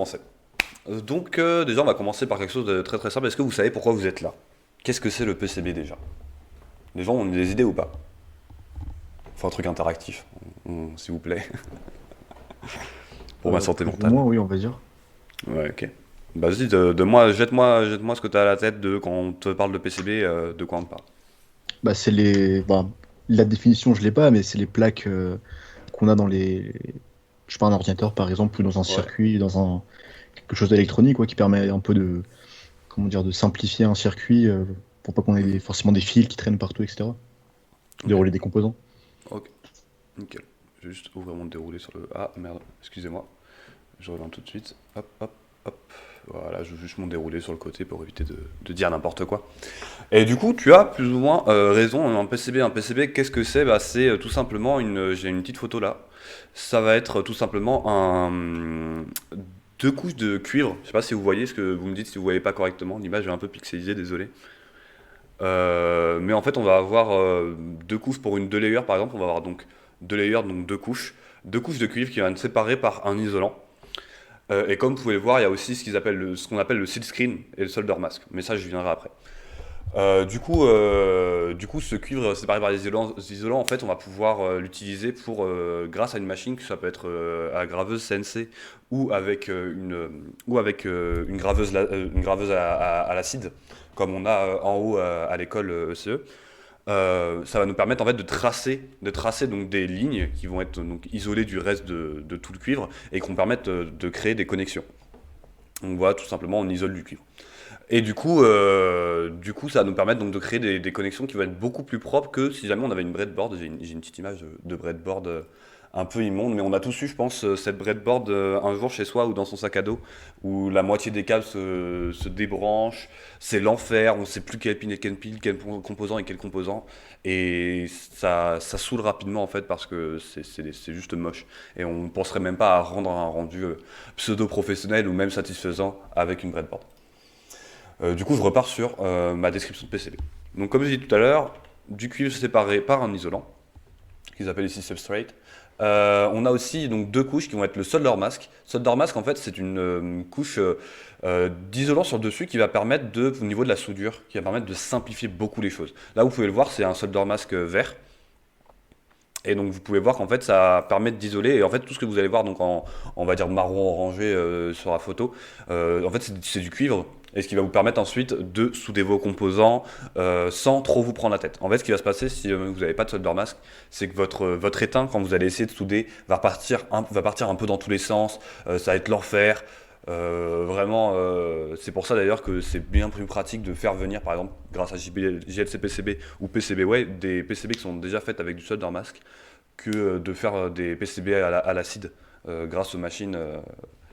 Commencer. Déjà, on va commencer par quelque chose de très très simple. Est-ce que vous savez pourquoi vous êtes là? Qu'est-ce que c'est le PCB déjà? Les gens ont des idées ou pas? Faut un truc interactif, s'il vous plaît, pour ma santé Plus ou mentale. moins, oui, on va dire. Ouais, ok. Bah, vas-y, jette-moi ce que tu as à la tête de quand on te parle de PCB, de quoi on te parle. C'est les. La définition, je l'ai pas, mais c'est les plaques qu'on a dans les. Je sais pas, un ordinateur, par exemple, ou dans un Ouais, circuit, quelque chose d'électronique, quoi, qui permet un peu de, comment dire, de simplifier un circuit pour pas qu'on ait forcément des fils qui traînent partout, etc. ok, Dérouler des composants. ok, nickel. Je vais juste ouvrir mon déroulé sur le. Ah merde, excusez-moi. Je reviens tout de suite. Hop, hop, hop. Voilà, je veux juste mon déroulé sur le côté pour éviter de dire n'importe quoi. Et du coup, tu as plus ou moins raison, un PCB, qu'est-ce que c'est? Bah, c'est tout simplement j'ai une petite photo là. Ça va être tout simplement deux couches de cuivre. Je sais pas si vous voyez ce que vous me dites si vous voyez pas correctement. L'image est un peu pixelisée, désolé. Mais en fait, on va avoir deux couches pour une deux layers par exemple. On va avoir donc deux layers, donc deux couches de cuivre qui vont être séparées par un isolant. Et comme vous pouvez le voir, il y a aussi ce qu'on appelle le seal screen et le solder mask. Mais ça, je viendrai après. Du coup, ce cuivre séparé par des isolants, en fait, on va pouvoir l'utiliser grâce à une machine, que ça peut être à la graveuse CNC ou avec une graveuse à l'acide, comme on a en haut à l'école ECE. Ça va nous permettre en fait de tracer donc des lignes qui vont être donc isolées du reste de tout le cuivre et qui vont permettre de créer des connexions. Donc voilà, tout simplement, on isole du cuivre. Et du coup, ça va nous permettre donc de créer des connexions qui vont être beaucoup plus propres que si jamais on avait une breadboard. J'ai une petite image de breadboard un peu immonde, mais on a tous eu, je pense, cette breadboard un jour chez soi ou dans son sac à dos, où la moitié des câbles se débranchent. C'est l'enfer, on ne sait plus quelle pin est quelle pile, quel composant est quel composant. Et ça saoule rapidement en fait parce que c'est juste moche. Et on ne penserait même pas à rendre un rendu pseudo-professionnel ou même satisfaisant avec une breadboard. Du coup, je repars sur ma description de PCB. Donc, comme je dit tout à l'heure, du cuivre séparé par un isolant, qu'ils appellent ici substrate. On a aussi donc deux couches qui vont être le solder mask. Solder mask, en fait, c'est une couche d'isolant sur le dessus qui va permettre au niveau de la soudure, qui va permettre de simplifier beaucoup les choses. Là, vous pouvez le voir, c'est un solder mask vert. Et donc vous pouvez voir qu'en fait ça permet d'isoler et en fait tout ce que vous allez voir donc en on va dire marron orangé sur la photo, en fait c'est du cuivre et ce qui va vous permettre ensuite de souder vos composants sans trop vous prendre la tête. En fait ce qui va se passer si vous n'avez pas de solder mask, c'est que votre étain quand vous allez essayer de souder va partir un peu dans tous les sens, ça va être l'enfer. Vraiment, c'est pour ça d'ailleurs que c'est bien plus pratique de faire venir, par exemple, grâce à JLC PCB ou PCBWay, des PCB qui sont déjà faites avec du solder mask, que de faire des PCB à l'acide grâce aux machines,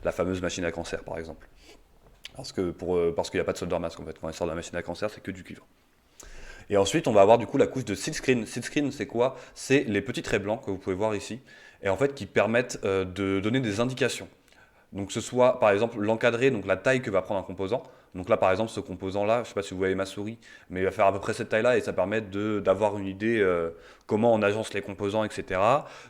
la fameuse machine à cancer par exemple. Parce qu'il n'y a pas de solder mask en fait. Quand il sort de la machine à cancer, c'est que du cuivre. Et ensuite, on va avoir du coup la couche de seed screen. Seed screen, c'est quoi? C'est les petits traits blancs que vous pouvez voir ici, et en fait qui permettent de donner des indications. Donc, que ce soit par exemple l'encadré, donc la taille que va prendre un composant. Donc là, par exemple, ce composant-là, je ne sais pas si vous voyez ma souris, mais il va faire à peu près cette taille-là et ça permet d'avoir une idée comment on agence les composants, etc.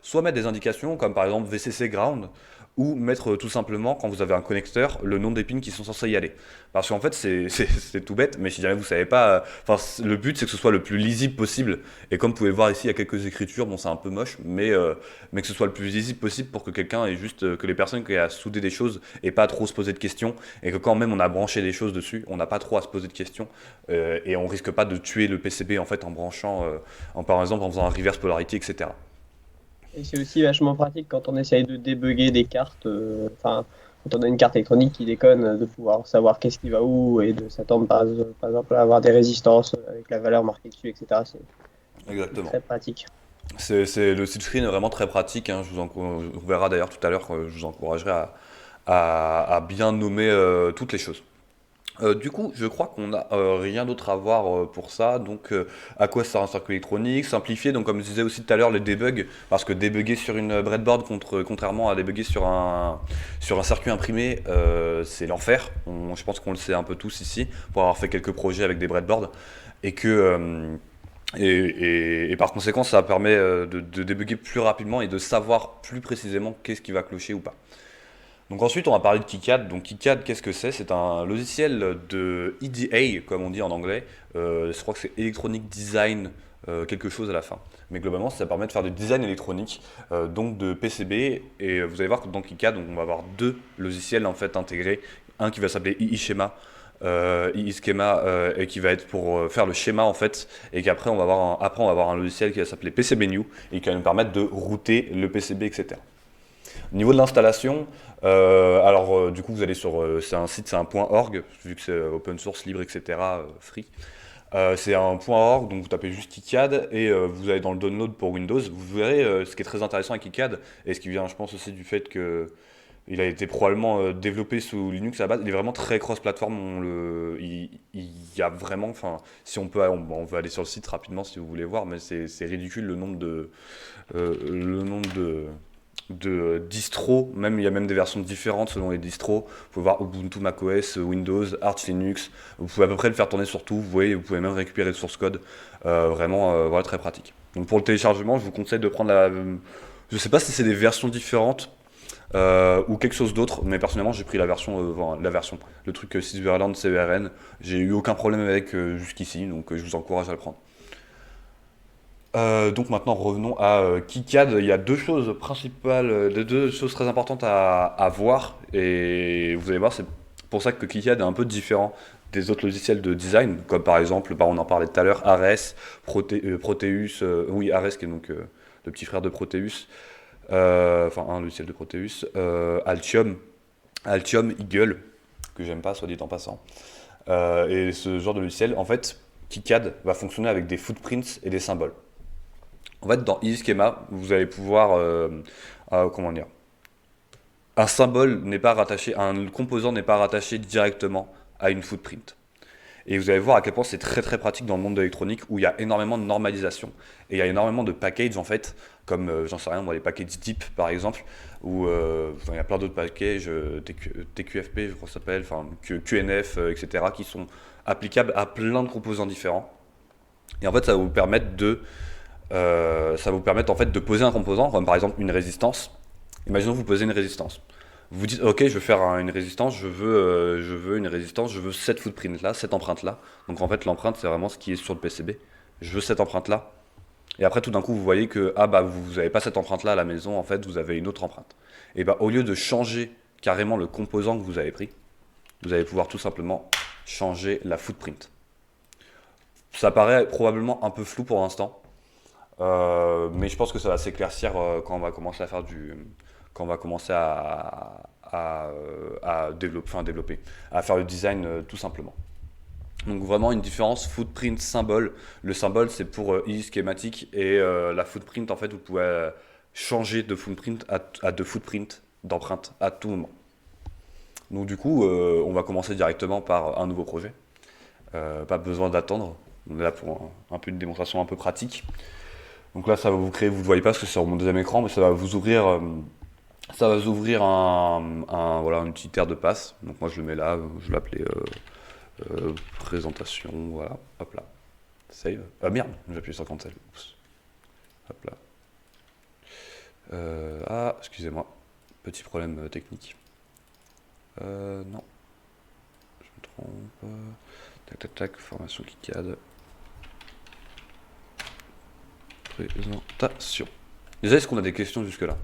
Soit mettre des indications comme par exemple VCC ground, ou mettre tout simplement, quand vous avez un connecteur, le nom des pins qui sont censés y aller. Parce qu'en fait, c'est tout bête, mais si jamais vous savez pas, le but c'est que ce soit le plus lisible possible. Et comme vous pouvez voir ici, il y a quelques écritures, bon, c'est un peu moche, mais que ce soit le plus lisible possible pour que quelqu'un ait juste, que les personnes qui ont à souder des choses aient pas trop à se poser de questions, et que quand même on a branché des choses dessus, on n'a pas trop à se poser de questions, et on risque pas de tuer le PCB en fait en branchant, par exemple en faisant un reverse polarity, etc. Et c'est aussi vachement pratique quand on essaye de débugger des cartes, enfin, quand on a une carte électronique qui déconne, de pouvoir savoir qu'est-ce qui va où et de s'attendre par exemple à avoir des résistances avec la valeur marquée dessus, etc. C'est Exactement. très pratique. Le style screen est vraiment très pratique, hein. On verra d'ailleurs tout à l'heure, je vous encouragerai à bien nommer toutes les choses. Du coup, je crois qu'on n'a rien d'autre à voir pour ça. Donc, à quoi sert un circuit électronique? Simplifier, donc comme je disais aussi tout à l'heure, les debugs. Parce que débugger sur une breadboard, contrairement à débugger sur un circuit imprimé, c'est l'enfer. Je pense qu'on le sait un peu tous ici, pour avoir fait quelques projets avec des breadboards. Et que. Et par conséquent, ça permet de débugger plus rapidement et de savoir plus précisément qu'est-ce qui va clocher ou pas. Donc ensuite, on va parler de KiCad. Donc KiCad, qu'est-ce que c'est? C'est un logiciel de EDA, comme on dit en anglais. Je crois que c'est Electronic Design, quelque chose à la fin. Mais globalement, ça permet de faire du design électronique, donc de PCB. Et vous allez voir que dans KiCad, donc, on va avoir deux logiciels en fait intégrés. Un qui va s'appeler EEschema, EEschema, et qui va être pour faire le schéma en fait. Et qu'après, on va avoir un logiciel qui va s'appeler PCBnew et qui va nous permettre de router le PCB, etc. Au niveau de l'installation, du coup, vous allez sur, c'est un site, c'est un .org, vu que c'est open source, libre, etc., free. C'est un .org, donc vous tapez juste KiCad et vous allez dans le download pour Windows. Vous verrez ce qui est très intéressant avec KiCad et ce qui vient, je pense, aussi du fait que il a été probablement développé sous Linux à la base. Il est vraiment très cross-platform. Il y a vraiment, enfin, si on peut, on va aller sur le site rapidement si vous voulez voir, mais c'est ridicule le nombre de distros, même il y a même des versions différentes selon les distros. Vous pouvez voir Ubuntu, macOS, Windows, Arch Linux. Vous pouvez à peu près le faire tourner sur tout. Vous voyez, vous pouvez même récupérer le source code. Vraiment, voilà, très pratique. Donc pour le téléchargement, je vous conseille de prendre je sais pas si c'est des versions différentes ou quelque chose d'autre, mais personnellement j'ai pris la version, le truc 6 Verland CVRN. J'ai eu aucun problème avec jusqu'ici, donc je vous encourage à le prendre. Donc maintenant revenons à KiCad. Il y a deux choses principales, deux choses très importantes à voir et vous allez voir, c'est pour ça que KiCad est un peu différent des autres logiciels de design, comme par exemple, on en parlait tout à l'heure, Ares, Proteus, oui Ares qui est donc le petit frère de Proteus, enfin un logiciel de Proteus, Altium, Eagle, que j'aime pas soit dit en passant, et ce genre de logiciel, en fait, KiCad va fonctionner avec des footprints et des symboles. En fait, dans EEschema, vous allez pouvoir, comment dire, un symbole n'est pas rattaché, un composant n'est pas rattaché directement à une footprint. Et vous allez voir à quel point c'est très très pratique dans le monde de l'électronique où il y a énormément de normalisation et il y a énormément de packages en fait, comme j'en sais rien, moi les packages deep par exemple, ou il y a plein d'autres packages, TQFP je crois que ça s'appelle, enfin QNF, etc., qui sont applicables à plein de composants différents. Et en fait, ça va vous permettre en fait de poser un composant, comme par exemple une résistance. Imaginons que vous posez une résistance. Vous dites ok, je veux faire une résistance, je veux une résistance, je veux cette footprint là, cette empreinte là. Donc en fait l'empreinte c'est vraiment ce qui est sur le PCB. Je veux cette empreinte là. Et après tout d'un coup vous voyez que vous n'avez pas cette empreinte là à la maison, en fait vous avez une autre empreinte. Et au lieu de changer carrément le composant que vous avez pris, vous allez pouvoir tout simplement changer la footprint. Ça paraît probablement un peu flou pour l'instant. Mais je pense que ça va s'éclaircir quand on va commencer à faire quand on va commencer à développer, à faire le design tout simplement. Donc vraiment une différence footprint symbole. Le symbole c'est pour e-schématique et la footprint en fait vous pouvez changer de footprint à de footprint d'empreinte à tout moment. Donc du coup on va commencer directement par un nouveau projet. Pas besoin d'attendre. On est là pour un peu une démonstration un peu pratique. Donc là, ça va vous créer, vous ne le voyez pas parce que c'est sur mon deuxième écran, mais ça va vous ouvrir, voilà, une petite aire de passe. Donc moi, je le mets là, je vais l'appeler présentation, voilà, hop là, save. Ah merde, j'ai appuyé sur cancel. Oups. Hop là. Excusez-moi, petit problème technique. Non, je me trompe. Tac, formation KiCad. Présentation. Déjà, est-ce qu'on a des questions jusque-là?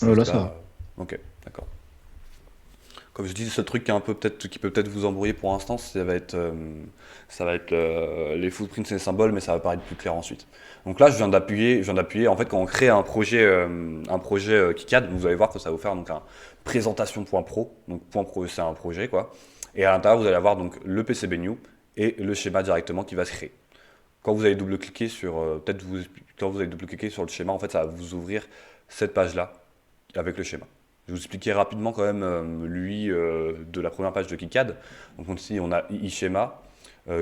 Là, ça va. Ok, d'accord. Comme je dis, ce truc qui peut peut-être vous embrouiller pour l'instant, ça va être les footprints et les symboles, mais ça va paraître plus clair ensuite. Donc là, je viens d'appuyer. En fait, quand on crée un projet KiCad, vous allez voir que ça va vous faire donc un présentation.pro. Donc .pro, c'est un projet quoi. Et à l'intérieur, vous allez avoir donc le PCBnew et le schéma directement qui va se créer. Quand vous allez double-cliquer sur quand vous allez double-cliquer sur le schéma, en fait, ça va vous ouvrir cette page-là avec le schéma. Je vais vous expliquer rapidement quand même de la première page de KiCad. Donc ici, on a EEschema,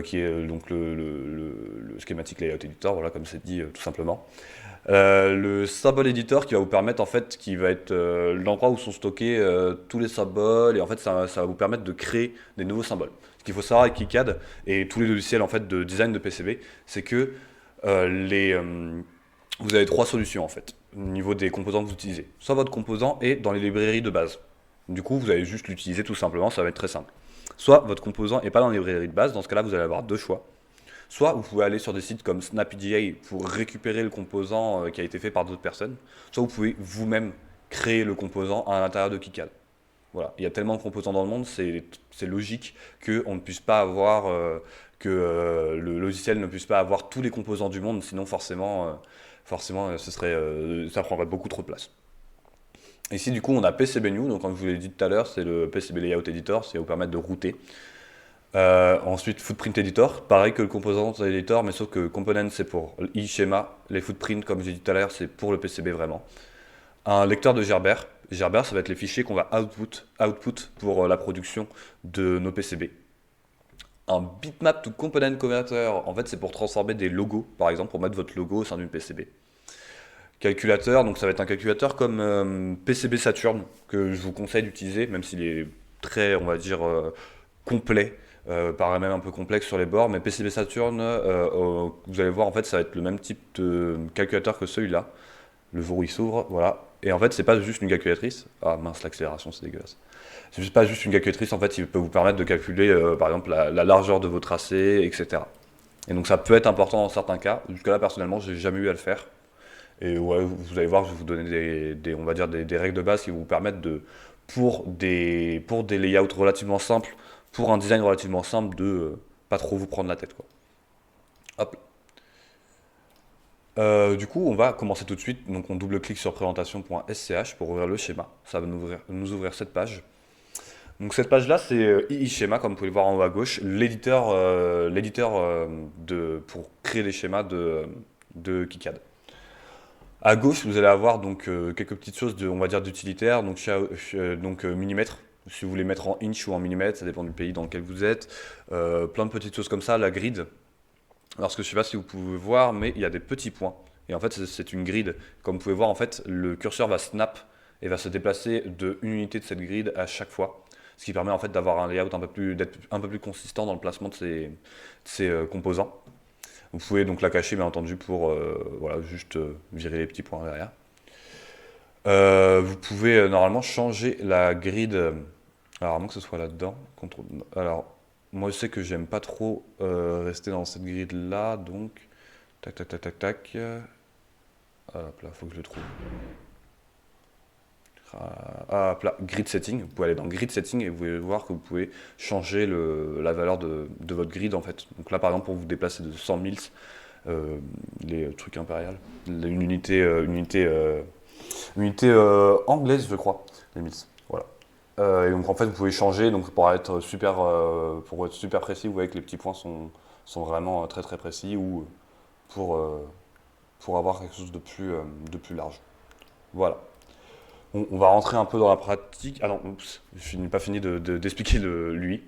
qui est donc le schematic layout editor, voilà, comme c'est dit tout simplement. Le symbol editor qui va vous permettre, en fait, qui va être l'endroit où sont stockés tous les symboles, et en fait, ça va vous permettre de créer des nouveaux symboles. Ce qu'il faut savoir avec KiCad et tous les logiciels en fait, de design de PCB, c'est que vous avez trois solutions en fait. au niveau des composants que vous utilisez. Soit votre composant est dans les librairies de base. Du coup, vous allez juste l'utiliser tout simplement, ça va être très simple. Soit votre composant n'est pas dans les librairies de base, dans ce cas-là, vous allez avoir deux choix. Soit vous pouvez aller sur des sites comme SnapEDA pour récupérer le composant qui a été fait par d'autres personnes. Soit vous pouvez vous-même créer le composant à l'intérieur de KiCad. Voilà, il y a tellement de composants dans le monde, c'est logique qu'on ne puisse pas avoir, que le logiciel ne puisse pas avoir tous les composants du monde, sinon forcément ça prendrait beaucoup trop de place. Ici, du coup, on a PCBnew, donc comme je vous l'ai dit tout à l'heure, c'est le PCB Layout Editor, c'est va vous permettre de router. Ensuite, Footprint Editor, pareil que le Component Editor, mais sauf que Component c'est pour e-schéma, les footprints, comme j'ai dit tout à l'heure, c'est pour le PCB vraiment. Un lecteur de Gerber. Gerber, ça va être les fichiers qu'on va output pour la production de nos PCB. Un bitmap to component converter, en fait, c'est pour transformer des logos, par exemple, pour mettre votre logo au sein d'une PCB. Calculateur, donc ça va être un calculateur comme PCB Saturn, que je vous conseille d'utiliser, même s'il est très, on va dire, complet, paraît même un peu complexe sur les bords, mais PCB Saturn, vous allez voir, en fait, ça va être le même type de calculateur que celui-là. Le jour où il s'ouvre, voilà. Et en fait, c'est pas juste une calculatrice. Ah mince, l'accélération, c'est dégueulasse. C'est juste pas juste une calculatrice, en fait, il peut vous permettre de calculer, par exemple, la largeur de vos tracés, etc. Et donc, ça peut être important dans certains cas. Jusque-là, personnellement, j'ai jamais eu à le faire. Et ouais, vous allez voir, je vais vous donner on va dire des règles de base qui vont vous permettre pour des layouts relativement simples, pour un design relativement simple, de pas trop vous prendre la tête, quoi. Hop. Du coup, on va commencer tout de suite. Donc, on double-clique sur présentation.sch pour ouvrir le schéma. Ça va nous ouvrir cette page. Donc, cette page-là, c'est iSchema, comme vous pouvez le voir en haut à gauche, l'éditeur pour créer les schémas de KiCad. À gauche, vous allez avoir donc quelques petites choses on va dire d'utilitaire, donc millimètres. Si vous voulez mettre en inch ou en millimètres, ça dépend du pays dans lequel vous êtes. Plein de petites choses comme ça, la grid. Alors, je ne sais pas si vous pouvez voir, mais il y a des petits points. Et en fait, c'est une grid. Comme vous pouvez voir, en fait, le curseur va snap et va se déplacer d'une unité de cette grid à chaque fois. Ce qui permet en fait d'avoir un layout d'être un peu plus consistant dans le placement de ces composants. Vous pouvez donc la cacher, bien entendu, pour voilà, juste virer les petits points derrière. Vous pouvez normalement changer la grid. Alors, à moins que ce soit là-dedans. Alors, moi, je sais que j'aime pas trop rester dans cette grid-là, donc tac, tac, tac, tac, tac. Hop là, faut que je le trouve. Hop là, grid setting. Vous pouvez aller dans grid setting et vous pouvez voir que vous pouvez changer la valeur de votre grid en fait. Donc là, par exemple, pour vous déplacer de 100 mils, les trucs impériales, une unité anglaise, je crois, les mils. Voilà. Et donc en fait, vous pouvez changer donc pour être super précis. Vous voyez que les petits points sont vraiment très très précis ou pour avoir quelque chose de plus large. Voilà. On va rentrer un peu dans la pratique. Ah non, oups, je n'ai pas fini d'expliquer lui.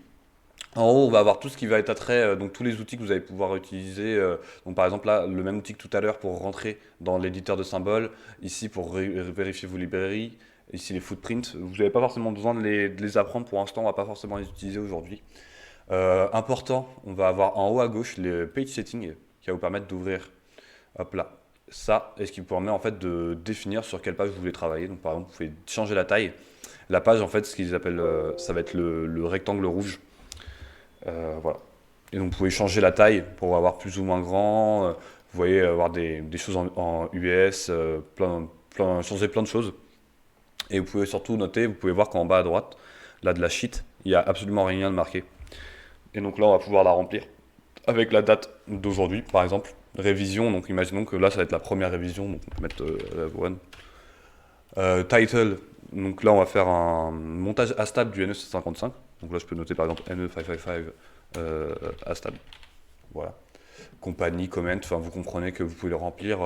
En haut, on va avoir tout ce qui va être attrait, donc tous les outils que vous allez pouvoir utiliser. Donc par exemple là, le même outil que tout à l'heure pour rentrer dans l'éditeur de symboles. Ici pour vérifier vos librairies. Ici les footprints. Vous n'avez pas forcément besoin de les apprendre pour l'instant. On ne va pas forcément les utiliser aujourd'hui. Important, on va avoir en haut à gauche le page setting qui va vous permettre d'ouvrir. Hop là. Ça, et ce qui vous permet en fait de définir sur quelle page vous voulez travailler. Donc par exemple, vous pouvez changer la taille. La page, en fait, ce qu'ils appellent, ça va être le rectangle rouge. Voilà. Et donc vous pouvez changer la taille pour avoir plus ou moins grand. Vous voyez avoir des choses en US, changer plein de choses. Et vous pouvez surtout noter, vous pouvez voir qu'en bas à droite, là de la sheet, il n'y a absolument rien de marqué. Et donc là, on va pouvoir la remplir avec la date d'aujourd'hui, par exemple. Révision, donc imaginons que là ça va être la première révision, donc on peut mettre one. Title, donc là on va faire un montage ASTAB du NE755, donc là je peux noter par exemple NE555 ASTAB, voilà. Compagnie, comment, enfin vous comprenez que vous pouvez le remplir,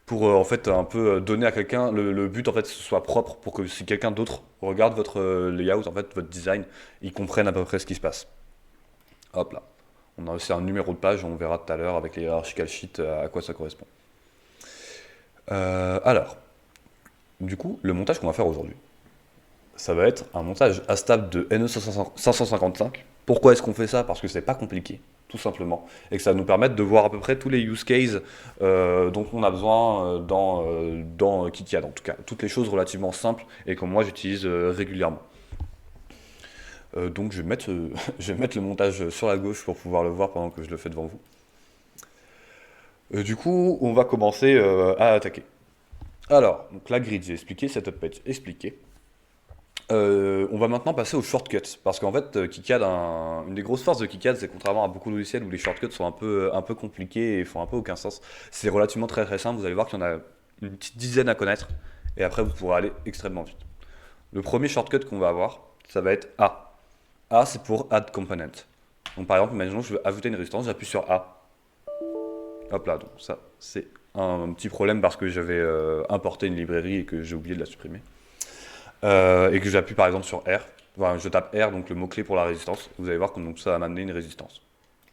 pour en fait un peu donner à quelqu'un, le but en fait que ce soit propre pour que si quelqu'un d'autre regarde votre layout, en fait votre design, il comprenne à peu près ce qui se passe. Hop là. On a aussi un numéro de page, on verra tout à l'heure avec les hierarchical sheets à quoi ça correspond. Alors, du coup, le montage qu'on va faire aujourd'hui, ça va être un montage ASTAB de NE555. Pourquoi est-ce qu'on fait ça? Parce que c'est pas compliqué. tout simplement. Et que ça va nous permettre de voir à peu près tous les use cases dont on a besoin dans KiCad, en tout cas. Toutes les choses relativement simples et que moi j'utilise régulièrement. Donc je vais mettre, je vais mettre le montage sur la gauche pour pouvoir le voir pendant que je le fais devant vous. Du coup, on va commencer à attaquer. Alors, donc la grid, j'ai expliqué, setup page expliqué. On va maintenant passer aux shortcuts, parce qu'en fait, KiCad, une des grosses forces de KiCad, c'est contrairement à beaucoup de logiciels où les shortcuts sont un peu compliqués et font un peu aucun sens, c'est relativement très très simple. Vous allez voir qu'il y en a une petite dizaine à connaître, et après vous pourrez aller extrêmement vite. Le premier shortcut qu'on va avoir, ça va être A. A, c'est pour Add Component. Donc par exemple, imaginons que je veux ajouter une résistance, j'appuie sur A. Hop là, donc ça, c'est un petit problème parce que j'avais importé une librairie et que j'ai oublié de la supprimer. Et que j'appuie par exemple sur R. Enfin, je tape R, donc le mot-clé pour la résistance. Vous allez voir que donc, ça va m'amener une résistance.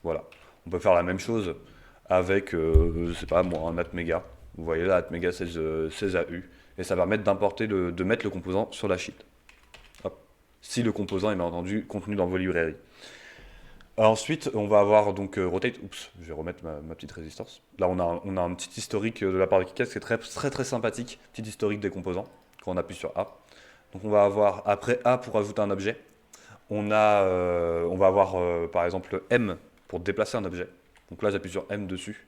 Voilà. On peut faire la même chose avec, je sais pas moi, un Atmega. Vous voyez là, Atmega 16AU. Et ça va permettre de mettre le composant sur la sheet. Hop. Si le composant est bien entendu contenu dans vos librairies. Ensuite, on va avoir donc rotate. Oups, je vais remettre ma petite résistance. Là, on a un petit historique de la part de KiCad, c'est très, très très sympathique. Petit historique des composants quand on appuie sur A. Donc on va avoir après A pour ajouter un objet. On va avoir par exemple M pour déplacer un objet. Donc là, j'appuie sur M dessus.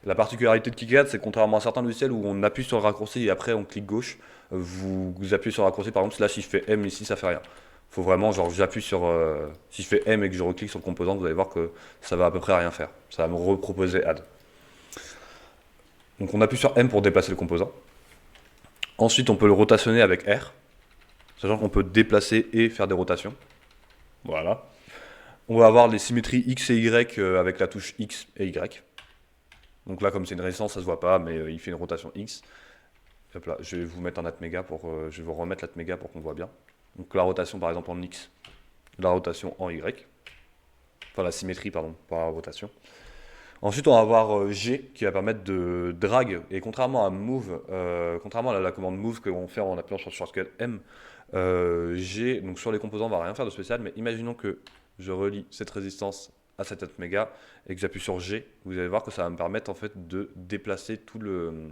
La particularité de KiCad, c'est contrairement à certains logiciels où on appuie sur le raccourci et après on clique gauche, vous appuyez sur le raccourci. Par exemple, là, si je fais M ici, ça fait rien. Faut vraiment, genre, j'appuie sur. Si je fais M et que je reclique sur le composant, vous allez voir que ça va à peu près rien faire. Ça va me reproposer Add. Donc on appuie sur M pour déplacer le composant. Ensuite, on peut le rotationner avec R, sachant qu'on peut déplacer et faire des rotations. Voilà. On va avoir les symétries X et Y avec la touche X et Y. Donc là, comme c'est une résistance, ça se voit pas, mais il fait une rotation X. Hop là, je vais vous mettre un Atmega je vais vous remettre l'Atmega pour qu'on voit bien. Donc la rotation par exemple en X, la rotation en Y. Enfin la symétrie, pardon, pas la rotation. Ensuite, on va avoir G qui va permettre de drag. Et contrairement à Move, contrairement à la commande Move que l'on fait en appuyant sur le shortcut M, G, donc sur les composants, on va rien faire de spécial. Mais imaginons que je relie cette résistance à cet Atmega et que j'appuie sur G, vous allez voir que ça va me permettre en fait de déplacer tout le.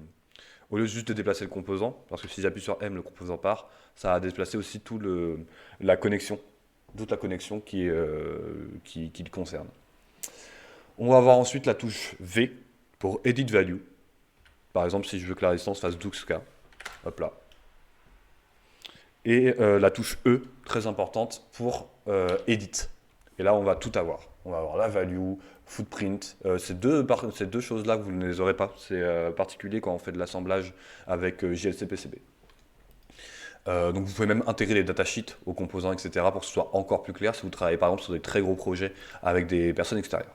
Au lieu juste de déplacer le composant, parce que si j'appuie sur M, le composant part, ça va déplacer aussi la connexion, toute la connexion qui le concerne. On va avoir ensuite la touche V pour Edit Value. Par exemple, si je veux que la résistance fasse 12K, hop là. Et la touche E, très importante, pour Edit. Et là, on va tout avoir. On va avoir la value, footprint. Ces deux choses-là, vous ne les aurez pas. C'est particulier quand on fait de l'assemblage avec JLC PCB. Donc vous pouvez même intégrer les datasheets aux composants, etc. pour que ce soit encore plus clair si vous travaillez par exemple sur des très gros projets avec des personnes extérieures.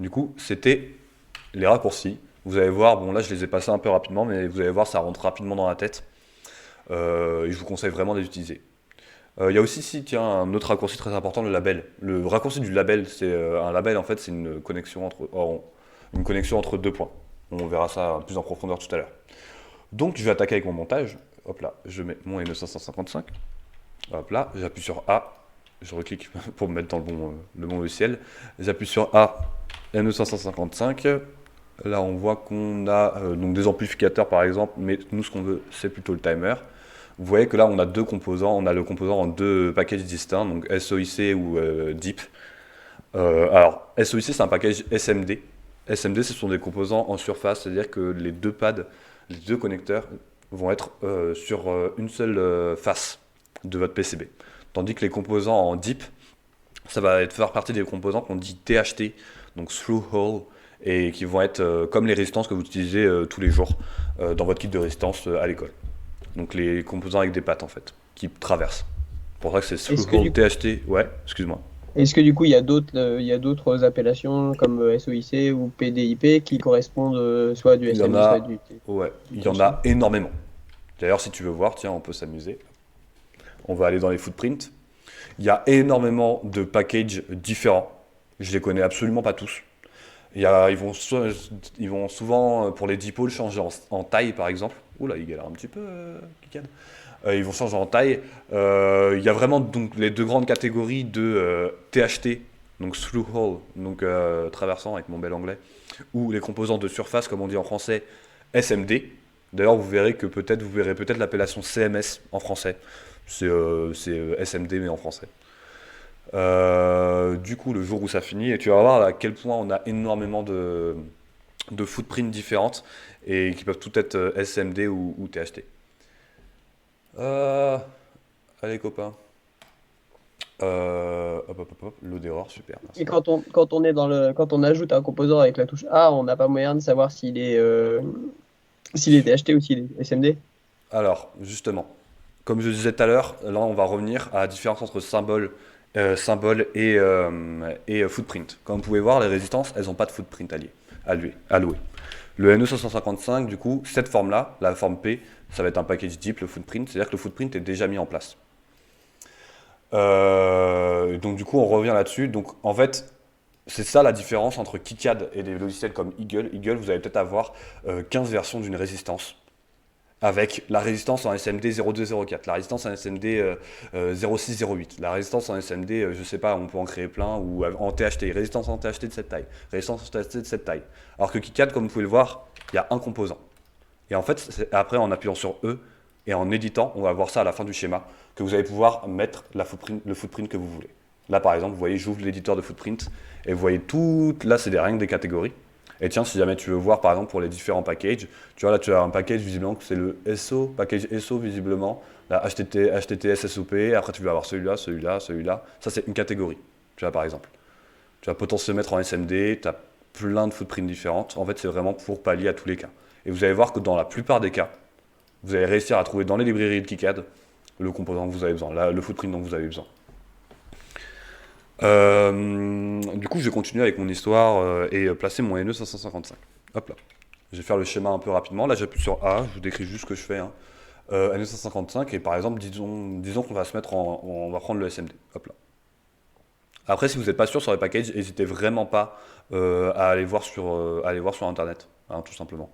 Du coup, c'était les raccourcis. Vous allez voir, bon là je les ai passés un peu rapidement, mais vous allez voir, ça rentre rapidement dans la tête. Et je vous conseille vraiment de les utiliser. Il y a aussi ici, tiens, un autre raccourci très important, le label. Le raccourci du label, c'est un label en fait, c'est une connexion entre deux points. On verra ça plus en profondeur tout à l'heure. Donc je vais attaquer avec mon montage. Hop là, je mets mon N555. Hop là, j'appuie sur A. Je reclique pour me mettre dans le bon logiciel. J'appuie sur A, N555. Là, on voit qu'on a donc des amplificateurs par exemple, mais nous, ce qu'on veut, c'est plutôt le timer. Vous voyez que là, on a deux composants. On a le composant en deux packages distincts, donc SOIC ou DIP. Alors, SOIC, c'est un package SMD. SMD, ce sont des composants en surface, c'est-à-dire que les deux pads, les deux connecteurs vont être sur une seule face de votre PCB. Tandis que les composants en DIP, ça va faire partie des composants qu'on dit THT, donc Through Hole, et qui vont être comme les résistances que vous utilisez tous les jours dans votre kit de résistance à l'école. Donc les composants avec des pattes en fait, qui traversent. C'est pour ça que c'est Through Hole THT. Ouais, excuse-moi. Est-ce que du coup il y a d'autres appellations comme SOIC ou PDIP qui correspondent soit du SMI, soit du THT? Ouais, il y en a énormément. D'ailleurs, si tu veux voir, tiens, on peut s'amuser. On va aller dans les footprints. Il y a énormément de packages différents. Je les connais absolument pas tous. Ils vont souvent, pour les dipoles, changer en taille, par exemple. Oula, il galère un petit peu, KiCad. Ils vont changer en taille. Il y a vraiment donc, les deux grandes catégories de THT donc through hole, donc traversant avec mon bel anglais, ou les composants de surface, comme on dit en français, SMD. D'ailleurs, vous verrez peut-être l'appellation CMS en français. C'est SMD mais en français. Du coup, le jour où ça finit, et tu vas voir à quel point on a énormément de footprints différentes et qui peuvent tout être SMD ou THT. Euh, Allez copains. Load error, super, merci. Et quand on est quand on ajoute un composant avec la touche A, on n'a pas moyen de savoir s'il est DHT ou s'il est SMD. Alors, justement, comme je disais tout à l'heure, là on va revenir à la différence entre symbole et footprint. Comme vous pouvez voir, les résistances, elles n'ont pas de footprint alloué. Le NE555, du coup, cette forme-là, la forme P, ça va être un package deep, le footprint, c'est-à-dire que le footprint est déjà mis en place. Donc du coup, on revient là-dessus. Donc en fait, c'est ça la différence entre KiCad et des logiciels comme Eagle. Eagle, vous allez peut-être avoir 15 versions d'une résistance avec la résistance en SMD 0204, la résistance en SMD 0608, la résistance en SMD, je sais pas, on peut en créer plein, ou en THT, résistance en THT de cette taille, résistance en THT de cette taille. Alors que KiCad, comme vous pouvez le voir, il y a un composant. Et en fait, après, en appuyant sur E et en éditant, on va voir ça à la fin du schéma, que vous allez pouvoir mettre le footprint que vous voulez. Là, par exemple, vous voyez, j'ouvre l'éditeur de footprint et vous voyez tout. Là, c'est rien que des catégories. Et tiens, si jamais tu veux voir, par exemple, pour les différents packages, tu vois, là, tu as un package visiblement que c'est le SO, package SO visiblement, la HTTPS SOP, après tu vas avoir celui-là, celui-là, celui-là. Ça, c'est une catégorie, tu vois, par exemple. Tu vas potentiellement mettre en SMD, tu as plein de footprints différentes. En fait, c'est vraiment pour pallier à tous les cas. Et vous allez voir que dans la plupart des cas, vous allez réussir à trouver dans les librairies de KiCad le composant que vous avez besoin, le footprint dont vous avez besoin. Du coup, je vais continuer avec mon histoire et placer mon NE555. Hop là. Je vais faire le schéma un peu rapidement. Là, j'appuie sur A, je vous décris juste ce que je fais. Hein. NE555, et par exemple, disons qu'on va se mettre on va prendre le SMD. Hop là. Après, si vous n'êtes pas sûr sur les packages, n'hésitez vraiment pas à aller voir sur Internet, hein, tout simplement.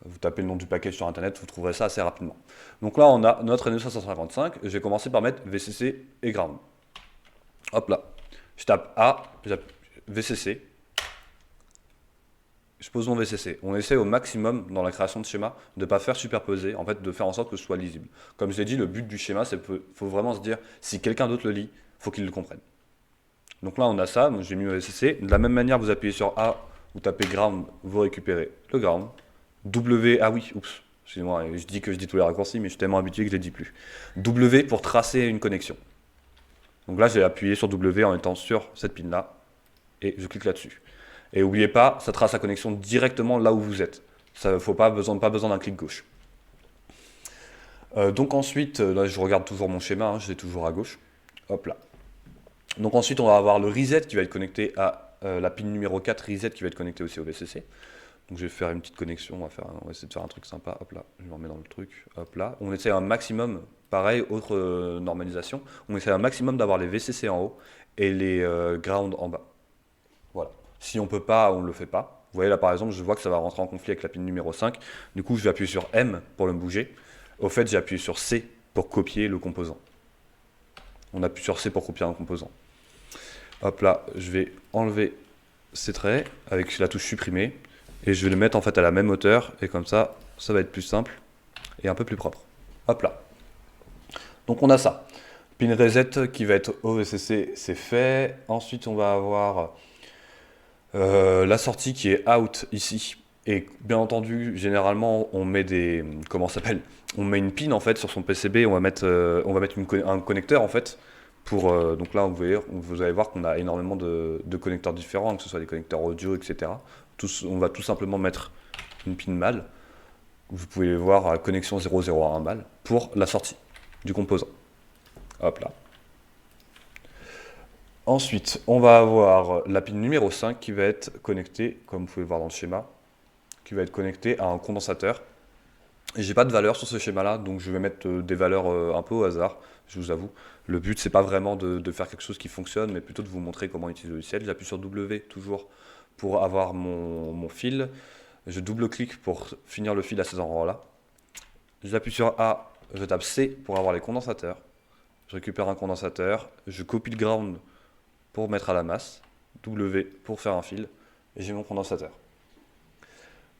Vous tapez le nom du package sur Internet, vous trouverez ça assez rapidement. Donc là, on a notre NE555. Je vais commencer par mettre VCC et ground. Hop là. Je tape A, VCC. Je pose mon VCC. On essaie au maximum dans la création de schéma de ne pas faire superposer, en fait de faire en sorte que ce soit lisible. Comme je l'ai dit, le but du schéma, c'est qu'il faut vraiment se dire, si quelqu'un d'autre le lit, il faut qu'il le comprenne. Donc là, on a ça, j'ai mis mon VCC. De la même manière, vous appuyez sur A, vous tapez ground, vous récupérez le ground. W, ah oui, oups, excusez-moi, je dis que je dis tous les raccourcis, mais je suis tellement habitué que je ne les dis plus. W pour tracer une connexion. Donc là, j'ai appuyé sur W en étant sur cette pin-là, et je clique là-dessus. Et n'oubliez pas, ça trace la connexion directement là où vous êtes. Ça ne faut pas besoin d'un clic gauche. Donc ensuite, là je regarde toujours mon schéma, hein, je l'ai toujours à gauche. Hop là. Donc ensuite, on va avoir le reset qui va être connecté à la pin numéro 4 reset qui va être connecté aussi au VCC. Donc je vais faire une petite connexion, on va essayer de faire un truc sympa. Hop là, je me remets dans le truc. Hop là. On essaie un maximum, pareil, autre normalisation. On essaie un maximum d'avoir les VCC en haut et les ground en bas. Voilà. Si on peut pas, on ne le fait pas. Vous voyez là par exemple, je vois que ça va rentrer en conflit avec la pin numéro 5. Du coup, je vais appuyer sur M pour le bouger. Au fait, j'ai appuyé sur C pour copier le composant. On appuie sur C pour copier un composant. Hop là, je vais enlever ces traits avec la touche supprimer. Et je vais le mettre en fait à la même hauteur. Et comme ça, ça va être plus simple et un peu plus propre. Hop là. Donc on a ça. Pin reset qui va être au VCC, c'est fait. Ensuite, on va avoir la sortie qui est out ici. Et bien entendu, généralement, on met des. Comment ça s'appelle? On met une pin en fait sur son PCB. On va mettre un connecteur en fait. Donc là, vous allez voir qu'on a énormément de connecteurs différents, que ce soit des connecteurs audio, etc. On va tout simplement mettre une pin mâle. Vous pouvez voir à connexion 001 mâle pour la sortie du composant. Hop là. Ensuite, on va avoir la pin numéro 5 qui va être connectée, comme vous pouvez voir dans le schéma, qui va être connectée à un condensateur. Et j'ai pas de valeur sur ce schéma-là, donc je vais mettre des valeurs un peu au hasard, je vous avoue. Le but, c'est pas vraiment de faire quelque chose qui fonctionne, mais plutôt de vous montrer comment utiliser le logiciel. J'appuie sur W toujours pour avoir mon fil. Je double-clique pour finir le fil à ces endroits-là. J'appuie sur A, je tape C pour avoir les condensateurs. Je récupère un condensateur, je copie le ground pour mettre à la masse, W pour faire un fil, et j'ai mon condensateur.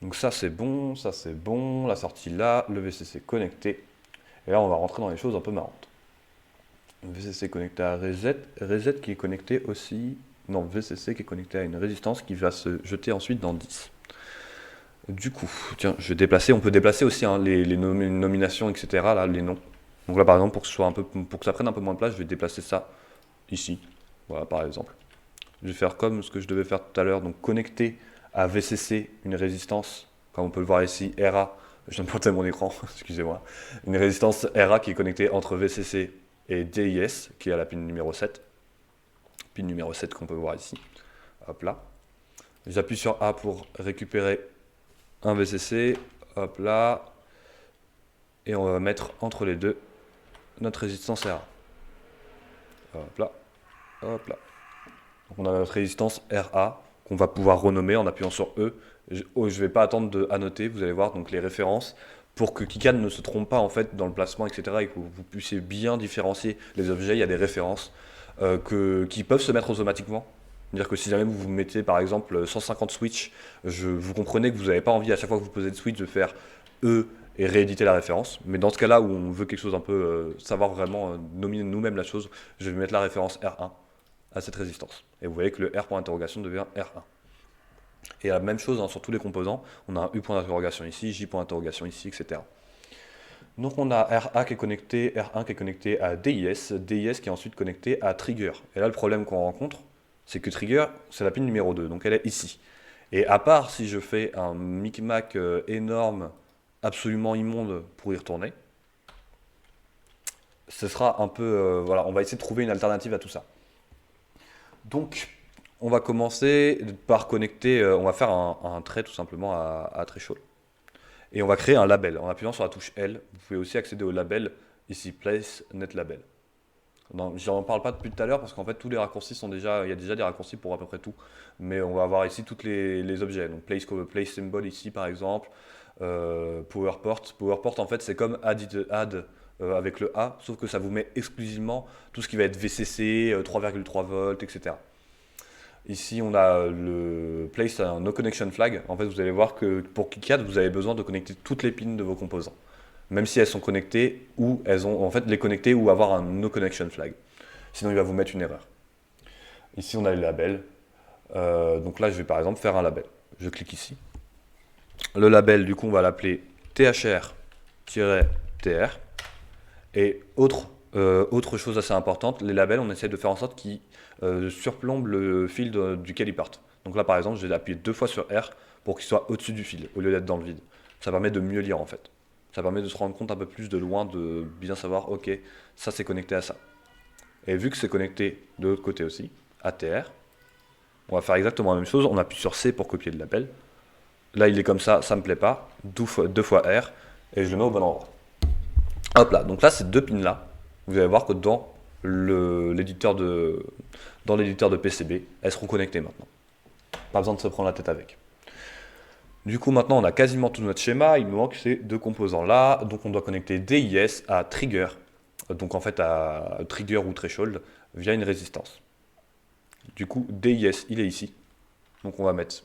Donc ça c'est bon, la sortie là, le VCC connecté, et là on va rentrer dans les choses un peu marrantes. Le VCC connecté à reset, reset qui est connecté aussi, non VCC qui est connecté à une résistance qui va se jeter ensuite dans 10. Du coup, tiens, je vais déplacer, on peut déplacer aussi hein, les nominations, etc., là, les noms. Donc là par exemple, pour que ça prenne un peu moins de place, je vais déplacer ça ici, voilà par exemple. Je vais faire comme ce que je devais faire tout à l'heure, donc connecter à VCC une résistance, comme on peut le voir ici, RA, je viens de porter mon écran, excusez-moi, une résistance RA qui est connectée entre VCC et DIS, qui est à la pin numéro 7, pin numéro 7 qu'on peut voir ici, hop là. J'appuie sur A pour récupérer un VCC, hop là, et on va mettre entre les deux notre résistance RA, hop là, hop là. Donc on a notre résistance RA qu'on va pouvoir renommer en appuyant sur E. Je ne vais pas attendre de annoter, vous allez voir donc les références pour que KiCad ne se trompe pas en fait dans le placement, etc. et que vous puissiez bien différencier les objets. Il y a des références qui peuvent se mettre automatiquement. C'est-à-dire que si jamais vous mettez par exemple 150 switch, vous comprenez que vous n'avez pas envie à chaque fois que vous posez de switch de faire E et rééditer la référence. Mais dans ce cas-là où on veut quelque chose un peu, savoir vraiment nominer nous-mêmes la chose, je vais mettre la référence R1 à cette résistance. Et vous voyez que le R point d'interrogation devient R1. Et la même chose hein, sur tous les composants, on a un U point d'interrogation ici, J point d'interrogation ici, etc. Donc on a RA qui est connecté, R1 qui est connecté à DIS, DIS qui est ensuite connecté à Trigger. Et là le problème qu'on rencontre, c'est que Trigger, c'est la pin numéro 2, donc elle est ici. Et à part si je fais un micmac énorme, absolument immonde pour y retourner, ce sera un peu, voilà, on va essayer de trouver une alternative à tout ça. Donc, on va commencer par connecter, on va faire un trait tout simplement à threshold. Et on va créer un label. En appuyant sur la touche L, vous pouvez aussi accéder au label, ici, Place Net Label. J'en parle pas depuis tout à l'heure parce qu'en fait, tous les raccourcis sont déjà, il y a déjà des raccourcis pour à peu près tout. Mais on va avoir ici tous les objets. Donc, Place Symbol ici, par exemple, PowerPort. PowerPort, en fait, c'est comme add avec le A, sauf que ça vous met exclusivement tout ce qui va être VCC, 3,3 volts, etc. Ici, on a le place un no connection flag. En fait, vous allez voir que pour KiCad, vous avez besoin de connecter toutes les pins de vos composants, même si elles sont connectées ou elles ont en fait les connecter ou avoir un no connection flag. Sinon, il va vous mettre une erreur. Ici, on a les labels. Donc là, je vais par exemple faire un label. Je clique ici. Le label, du coup, on va l'appeler THR-TR. Et autre chose assez importante, les labels, on essaie de faire en sorte qu'ils surplombent le fil duquel ils partent. Donc là, par exemple, je vais appuyer 2 fois sur R pour qu'il soit au-dessus du fil, au lieu d'être dans le vide. Ça permet de mieux lire, en fait. Ça permet de se rendre compte un peu plus de loin, de bien savoir, ok, ça c'est connecté à ça. Et vu que c'est connecté de l'autre côté aussi, à TR, on va faire exactement la même chose. On appuie sur C pour copier le label. Là, il est comme ça me plaît pas. 2 fois R, et je le mets au bon endroit. Hop là, donc là, ces deux pins-là, vous allez voir que dans l'éditeur de PCB, elles seront connectées maintenant. Pas besoin de se prendre la tête avec. Du coup, maintenant, on a quasiment tout notre schéma. Il nous manque ces deux composants-là. Donc, on doit connecter DIS à Trigger. Donc, en fait, à Trigger ou Threshold via une résistance. Du coup, DIS, il est ici. Donc, on va mettre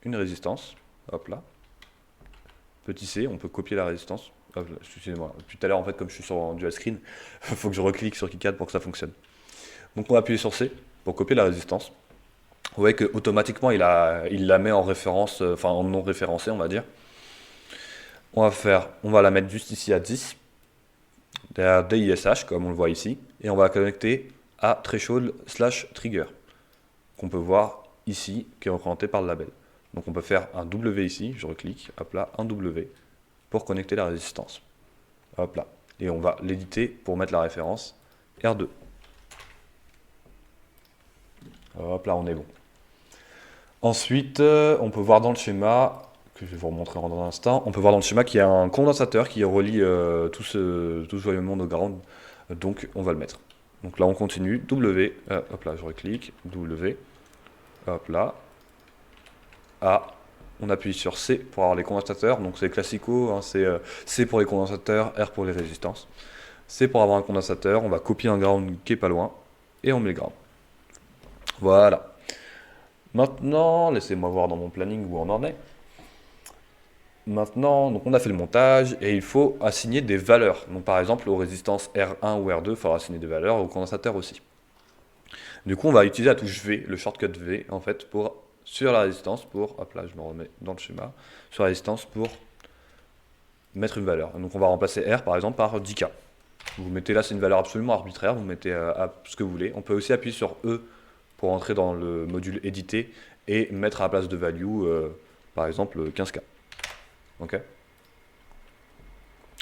une résistance. Hop là. Petit c, on peut copier la résistance. Excusez-moi, tout à l'heure, en fait, comme je suis sur dual screen, il faut que je reclique sur KiCad pour que ça fonctionne. Donc, on va appuyer sur C pour copier la résistance. Vous voyez qu'automatiquement, il la met en référence, enfin en non référencé, on va dire. On va la mettre juste ici à 10, derrière DISH, comme on le voit ici, et on va connecter à threshold/trigger, qu'on peut voir ici, qui est représenté par le label. Donc on peut faire un W ici, je reclique, hop là, un W, pour connecter la résistance. Hop là. Et on va l'éditer pour mettre la référence R2. Hop là, on est bon. Ensuite, on peut voir dans le schéma, que je vais vous remontrer dans un instant, on peut voir dans le schéma qu'il y a un condensateur qui relie tout ce joyeux monde au ground. Donc on va le mettre. Donc là on continue, W, hop là je reclique, W, hop là, A, on appuie sur C pour avoir les condensateurs, donc c'est classico, hein, c'est C pour les condensateurs, R pour les résistances. C pour avoir un condensateur, on va copier un ground qui est pas loin, et on met le ground. Voilà. Maintenant, laissez-moi voir dans mon planning où on en est. Maintenant, donc on a fait le montage et il faut assigner des valeurs. Donc par exemple, aux résistances R1 ou R2, il faudra assigner des valeurs, au condensateur aussi. Du coup, on va utiliser la touche V, le shortcut V, en fait, pour sur la résistance, pour, hop là, je me remets dans le schéma, sur la résistance pour mettre une valeur. Donc on va remplacer R par exemple par 10K. Vous mettez là, c'est une valeur absolument arbitraire, vous mettez ce que vous voulez. On peut aussi appuyer sur E pour entrer dans le module éditer et mettre à la place de value, par exemple 15K. Ok.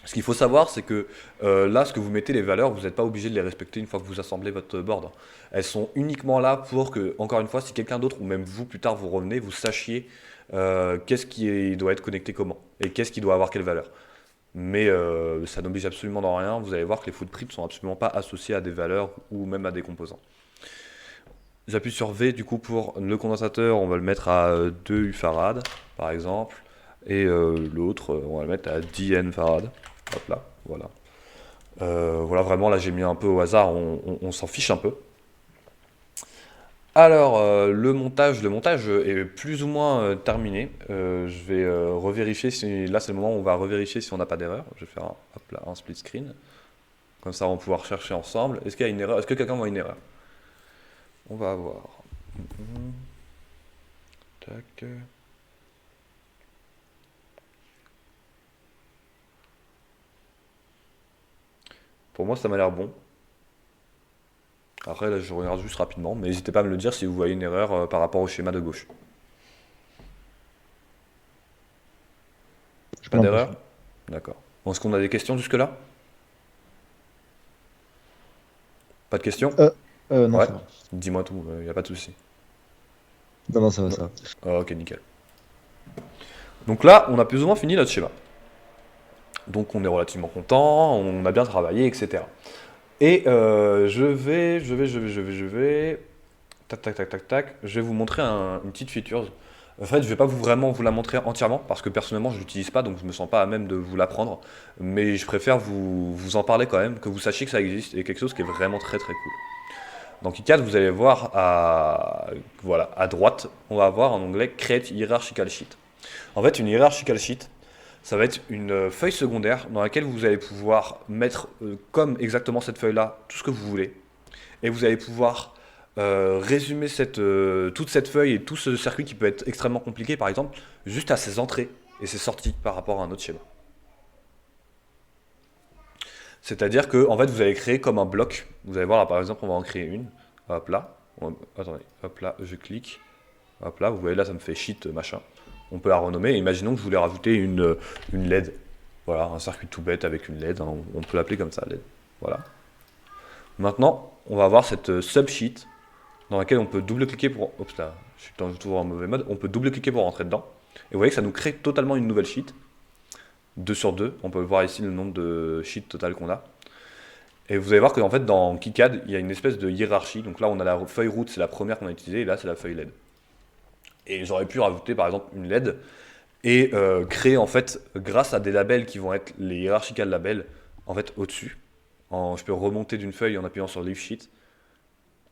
Ce qu'il faut savoir, c'est que là, ce que vous mettez les valeurs, vous n'êtes pas obligé de les respecter une fois que vous assemblez votre board. Elles sont uniquement là pour que, encore une fois, si quelqu'un d'autre ou même vous plus tard vous revenez, vous sachiez qu'est-ce qui doit être connecté comment et qu'est-ce qui doit avoir quelle valeur. Mais ça n'oblige absolument dans rien. Vous allez voir que les footprints ne sont absolument pas associés à des valeurs ou même à des composants. J'appuie sur V du coup pour le condensateur, on va le mettre à 2 U farad par exemple. Et l'autre, on va le mettre à 10 N farad. Hop là, voilà. Voilà, vraiment là j'ai mis un peu au hasard, on s'en fiche un peu. Alors, le montage est plus ou moins terminé. Je vais revérifier si. Là, c'est le moment où on va revérifier si on n'a pas d'erreur. Je vais faire hop là, un split screen. Comme ça, on va pouvoir chercher ensemble. Est-ce qu'il y a une erreur? Est-ce que quelqu'un voit une erreur? On va voir. Mhm. Tac. Pour moi, ça m'a l'air bon. Après, là, je regarde juste rapidement, mais n'hésitez pas à me le dire si vous voyez une erreur par rapport au schéma de gauche. J'ai pas Pas d'erreur? l'impression. D'accord. Bon, est-ce qu'on a des questions jusque-là? Pas de questions? Euh, non, Ouais. ça va. Dis-moi tout, il n'y a pas de souci. Non, non, ça va, Ouais. ça va. Ah, ok, nickel. Donc là, on a plus ou moins fini notre schéma. Donc on est relativement content, on a bien travaillé, etc. Et je vais, tac, tac, tac, tac, tac, je vais vous montrer une petite feature. En fait, je vais pas vraiment vous la montrer entièrement parce que personnellement, je l'utilise pas, donc je me sens pas à même de vous l'apprendre. Mais je préfère vous en parler quand même, que vous sachiez que ça existe et quelque chose qui est vraiment très très cool. Dans KiCad, vous allez voir voilà, à droite, on va avoir en onglet Create Hierarchical Sheet. En fait, une hierarchical sheet, ça va être une feuille secondaire dans laquelle vous allez pouvoir mettre, comme exactement cette feuille-là, tout ce que vous voulez. Et vous allez pouvoir résumer toute cette feuille et tout ce circuit qui peut être extrêmement compliqué, par exemple, juste à ses entrées et ses sorties par rapport à un autre schéma. C'est-à-dire que en fait, vous allez créer comme un bloc. Vous allez voir là, par exemple, on va en créer une. Hop là. Attendez, hop là, je clique. Hop là, vous voyez là, ça me fait sheet machin. On peut la renommer. Imaginons que je voulais rajouter une LED. Voilà, un circuit tout bête avec une LED, hein, on peut l'appeler comme ça, LED. Voilà. Maintenant, on va avoir cette subsheet dans laquelle on peut double-cliquer pour. Oups là, je suis toujours en mauvais mode. On peut double-cliquer pour rentrer dedans. Et vous voyez que ça nous crée totalement une nouvelle sheet. 2 sur 2. On peut voir ici le nombre de sheets total qu'on a. Et vous allez voir qu'en fait, dans KiCad, il y a une espèce de hiérarchie. Donc là, on a la feuille route, c'est la première qu'on a utilisée, et là, c'est la feuille LED. Et j'aurais pu rajouter par exemple une LED et créer en fait, grâce à des labels qui vont être les hierarchical labels, en fait au-dessus. Je peux remonter d'une feuille en appuyant sur Leaf Sheet.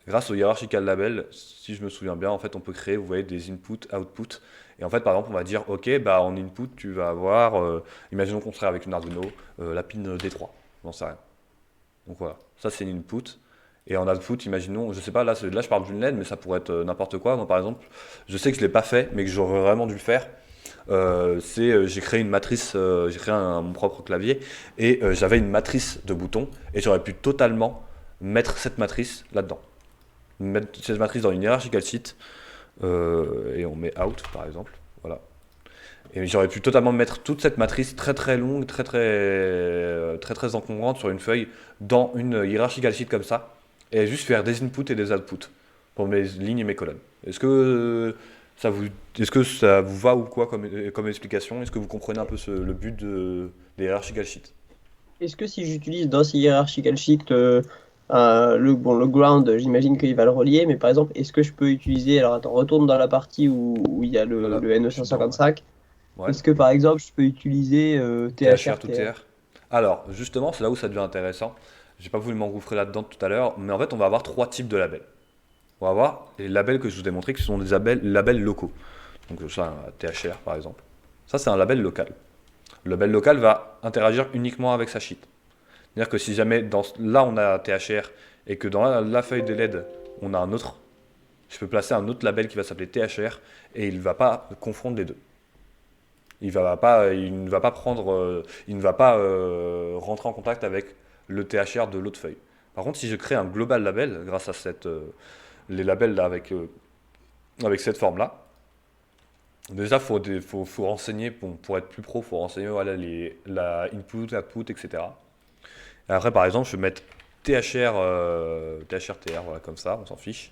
Grâce au hierarchical label, si je me souviens bien, en fait, on peut créer, vous voyez, des input, output. Et en fait, par exemple, on va dire, ok, bah en input, tu vas avoir, imaginons qu'on serait avec une Arduino, la pin D3, j'en sais rien. Donc voilà, ça c'est une input. Et en output, imaginons, je sais pas, là je parle d'une LED, mais ça pourrait être n'importe quoi. Moi par exemple, je sais que je l'ai pas fait, mais que j'aurais vraiment dû le faire. J'ai créé une matrice, j'ai créé mon propre clavier, et j'avais une matrice de boutons, et j'aurais pu totalement mettre cette matrice là-dedans. Mettre cette matrice dans une hierarchical sheet, et on met out par exemple, voilà. Et j'aurais pu totalement mettre toute cette matrice très très longue, très très encombrante sur une feuille dans une hierarchical sheet comme ça, et juste faire des inputs et des outputs pour mes lignes et mes colonnes. Ça vous, est-ce que ça vous va ou quoi comme explication? Est-ce que vous comprenez un peu le but des hierarchical sheets? Est-ce que si j'utilise dans ces hierarchical sheet le ground, j'imagine qu'il va le relier, mais par exemple, est-ce que je peux utiliser, alors attends, retourne dans la partie où il y a Voilà, le je suis dedans, ouais. NE555, Ouais. est-ce que par exemple, je peux utiliser THR to THR-TR? TR. Alors, justement, c'est là où ça devient intéressant. J'ai pas voulu m'engouffrer là-dedans tout à l'heure, mais en fait, on va avoir trois types de labels. on va voir les labels que je vous ai montrés, qui sont des labels locaux. Donc ça, un THR par exemple. Ça, c'est un label local. Le label local va interagir uniquement avec sa sheet. C'est-à-dire que si jamais là on a THR et que dans la feuille de LED on a un autre, je peux placer un autre label qui va s'appeler THR et il ne va pas confondre les deux. Il ne va pas rentrer en contact avec le THR de l'autre feuille. Par contre, si je crée un global label grâce à les labels là avec cette forme-là, déjà, faut renseigner, pour être plus pro, il faut renseigner voilà, la input, output, etc. Et après, par exemple, je vais mettre THR, voilà, comme ça, on s'en fiche.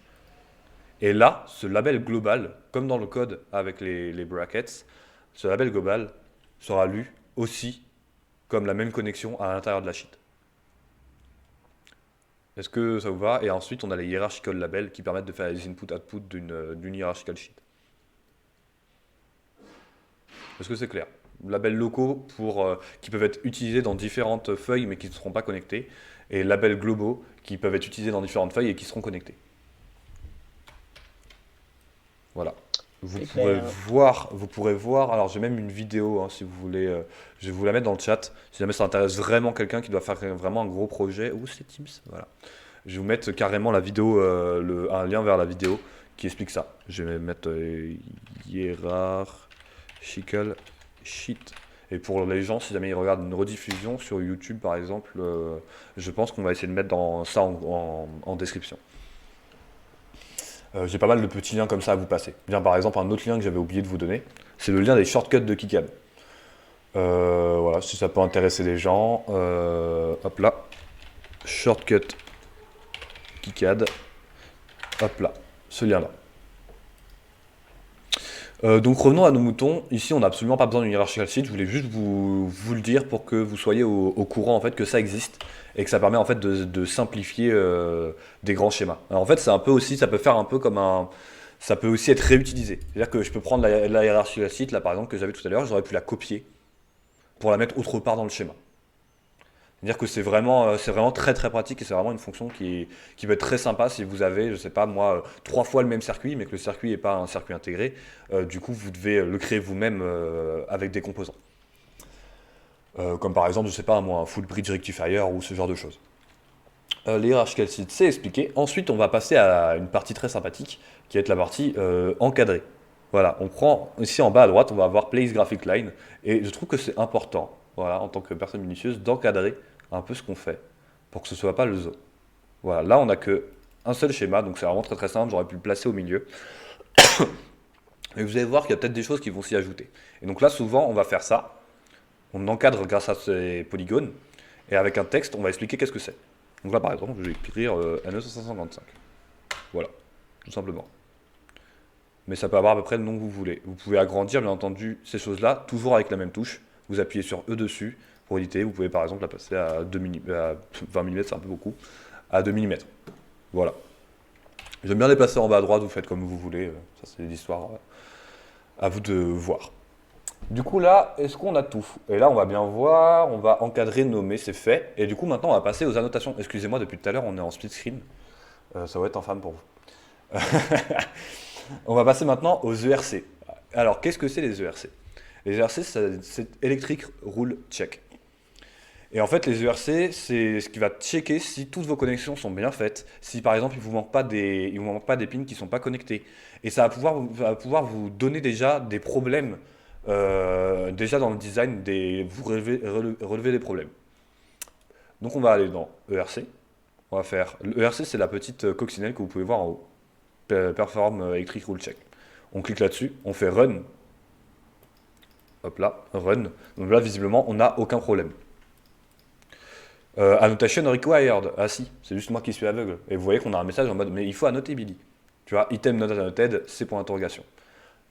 Et là, ce label global, comme dans le code avec les brackets, ce label global sera lu aussi comme la même connexion à l'intérieur de la sheet. Est-ce que ça vous va? Et ensuite, on a les hierarchical labels qui permettent de faire les input-output d'une hierarchical sheet. Est-ce que c'est clair? Labels locaux qui peuvent être utilisés dans différentes feuilles mais qui ne seront pas connectés. Et labels globaux qui peuvent être utilisés dans différentes feuilles et qui seront connectés. Voilà. Vous pourrez voir, alors j'ai même une vidéo si vous voulez, je vais vous la mettre dans le chat, si jamais ça intéresse vraiment quelqu'un qui doit faire vraiment un gros projet, ou c'est Teams, voilà. Je vais vous mettre carrément la vidéo, un lien vers la vidéo qui explique ça. Je vais mettre hierarchical sheet. Et pour les gens, si jamais ils regardent une rediffusion sur YouTube par exemple, je pense qu'on va essayer de mettre ça en description. J'ai pas mal de petits liens comme ça à vous passer. Bien, par exemple, un autre lien que j'avais oublié de vous donner, c'est le lien des shortcuts de KiCad. Voilà, si ça peut intéresser les gens. Hop là. Shortcut KiCad. Hop là. Ce lien-là. Donc revenons à nos moutons. Ici, on n'a absolument pas besoin d'une hierarchical sheet. Je voulais juste vous le dire pour que vous soyez au courant en fait que ça existe et que ça permet en fait de simplifier des grands schémas. Alors, en fait, c'est un peu aussi, ça peut faire un peu comme ça peut aussi être réutilisé. C'est-à-dire que je peux prendre la hierarchical sheet là par exemple que j'avais tout à l'heure, j'aurais pu la copier pour la mettre autre part dans le schéma. C'est-à-dire que c'est vraiment très très pratique et c'est vraiment une fonction qui peut être très sympa si vous avez, je sais pas moi, 3 fois le même circuit, mais que le circuit n'est pas un circuit intégré. Du coup, vous devez le créer vous-même avec des composants. Comme par exemple, je sais pas moi, un full bridge rectifier ou ce genre de choses. Les hierarchical sheets, c'est expliqué. Ensuite, on va passer à une partie très sympathique qui va être la partie encadrée. Voilà, on prend ici en bas à droite, on va avoir place graphic line et je trouve que c'est important, voilà, en tant que personne minutieuse, d'encadrer un peu ce qu'on fait pour que ce soit pas le zoo. Voilà, là on n'a que un seul schéma, donc c'est vraiment très très simple, j'aurais pu le placer au milieu. Et vous allez voir qu'il y a peut-être des choses qui vont s'y ajouter. Et donc là souvent on va faire ça, on encadre grâce à ces polygones, et avec un texte on va expliquer qu'est-ce que c'est. Donc là par exemple je vais écrire NE555. Voilà, tout simplement. Mais ça peut avoir à peu près le nom que vous voulez. Vous pouvez agrandir bien entendu ces choses-là, toujours avec la même touche. Vous appuyez sur E dessus pour éditer. Vous pouvez par exemple la passer à 20 mm, c'est un peu beaucoup, à 2 mm. Voilà. J'aime bien les placer en bas à droite, vous faites comme vous voulez. Ça c'est l'histoire à vous de voir. Du coup là, est-ce qu'on a tout? Et là on va bien voir, on va encadrer, nommer, c'est fait. Et du coup maintenant on va passer aux annotations. Excusez-moi, depuis tout à l'heure on est en split screen. Ça va être infâme pour vous. On va passer maintenant aux ERC. Alors, qu'est-ce que c'est les ERC? Les ERC, c'est Electric Rule Check. Et en fait, les ERC, c'est ce qui va checker si toutes vos connexions sont bien faites, si par exemple, il ne vous manque pas des pins qui ne sont pas connectés. Et ça va pouvoir vous donner déjà des problèmes, déjà dans le design, vous relever des problèmes. Donc, on va aller dans ERC. On va faire. Le ERC, c'est la petite coccinelle que vous pouvez voir en haut. Perform Electric Rule Check. On clique là-dessus, on fait Run. Hop là, Run. Donc là, visiblement, on n'a aucun problème. Annotation required. Ah si, c'est juste moi qui suis aveugle. Et vous voyez qu'on a un message en mode, mais il faut annoter Billy. Tu vois, item not annoted, c'est pour interrogation.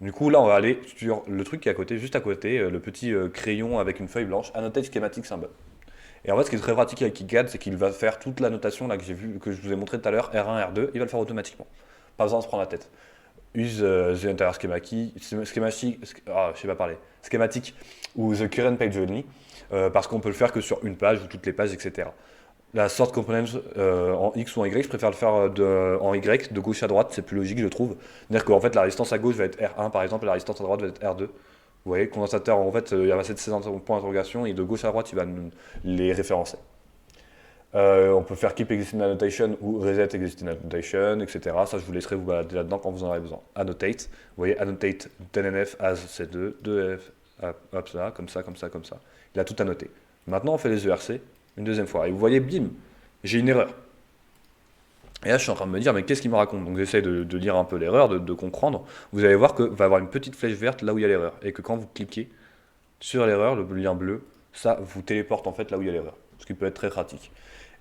Du coup, là, on va aller sur le truc qui est à côté, juste à côté, le petit crayon avec une feuille blanche, annotate schematic symbol. Et en fait, ce qui est très pratique avec KiCad, c'est qu'il va faire toute la notation là, que je vous ai montré tout à l'heure, R1, R2, il va le faire automatiquement. Pas besoin de se prendre la tête. Use the entire schematic ou the current page only, parce qu'on peut le faire que sur une page ou toutes les pages, etc. La sort component en X ou en Y, je préfère le faire en Y, de gauche à droite, c'est plus logique, je trouve. C'est-à-dire qu'en fait, la résistance à gauche va être R1 par exemple, et la résistance à droite va être R2. Vous voyez, condensateur, en fait, il va passer de ces points d'interrogation, et de gauche à droite, il va nous les référencer. On peut faire keep existing annotation ou reset existing annotation, etc. Ça, je vous laisserai vous balader là-dedans quand vous en aurez besoin. Annotate, vous voyez, annotate 10NF as C2, 2F, hop, ça, comme ça, comme ça, comme ça. Il a tout annoté. Maintenant, on fait les ERC une deuxième fois. Et vous voyez, bim, j'ai une erreur. Et là, je suis en train de me dire, mais qu'est-ce qu'il me raconte? Donc, j'essaie de lire un peu l'erreur, de comprendre. Vous allez voir qu'il va y avoir une petite flèche verte là où il y a l'erreur. Et que quand vous cliquez sur l'erreur, le lien bleu, ça vous téléporte en fait là où il y a l'erreur. Ce qui peut être très pratique.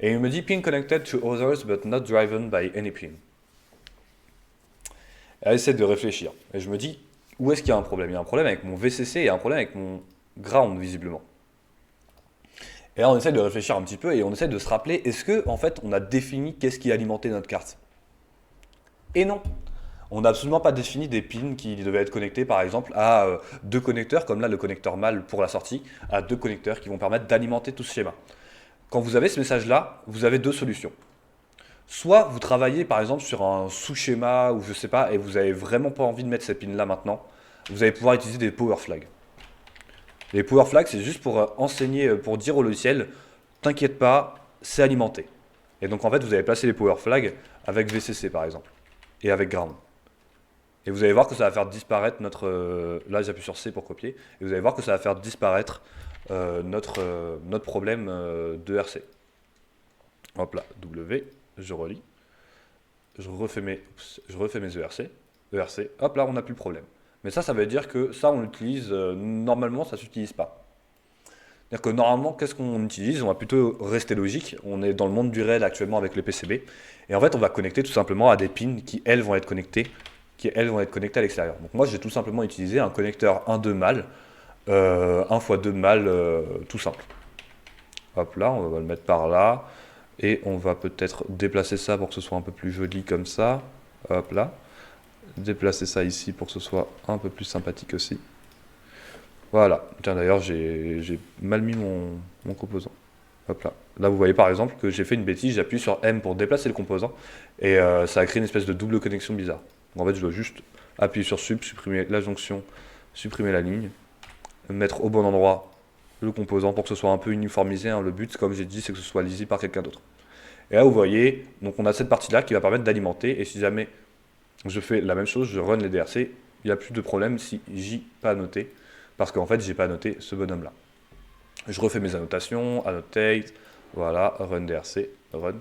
Et il me dit pin connected to others but not driven by any pin. Elle essaie de réfléchir. Et je me dis, où est-ce qu'il y a un problème? Il y a un problème avec mon VCC et un problème avec mon ground, visiblement. Et là, on essaie de réfléchir un petit peu et on essaie de se rappeler, est-ce que en fait, on a défini qu'est-ce qui alimentait notre carte? Et non. On n'a absolument pas défini des pins qui devaient être connectés, par exemple, à deux connecteurs, comme là, le connecteur mâle pour la sortie, à deux connecteurs qui vont permettre d'alimenter tout ce schéma. Quand vous avez ce message-là, vous avez deux solutions. Soit vous travaillez par exemple sur un sous-schéma ou je sais pas, et vous avez vraiment pas envie de mettre ces pins-là maintenant, vous allez pouvoir utiliser des power flags. Les power flags, c'est juste pour enseigner, pour dire au logiciel, t'inquiète pas, c'est alimenté. Et donc en fait, vous allez placer les power flags avec VCC par exemple, et avec ground. Et vous allez voir que ça va faire disparaître notre... là, j'appuie sur C pour copier, et vous allez voir que ça va faire disparaître notre problème de RC. Hop là, W, je relis, je refais mes ERC, ERC, hop là, on n'a plus le problème. Mais ça veut dire que ça, on l'utilise, normalement, ça ne s'utilise pas. C'est-à-dire que normalement, qu'est-ce qu'on utilise? On va plutôt rester logique, on est dans le monde du réel actuellement avec les PCB, et en fait, on va connecter tout simplement à des pins qui, elles, vont être connectées, à l'extérieur. Donc moi, j'ai tout simplement utilisé un connecteur 1-2 mâle, 1x2 mâle, tout simple. Hop là, on va le mettre par là. Et on va peut-être déplacer ça pour que ce soit un peu plus joli comme ça. Hop là. Déplacer ça ici pour que ce soit un peu plus sympathique aussi. Voilà. Tiens, d'ailleurs, j'ai mal mis mon composant. Hop là. Là, vous voyez par exemple que j'ai fait une bêtise. J'appuie sur M pour déplacer le composant. Et ça a créé une espèce de double connexion bizarre. Donc, en fait, je dois juste appuyer sur Sub, supprimer la jonction, supprimer la ligne, mettre au bon endroit le composant pour que ce soit un peu uniformisé. Hein. Le but, comme j'ai dit, c'est que ce soit lisible par quelqu'un d'autre. Et là, vous voyez, donc on a cette partie-là qui va permettre d'alimenter. Et si jamais je fais la même chose, je run les DRC, il n'y a plus de problème si j'ai pas annoté. Parce qu'en fait, j'ai pas annoté ce bonhomme-là. Je refais mes annotations, annotate, voilà, run DRC, run.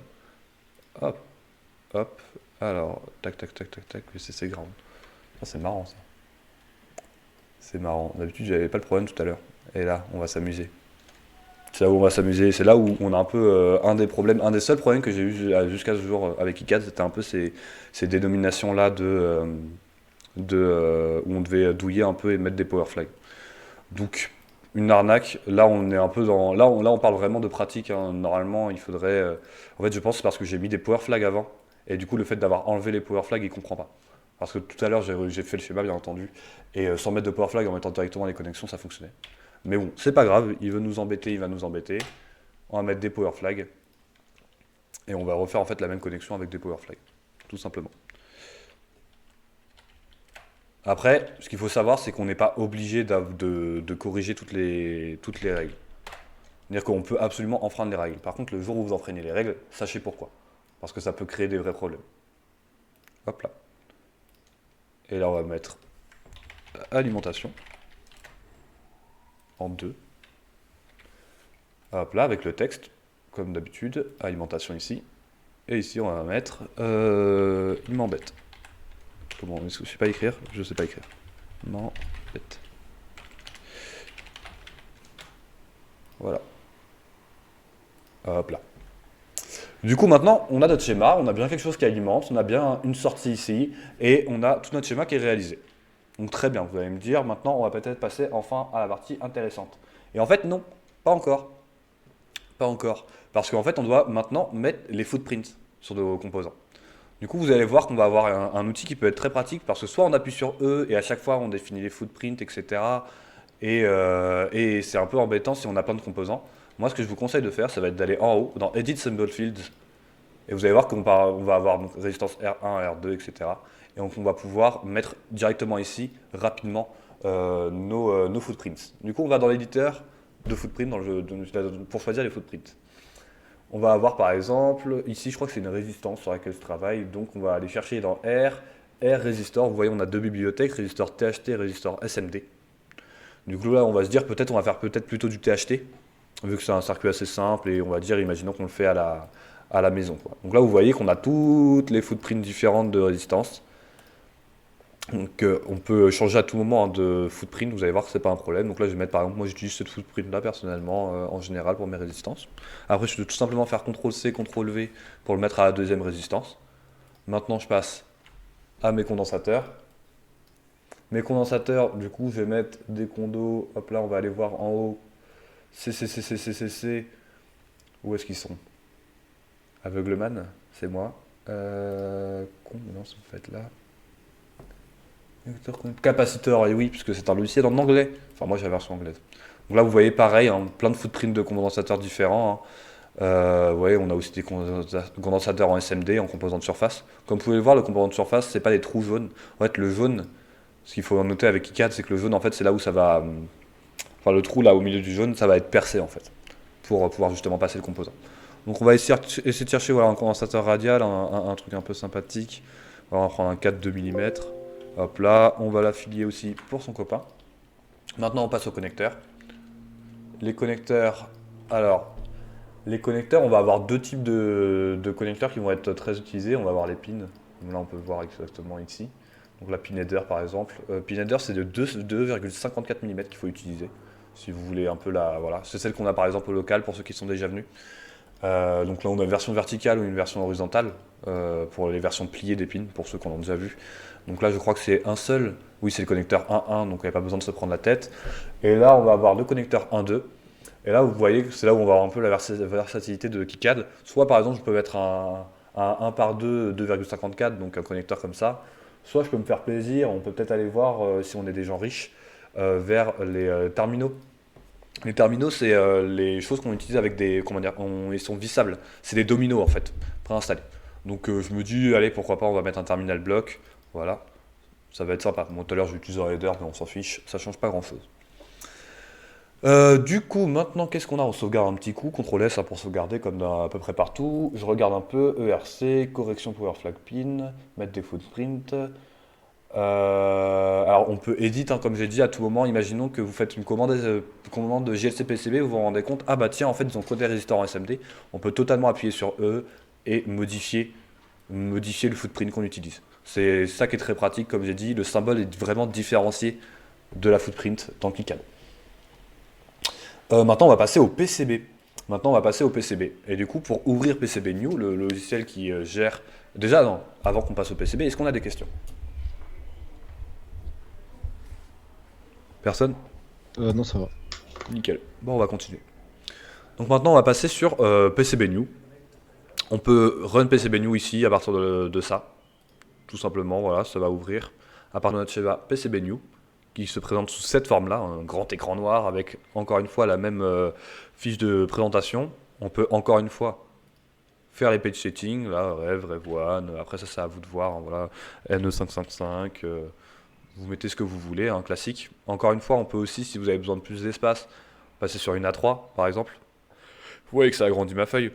Hop, hop. Alors, tac, tac, tac, tac, tac, VCC ground. Ah, c'est marrant ça. C'est marrant. D'habitude, j'avais pas le problème tout à l'heure. Et là, on va s'amuser. C'est là où on va s'amuser. C'est là où on a un peu un des problèmes, un des seuls problèmes que j'ai eu jusqu'à ce jour avec ICAD, c'était un peu ces dénominations-là où on devait douiller un peu et mettre des power flags. Donc, une arnaque. Là, on est un peu dans. Là, on parle vraiment de pratique. Hein. Normalement, il faudrait. En fait, je pense que c'est parce que j'ai mis des power flags avant. Et du coup, le fait d'avoir enlevé les power flags, il comprend pas. Parce que tout à l'heure, j'ai fait le schéma, bien entendu. Et sans mettre de power flag, en mettant directement les connexions, ça fonctionnait. Mais bon, c'est pas grave, il veut nous embêter, il va nous embêter. On va mettre des power flags. Et on va refaire en fait la même connexion avec des power flags. Tout simplement. Après, ce qu'il faut savoir, c'est qu'on n'est pas obligé de corriger toutes les règles. C'est-à-dire qu'on peut absolument enfreindre les règles. Par contre, le jour où vous enfreignez les règles, sachez pourquoi. Parce que ça peut créer des vrais problèmes. Hop là. Et là, on va mettre alimentation. En 2. Hop là, avec le texte, comme d'habitude, alimentation ici. Et ici, on va mettre il m'embête. Comment est-ce que je sais pas écrire? Je sais pas écrire. M'embête. Voilà. Hop là. Du coup, maintenant, on a notre schéma, on a bien quelque chose qui alimente, on a bien une sortie ici, et on a tout notre schéma qui est réalisé. Donc très bien, vous allez me dire, maintenant on va peut-être passer enfin à la partie intéressante. Et en fait non, pas encore. Pas encore. Parce qu'en fait on doit maintenant mettre les footprints sur nos composants. Du coup vous allez voir qu'on va avoir un outil qui peut être très pratique parce que soit on appuie sur E et à chaque fois on définit les footprints, etc. Et c'est un peu embêtant si on a plein de composants. Moi, ce que je vous conseille de faire, ça va être d'aller en haut dans Edit Symbol Fields. Et vous allez voir on va avoir donc, résistance R1, R2, etc. Et donc on va pouvoir mettre directement ici, rapidement, nos footprints. Du coup, on va dans l'éditeur de footprint pour choisir les footprints. On va avoir par exemple, ici je crois que c'est une résistance sur laquelle je travaille, donc on va aller chercher dans R Resistor, vous voyez on a deux bibliothèques, Resistor THT et Resistor SMD. Du coup là on va se dire on va faire peut-être plutôt du THT, vu que c'est un circuit assez simple et on va dire, imaginons qu'on le fait à la maison, quoi. Donc là vous voyez qu'on a toutes les footprints différentes de résistance. Donc on peut changer à tout moment hein, de footprint, vous allez voir que c'est pas un problème. Donc là je vais mettre par exemple, moi j'utilise cette footprint là personnellement en général pour mes résistances. Après je peux tout simplement faire CTRL-C, CTRL-V pour le mettre à la deuxième résistance. Maintenant je passe à mes condensateurs. Mes condensateurs, du coup je vais mettre des condos, hop là on va aller voir en haut, C. Où est-ce qu'ils sont? Aveugleman, c'est moi. Non, c'est en fait là. Capaciteur, et oui, puisque c'est un logiciel en anglais. Enfin, moi j'ai la version anglaise. Donc là, vous voyez pareil, hein, plein de footprints de condensateurs différents. Hein. Vous voyez, on a aussi des condensateurs en SMD, en composant de surface. Comme vous pouvez le voir, le composant de surface, c'est pas des trous jaunes. En fait, le jaune, ce qu'il faut noter avec KiCad, c'est que le jaune, en fait, c'est là où ça va. Enfin, le trou là au milieu du jaune, ça va être percé en fait, pour pouvoir justement passer le composant. Donc on va essayer de chercher voilà, un condensateur radial, un truc un peu sympathique. On va prendre un 4 2 mm. Hop là, on va l'affilier aussi pour son copain. Maintenant on passe aux connecteurs. Les connecteurs, alors, les connecteurs, on va avoir deux types de connecteurs qui vont être très utilisés. On va avoir les pins, donc là on peut voir exactement ici. Donc la pin header par exemple. Pin header c'est de 2,54 mm qu'il faut utiliser. Si vous voulez un peu la... Voilà, c'est celle qu'on a par exemple au local pour ceux qui sont déjà venus. Donc là on a une version verticale ou une version horizontale pour les versions pliées des pins, pour ceux qu'on a déjà vu. Donc là je crois que c'est un seul, oui c'est le connecteur 1.1, donc il n'y a pas besoin de se prendre la tête. Et là on va avoir le connecteur 1.2. Et là vous voyez que c'est là où on va avoir un peu la versatilité de KiCad. Soit par exemple je peux mettre un 1 par 2, 2,54, donc un connecteur comme ça. Soit je peux me faire plaisir, on peut peut-être aller voir si on est des gens riches, vers les terminaux. Les terminaux, c'est les choses qu'on utilise avec des. Comment dire, ils sont vissables. C'est des dominos en fait, préinstallés. Donc je me dis, allez, pourquoi pas, on va mettre un terminal bloc. Voilà, ça va être sympa. Moi tout à l'heure, j'utilise un header, mais on s'en fiche, ça change pas grand chose. Du coup, maintenant, qu'est-ce qu'on a? On sauvegarde un petit coup, CTRL S hein, pour sauvegarder comme dans à peu près partout. Je regarde un peu, ERC, correction power flag pin, mettre des footprints. Alors on peut edit hein, comme j'ai dit à tout moment. Imaginons que vous faites une commande de GLC PCB, vous vous rendez compte, ah bah tiens en fait ils ont codé résisteur en SMD, on peut totalement appuyer sur E et modifier le footprint qu'on utilise. C'est ça qui est très pratique, comme j'ai dit, le symbole est vraiment différencié de la footprint dans KiCad. Maintenant on va passer au PCB. Et du coup pour ouvrir PCB New, le logiciel qui gère... Déjà non, avant qu'on passe au PCB, est-ce qu'on a des questions? Personne? Non, ça va. Nickel. Bon, on va continuer. Donc maintenant, on va passer sur PCB New. On peut run PCB New ici à partir de ça. Tout simplement, voilà, ça va ouvrir à partir de notre schéma PCB New qui se présente sous cette forme-là, un grand écran noir avec encore une fois la même fiche de présentation. On peut encore une fois faire les page settings, là, Rev 1, après ça c'est à vous de voir, hein, voilà, NE555, vous mettez ce que vous voulez, un classique. Encore une fois, on peut aussi, si vous avez besoin de plus d'espace, passer sur une A3 par exemple. Vous voyez que ça agrandit ma feuille.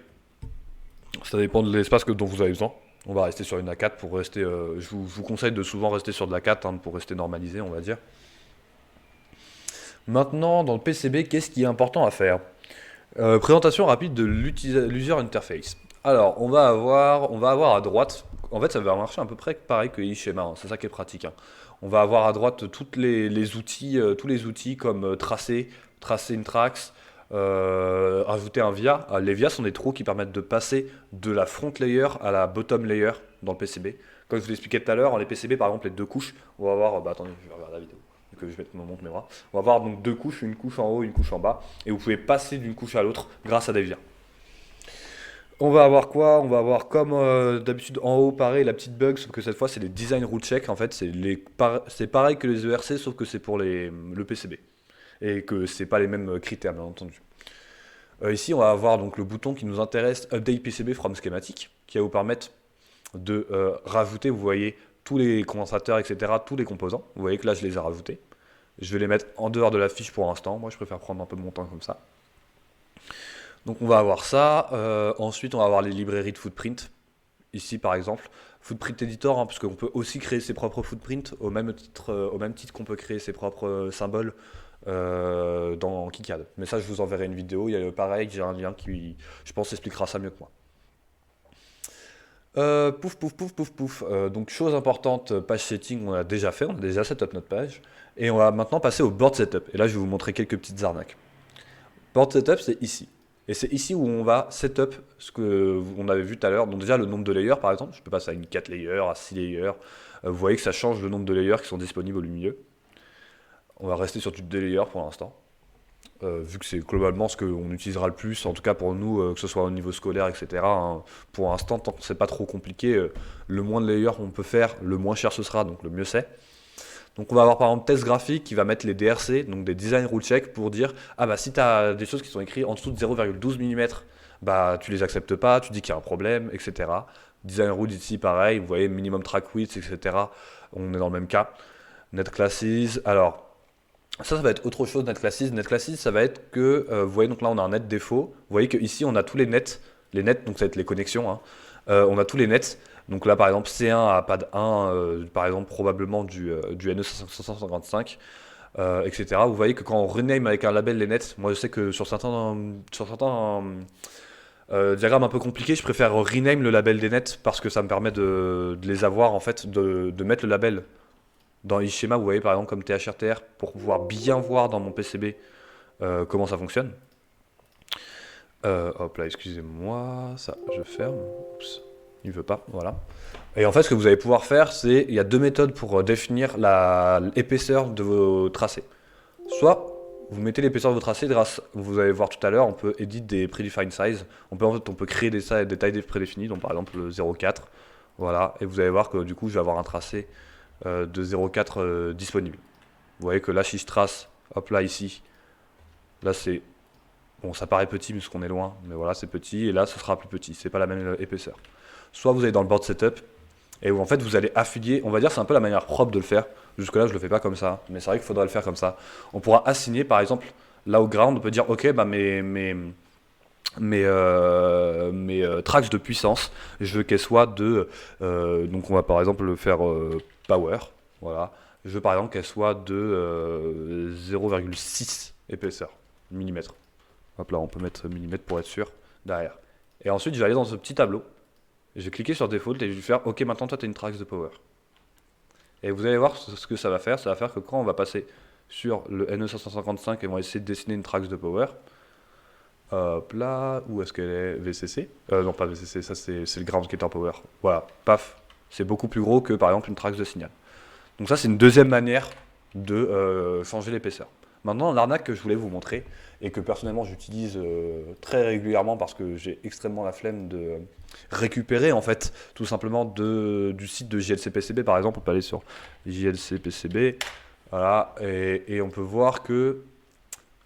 Ça dépend de l'espace dont vous avez besoin. On va rester sur une A4 pour rester... je vous conseille de souvent rester sur de l'A4 hein, pour rester normalisé, on va dire. Maintenant, dans le PCB, qu'est-ce qui est important à faire? Présentation rapide de l'user interface. Alors, on va avoir à droite, en fait ça va marcher à peu près pareil que eSchema, hein, c'est ça qui est pratique. Hein. On va avoir à droite tous les outils comme tracer une trax, ajouter un via. Les vias sont des trous qui permettent de passer de la front layer à la bottom layer dans le PCB. Comme je vous l'expliquais tout à l'heure, les PCB par exemple les deux couches, on va avoir, attendez, je vais regarder la vidéo, que je montre mes bras. On va avoir donc deux couches, une couche en haut, une couche en bas, et vous pouvez passer d'une couche à l'autre grâce à des vias. On va avoir quoi? On va avoir comme d'habitude en haut pareil la petite bug, sauf que cette fois c'est les design rule check. En fait c'est pareil que les ERC sauf que c'est pour le PCB et que c'est pas les mêmes critères bien entendu. Ici, on va avoir donc le bouton qui nous intéresse, Update PCB from Schematic, qui va vous permettre de rajouter, vous voyez, tous les condensateurs, etc., tous les composants. Vous voyez que là, je les ai rajoutés. Je vais les mettre en dehors de la fiche pour l'instant. Moi, je préfère prendre un peu mon temps comme ça. Donc, on va avoir ça. Ensuite, on va avoir les librairies de footprint. Ici, par exemple, Footprint Editor, hein, parce qu'on peut aussi créer ses propres footprints au même titre qu'on peut créer ses propres symboles dans KiCad. Mais ça, je vous enverrai une vidéo. Il y a pareil, j'ai un lien qui, je pense, expliquera ça mieux que moi. Pouf, pouf, pouf, pouf, pouf. Donc, chose importante, page setting, on a déjà fait, on a déjà setup notre page. Et on va maintenant passer au board setup. Et là, je vais vous montrer quelques petites arnaques. Board setup, c'est ici. Et c'est ici où on va setup ce qu'on avait vu tout à l'heure. Donc, déjà, le nombre de layers, par exemple, je peux passer à une 4 layers, à 6 layers. Vous voyez que ça change le nombre de layers qui sont disponibles au milieu. On va rester sur du 2 layers pour l'instant. Vu que c'est globalement ce qu'on utilisera le plus, en tout cas pour nous, que ce soit au niveau scolaire, etc. Hein, pour l'instant, tant que c'est pas trop compliqué, le moins de layers qu'on peut faire, le moins cher ce sera, donc le mieux c'est. Donc on va avoir par exemple test graphique qui va mettre les DRC, donc des design rule check, pour dire ah bah si tu as des choses qui sont écrites en dessous de 0,12 mm, bah tu les acceptes pas, tu dis qu'il y a un problème, etc. Design rule ici pareil, vous voyez minimum track width, etc. On est dans le même cas. Net classes, alors ça va être autre chose, net classes. Net classes, ça va être que, vous voyez, donc là on a un net défaut. Vous voyez qu'ici on a tous les nets, donc ça va être les connexions. Hein. On a tous les nets. Donc là par exemple C1 à pad 1, par exemple probablement du NE555, etc. Vous voyez que quand on rename avec un label les nets, moi je sais que sur certains diagrammes un peu compliqués, je préfère rename le label des nets parce que ça me permet de les avoir en fait, de mettre le label dans les schémas, vous voyez par exemple comme THRTR, pour pouvoir bien voir dans mon PCB comment ça fonctionne. Hop là, excusez-moi, ça je ferme. Oups, il veut pas, voilà. Et en fait, ce que vous allez pouvoir faire, c'est il y a deux méthodes pour définir l'épaisseur de vos tracés. Soit vous mettez l'épaisseur de vos tracés, vous allez voir tout à l'heure, on peut edit des predefined size, on peut créer des tailles prédéfinies, donc par exemple le 0,4, voilà, et vous allez voir que du coup je vais avoir un tracé de 0,4 disponible. Vous voyez que là, si je trace, hop là, ici, là c'est, bon, ça paraît petit parce qu'on est loin, mais voilà, c'est petit, et là, ce sera plus petit, c'est pas la même épaisseur. Soit vous allez dans le board setup, et où en fait, vous allez affilier, on va dire, c'est un peu la manière propre de le faire. Jusque-là, je le fais pas comme ça, mais c'est vrai qu'il faudrait le faire comme ça. On pourra assigner, par exemple, là au ground, on peut dire, ok, bah mes tracks de puissance, je veux qu'elles soient donc on va par exemple le faire power, voilà. Je veux par exemple qu'elle soit de 0,6 épaisseur, millimètre. Hop là, on peut mettre millimètre pour être sûr, derrière. Et ensuite, je vais aller dans ce petit tableau, je vais cliquer sur default et je vais faire ok, maintenant toi tu as une trace de power. Et vous allez voir ce que ça va faire que quand on va passer sur le NE555 et on va essayer de dessiner une trace de power, hop là, où est-ce qu'elle est? VCC non, pas VCC, ça c'est le ground qui est en power. Voilà, paf, c'est beaucoup plus gros que par exemple une trace de signal. Donc ça c'est une deuxième manière de changer l'épaisseur. Maintenant, l'arnaque que je voulais vous montrer, et que personnellement j'utilise très régulièrement parce que j'ai extrêmement la flemme de récupérer en fait, tout simplement du site de JLC-PCB par exemple, on peut aller sur JLC-PCB, voilà, et on peut voir que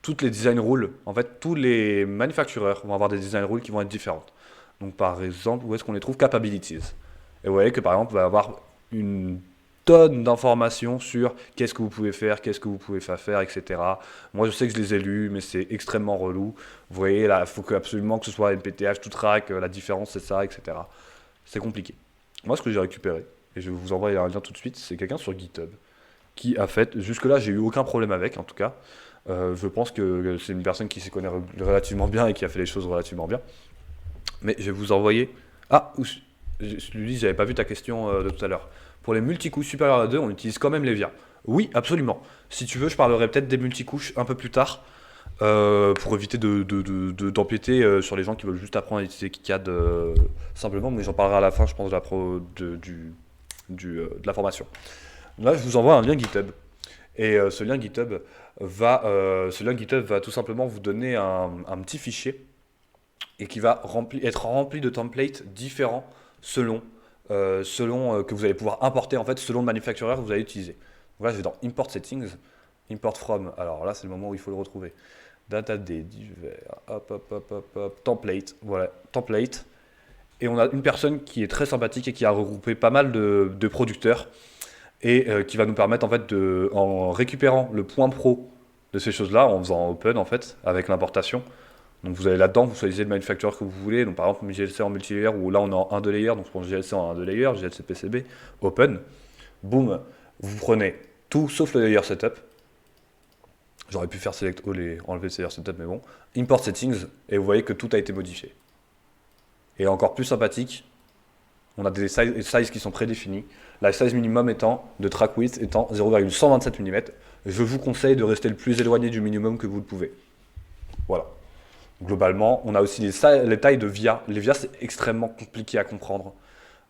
toutes les design rules, en fait tous les manufacturers vont avoir des design rules qui vont être différentes. Donc par exemple, où est-ce qu'on les trouve? Capabilities. Et vous voyez que par exemple, on va avoir une tonne d'informations sur qu'est-ce que vous pouvez faire, qu'est-ce que vous pouvez pas faire, etc. Moi je sais que je les ai lus, mais c'est extrêmement relou. Vous voyez là, il faut absolument que ce soit NPTH, tout track, la différence c'est ça, etc. C'est compliqué. Moi ce que j'ai récupéré, et je vais vous envoyer un lien tout de suite, c'est quelqu'un sur GitHub qui a fait, jusque-là j'ai eu aucun problème avec en tout cas. Je pense que c'est une personne qui s'y connaît relativement bien et qui a fait les choses relativement bien. Mais je vais vous envoyer... Ah, Lully, j'avais pas vu ta question de tout à l'heure. Pour les multicouches supérieures à 2, on utilise quand même les VIA. Oui, absolument. Si tu veux, je parlerai peut-être des multicouches un peu plus tard, pour éviter d'empiéter sur les gens qui veulent juste apprendre à utiliser KiCad simplement, mais j'en parlerai à la fin, je pense, de la formation. Là, je vous envoie un lien GitHub. Et ce lien GitHub va tout simplement vous donner un petit fichier et qui va être rempli de templates différents selon que vous allez pouvoir importer en fait selon le manufacturer que vous allez utiliser. Donc là, je vais dans Import Settings, Import From. Alors là, c'est le moment où il faut le retrouver. Data D, divers, hop, template, voilà, template. Et on a une personne qui est très sympathique et qui a regroupé pas mal de producteurs et qui va nous permettre en fait en récupérant le point pro de ces choses-là, en faisant open en fait, avec l'importation. Donc vous allez là-dedans, vous choisissez le manufacturer que vous voulez, donc par exemple GLC en multi-layer, ou là on est en 1 2 layer, donc pour GLC en 1 2 layer, GLC PCB, open, boum, vous prenez tout sauf le layer setup. J'aurais pu faire select all et enlever le layer setup, mais bon. Import settings, et vous voyez que tout a été modifié. Et encore plus sympathique, on a des sizes qui sont prédéfinis. La size minimum étant de track width étant 0,127 mm. Je vous conseille de rester le plus éloigné du minimum que vous le pouvez. Voilà. Globalement, on a aussi les tailles de via. Les via, c'est extrêmement compliqué à comprendre.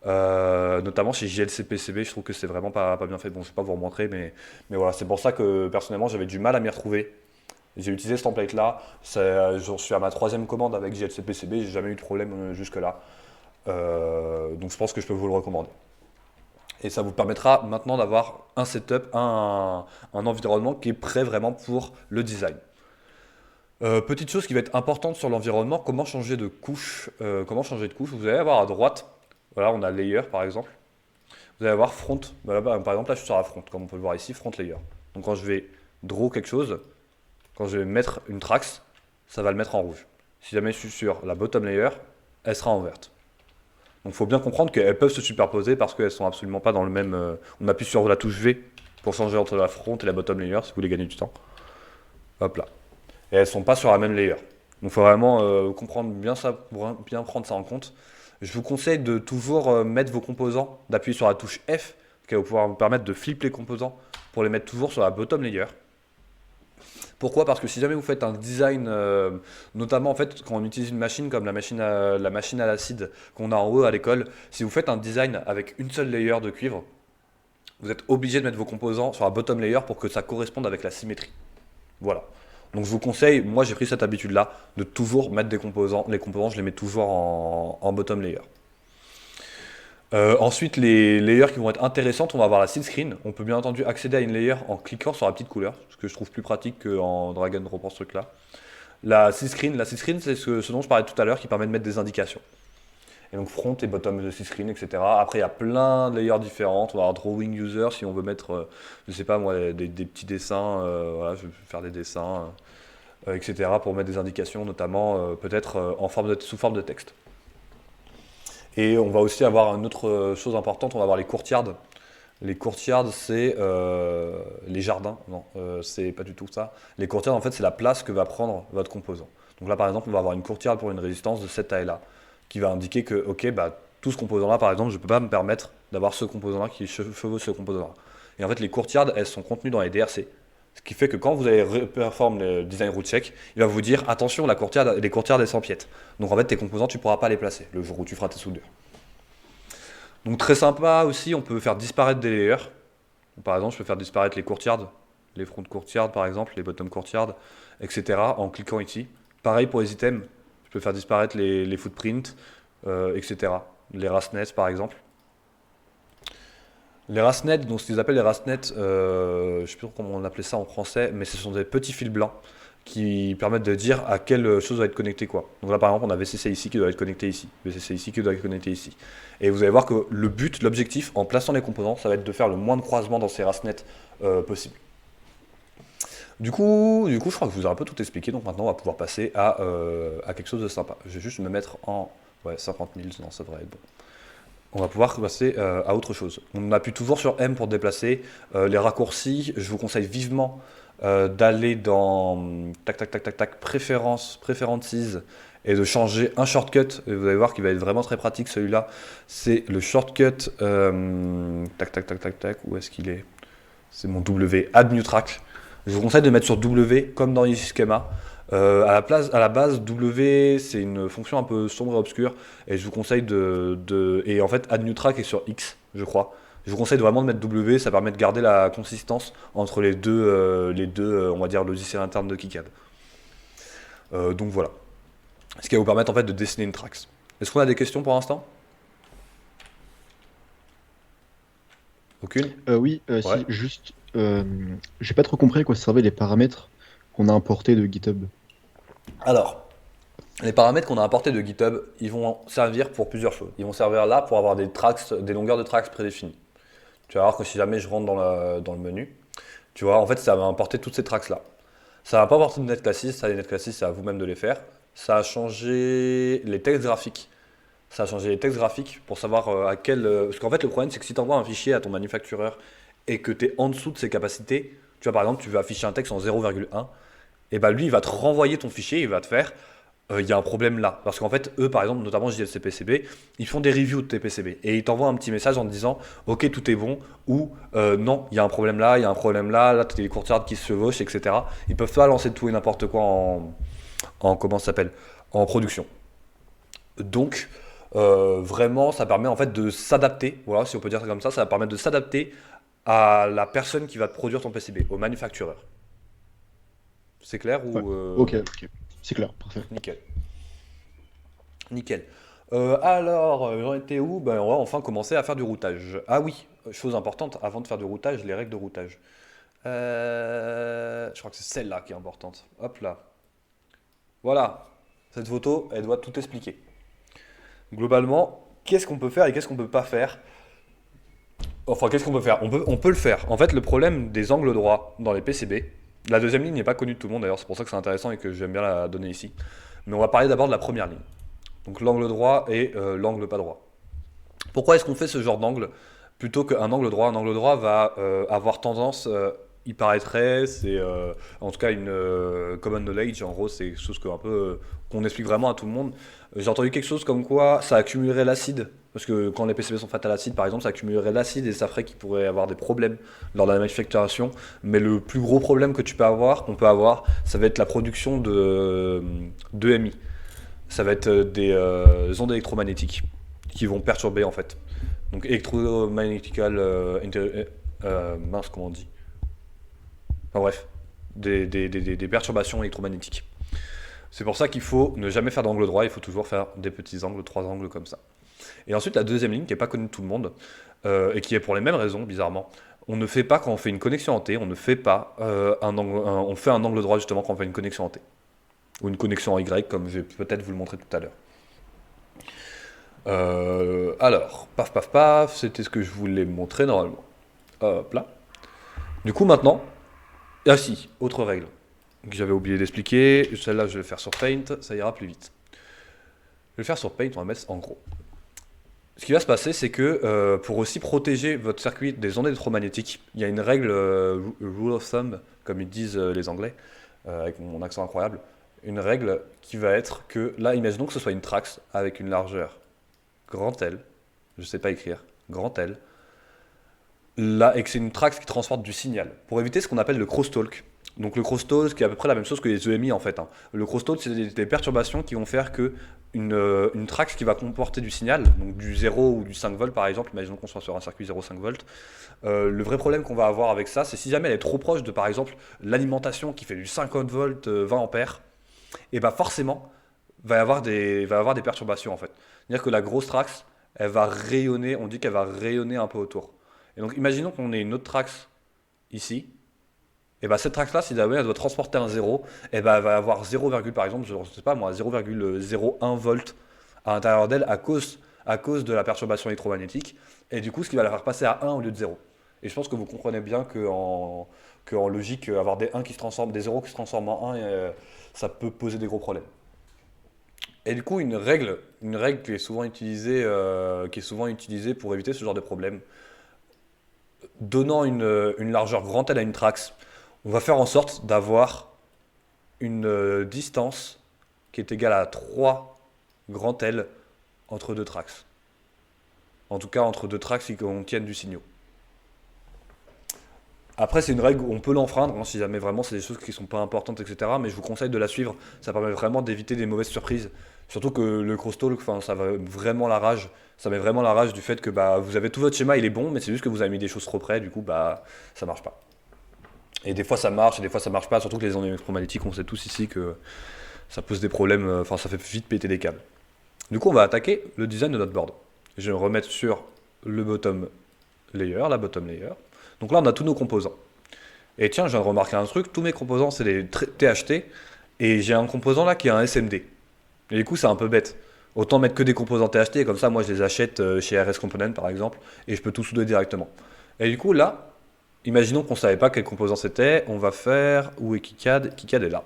Notamment chez JLC PCB, je trouve que c'est vraiment pas bien fait. Bon, je vais pas vous remontrer, mais voilà, c'est pour ça que personnellement, j'avais du mal à m'y retrouver. J'ai utilisé ce template-là. J'en suis à ma 3e commande avec JLC PCB. J'ai jamais eu de problème jusque-là. Donc je pense que je peux vous le recommander. Et ça vous permettra maintenant d'avoir un setup, un environnement qui est prêt vraiment pour le design. Petite chose qui va être importante sur l'environnement, comment changer de couche. Vous allez avoir à droite, voilà, on a layer par exemple. Vous allez avoir front. Voilà, par exemple, là je suis sur la front, comme on peut le voir ici, front layer. Donc quand je vais draw quelque chose, quand je vais mettre une trax, ça va le mettre en rouge. Si jamais je suis sur la bottom layer, elle sera en verte. Donc il faut bien comprendre qu'elles peuvent se superposer parce qu'elles sont absolument pas dans le même. On appuie sur la touche V pour changer entre la front et la bottom layer si vous voulez gagner du temps. Hop là. Et elles sont pas sur la même layer. Donc il faut vraiment comprendre bien ça, pour bien prendre ça en compte. Je vous conseille de toujours mettre vos composants, d'appuyer sur la touche F qui va pouvoir vous permettre de flipper les composants pour les mettre toujours sur la bottom layer. Pourquoi? Parce que si jamais vous faites un design, notamment en fait quand on utilise une machine comme la machine à l'acide qu'on a en haut à l'école, si vous faites un design avec une seule layer de cuivre, vous êtes obligé de mettre vos composants sur la bottom layer pour que ça corresponde avec la symétrie. Voilà. Donc je vous conseille, moi j'ai pris cette habitude-là, de toujours mettre des composants. Les composants, je les mets toujours en bottom layer. Ensuite, les layers qui vont être intéressantes, on va avoir la seed screen. On peut bien entendu accéder à une layer en cliquant sur la petite couleur, ce que je trouve plus pratique qu'en drag and drop en ce truc-là. La seed screen, c'est ce dont je parlais tout à l'heure qui permet de mettre des indications. Et donc front et bottom de seed screen, etc. Après, il y a plein de layers différentes. On va avoir drawing user si on veut mettre, je sais pas moi, des petits dessins. Voilà, je vais faire des dessins, etc. pour mettre des indications, notamment peut-être sous forme de texte. Et on va aussi avoir une autre chose importante, on va avoir les courtyards. Les courtyards, c'est les jardins. Non, c'est pas du tout ça. Les courtyards, en fait, c'est la place que va prendre votre composant. Donc là, par exemple, on va avoir une courtyard pour une résistance de cette taille-là, qui va indiquer que, ok, bah, tout ce composant-là, par exemple, je ne peux pas me permettre d'avoir ce composant-là qui chevauche ce composant-là. Et en fait, les courtyards, elles sont contenues dans les DRC. Ce qui fait que quand vous allez performer le design root check, il va vous dire attention, les courtyards elles s'empiètent. Donc en fait, tes composants, tu ne pourras pas les placer le jour où tu feras tes soudures. Donc très sympa aussi, on peut faire disparaître des layers. Par exemple, je peux faire disparaître les courtyards, les front courtyards par exemple, les bottom courtyards, etc. en cliquant ici. Pareil pour les items, je peux faire disparaître les footprints, etc. Les rasnets par exemple. Les rasnets, donc ce qu'ils appellent les rasnets, je ne sais plus comment on appelait ça en français, mais ce sont des petits fils blancs qui permettent de dire à quelle chose va être connectée quoi. Donc là par exemple on a VCC ici qui doit être connecté ici, VCC ici qui doit être connecté ici. Et vous allez voir que le but, l'objectif en plaçant les composants, ça va être de faire le moins de croisements dans ces rasnets possible. Du coup, je crois que je vous ai un peu tout expliqué, donc maintenant on va pouvoir passer à quelque chose de sympa. Je vais juste me mettre en 50 000, non ça devrait être bon. On va pouvoir passer à autre chose. On appuie toujours sur M pour déplacer. Les raccourcis, je vous conseille vivement d'aller dans préférences et de changer un shortcut. Et vous allez voir qu'il va être vraiment très pratique celui-là. C'est le shortcut où est-ce qu'il est? C'est mon W, Add New Track. Je vous conseille de mettre sur W comme dans Easy Schema. À la base, W, c'est une fonction un peu sombre et obscure, et je vous conseille et en fait, Add New Track est sur X, je crois. Je vous conseille vraiment de mettre W, ça permet de garder la consistance entre les deux on va dire, logiciels internes de KiCad. Donc voilà. Ce qui va vous permettre en fait de dessiner une trax. Est-ce qu'on a des questions pour l'instant? Aucune? Oui, Ouais. si, juste, j'ai pas trop compris à quoi servaient les paramètres qu'on a importés de GitHub. Alors, les paramètres qu'on a importés de GitHub, ils vont servir pour plusieurs choses. Ils vont servir là pour avoir des tracks, des longueurs de tracks prédéfinies. Tu vas voir que si jamais je rentre dans le menu, tu vois, en fait, ça va importer toutes ces tracks-là. Ça va pas importer de netclassis, ça, les netclassis, c'est à vous-même de les faire. Ça a changé les textes graphiques. Ça a changé les textes graphiques pour savoir à quel. Parce qu'en fait, le problème, c'est que si tu envoies un fichier à ton manufactureur et que tu es en dessous de ses capacités, tu vois, par exemple, tu veux afficher un texte en 0,1, et bah lui, il va te renvoyer ton fichier, il va te faire il y a un problème là. Parce qu'en fait, eux, par exemple, notamment JLC PCB, ils font des reviews de tes PCB et ils t'envoient un petit message en te disant ok, tout est bon, ou non, il y a un problème là, il y a un problème là, tu as des courtières qui se chevauchent, etc. Ils peuvent pas lancer tout et n'importe quoi en comment ça s'appelle, en production. Donc, vraiment, ça permet en fait de s'adapter, voilà, si on peut dire ça comme ça va permettre de s'adapter à la personne qui va te produire ton PCB, au manufactureur. C'est clair Ouais. ou Ok. C'est clair, parfait. nickel. Nickel. Alors, j'en étais où? Ben, on va enfin commencer à faire du routage. Ah oui, chose importante, avant de faire du routage, les règles de routage. Je crois que c'est celle-là qui est importante. Hop là. Voilà. Cette photo, elle doit tout expliquer. Globalement, qu'est-ce qu'on peut faire et qu'est-ce qu'on peut pas faire? Enfin, qu'est-ce qu'on peut faire? On peut le faire. En fait, le problème des angles droits dans les PCB, la deuxième ligne n'est pas connue de tout le monde d'ailleurs, c'est pour ça que c'est intéressant et que j'aime bien la donner ici. Mais on va parler d'abord de la première ligne. Donc l'angle droit et l'angle pas droit. Pourquoi est-ce qu'on fait ce genre d'angle plutôt qu'un angle droit? Un angle droit va avoir tendance, il paraîtrait, c'est en tout cas une common knowledge, en gros c'est quelque chose que, un peu, qu'on explique vraiment à tout le monde. J'ai entendu quelque chose comme quoi ça accumulerait l'acide, parce que quand les PCB sont faits à l'acide par exemple, ça accumulerait l'acide et ça ferait qu'il pourrait y avoir des problèmes lors de la manufacturation. Mais le plus gros problème que tu peux avoir, qu'on peut avoir, ça va être la production de EMI. Ça va être des ondes électromagnétiques qui vont perturber en fait. Donc électromagnétical, mince comment on dit. Enfin bref, des perturbations électromagnétiques. C'est pour ça qu'il faut ne jamais faire d'angle droit, il faut toujours faire des petits angles, trois angles comme ça. Et ensuite la deuxième ligne qui n'est pas connue de tout le monde, et qui est pour les mêmes raisons bizarrement. On ne fait pas quand on fait une connexion en T, on ne fait pas on fait un angle droit justement quand on fait une connexion en T. Ou une connexion en Y, comme je vais peut-être vous le montrer tout à l'heure. Alors, paf paf paf, c'était ce que je voulais montrer normalement. Hop là. Du coup maintenant, ah si, autre règle que j'avais oublié d'expliquer, celle-là je vais le faire sur Paint, ça ira plus vite. Je vais le faire sur Paint, on va mettre en gros. Ce qui va se passer, c'est que pour aussi protéger votre circuit des ondes électromagnétiques, il y a une règle, rule of thumb, comme ils disent les Anglais, avec mon accent incroyable, une règle qui va être que, là, imaginons que ce soit une Trax avec une largeur grand L, je sais pas écrire, grand L, là, et que c'est une Trax qui transporte du signal, pour éviter ce qu'on appelle le crosstalk. Donc le crosstalk, qui est à peu près la même chose que les EMI en fait, hein. Le crosstalk, c'est des perturbations qui vont faire que une Trax qui va comporter du signal, donc du 0 ou du 5 volts par exemple, imaginons qu'on soit sur un circuit 0,5 volts, le vrai problème qu'on va avoir avec ça, c'est si jamais elle est trop proche de par exemple l'alimentation qui fait du 50 volts, 20 ampères, et bah forcément, va y avoir des perturbations en fait. C'est-à-dire que la grosse Trax, elle va rayonner, on dit qu'elle va rayonner un peu autour. Et donc imaginons qu'on ait une autre Trax ici, et bah cette Trax là, si jamais elle doit transporter un 0, et bah elle va avoir 0, par exemple, je sais pas moi, 0,01 volts à l'intérieur d'elle à cause de la perturbation électromagnétique, et du coup ce qui va la faire passer à 1 au lieu de 0. Et je pense que vous comprenez bien que en logique, avoir des 1 qui se transforment, des 0 qui se transforment en 1, ça peut poser des gros problèmes. Et du coup, une règle qui est souvent utilisée pour éviter ce genre de problème, donnant une largeur grand L à une Trax, on va faire en sorte d'avoir une distance qui est égale à 3 grand L entre deux Trax. En tout cas, entre deux Trax qui contiennent du signal. Après, c'est une règle où on peut l'enfreindre, hein, si jamais vraiment c'est des choses qui sont pas importantes, etc. Mais je vous conseille de la suivre. Ça permet vraiment d'éviter des mauvaises surprises. Surtout que le crosstalk, enfin, ça va vraiment la rage. Ça met vraiment la rage du fait que bah, vous avez tout votre schéma, il est bon, mais c'est juste que vous avez mis des choses trop près, du coup, bah, ça marche pas. Et des fois ça marche, et des fois ça marche pas. Surtout que les ondes électromagnétiques, on sait tous ici que ça pose des problèmes, enfin, ça fait vite péter des câbles. Du coup, on va attaquer le design de notre board. Je vais me remettre sur le bottom layer, la bottom layer. Donc là, on a tous nos composants. Et tiens, je viens de remarquer un truc, tous mes composants, c'est des THT, et j'ai un composant là qui est un SMD. Et du coup, c'est un peu bête. Autant mettre que des composants THT, et comme ça, moi, je les achète chez RS Component, par exemple, et je peux tout souder directement. Et du coup, là, imaginons qu'on ne savait pas quel composant c'était, on va faire, où est KiCad? KiCad est là.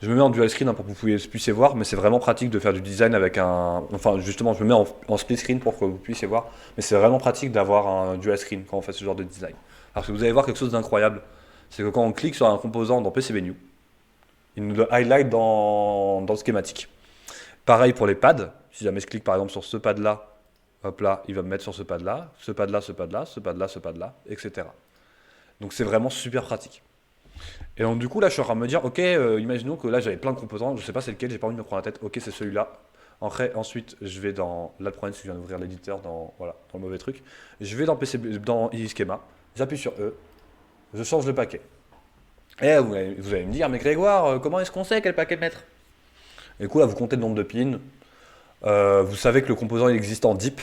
Je me mets en dual screen hein, pour que vous puissiez voir, mais c'est vraiment pratique de faire du design avec un... Enfin, justement, je me mets en split screen pour que vous puissiez voir, mais c'est vraiment pratique d'avoir un dual screen quand on fait ce genre de design. Alors que vous allez voir quelque chose d'incroyable, c'est que quand on clique sur un composant dans PCBnew, il nous le highlight dans le schématique. Pareil pour les pads. Si jamais je clique par exemple sur ce pad là, hop là, il va me mettre sur ce pad là, ce pad là, ce pad là, ce pad là, ce pad là, etc. Donc c'est vraiment super pratique. Et donc du coup là je suis en train de me dire, ok, imaginons que là j'avais plein de composants, je sais pas c'est lequel, j'ai pas envie de me prendre la tête, ok c'est celui-là. Ensuite je vais dans, là le problème c'est que je viens d'ouvrir l'éditeur dans, voilà, dans le mauvais truc. Je vais dans PCB, dans eSchema, j'appuie sur E, je change le paquet. Et vous allez me dire, mais Grégoire, comment est-ce qu'on sait quel paquet mettre? Et du coup là vous comptez le nombre de pins, vous savez que le composant il existe en DIP,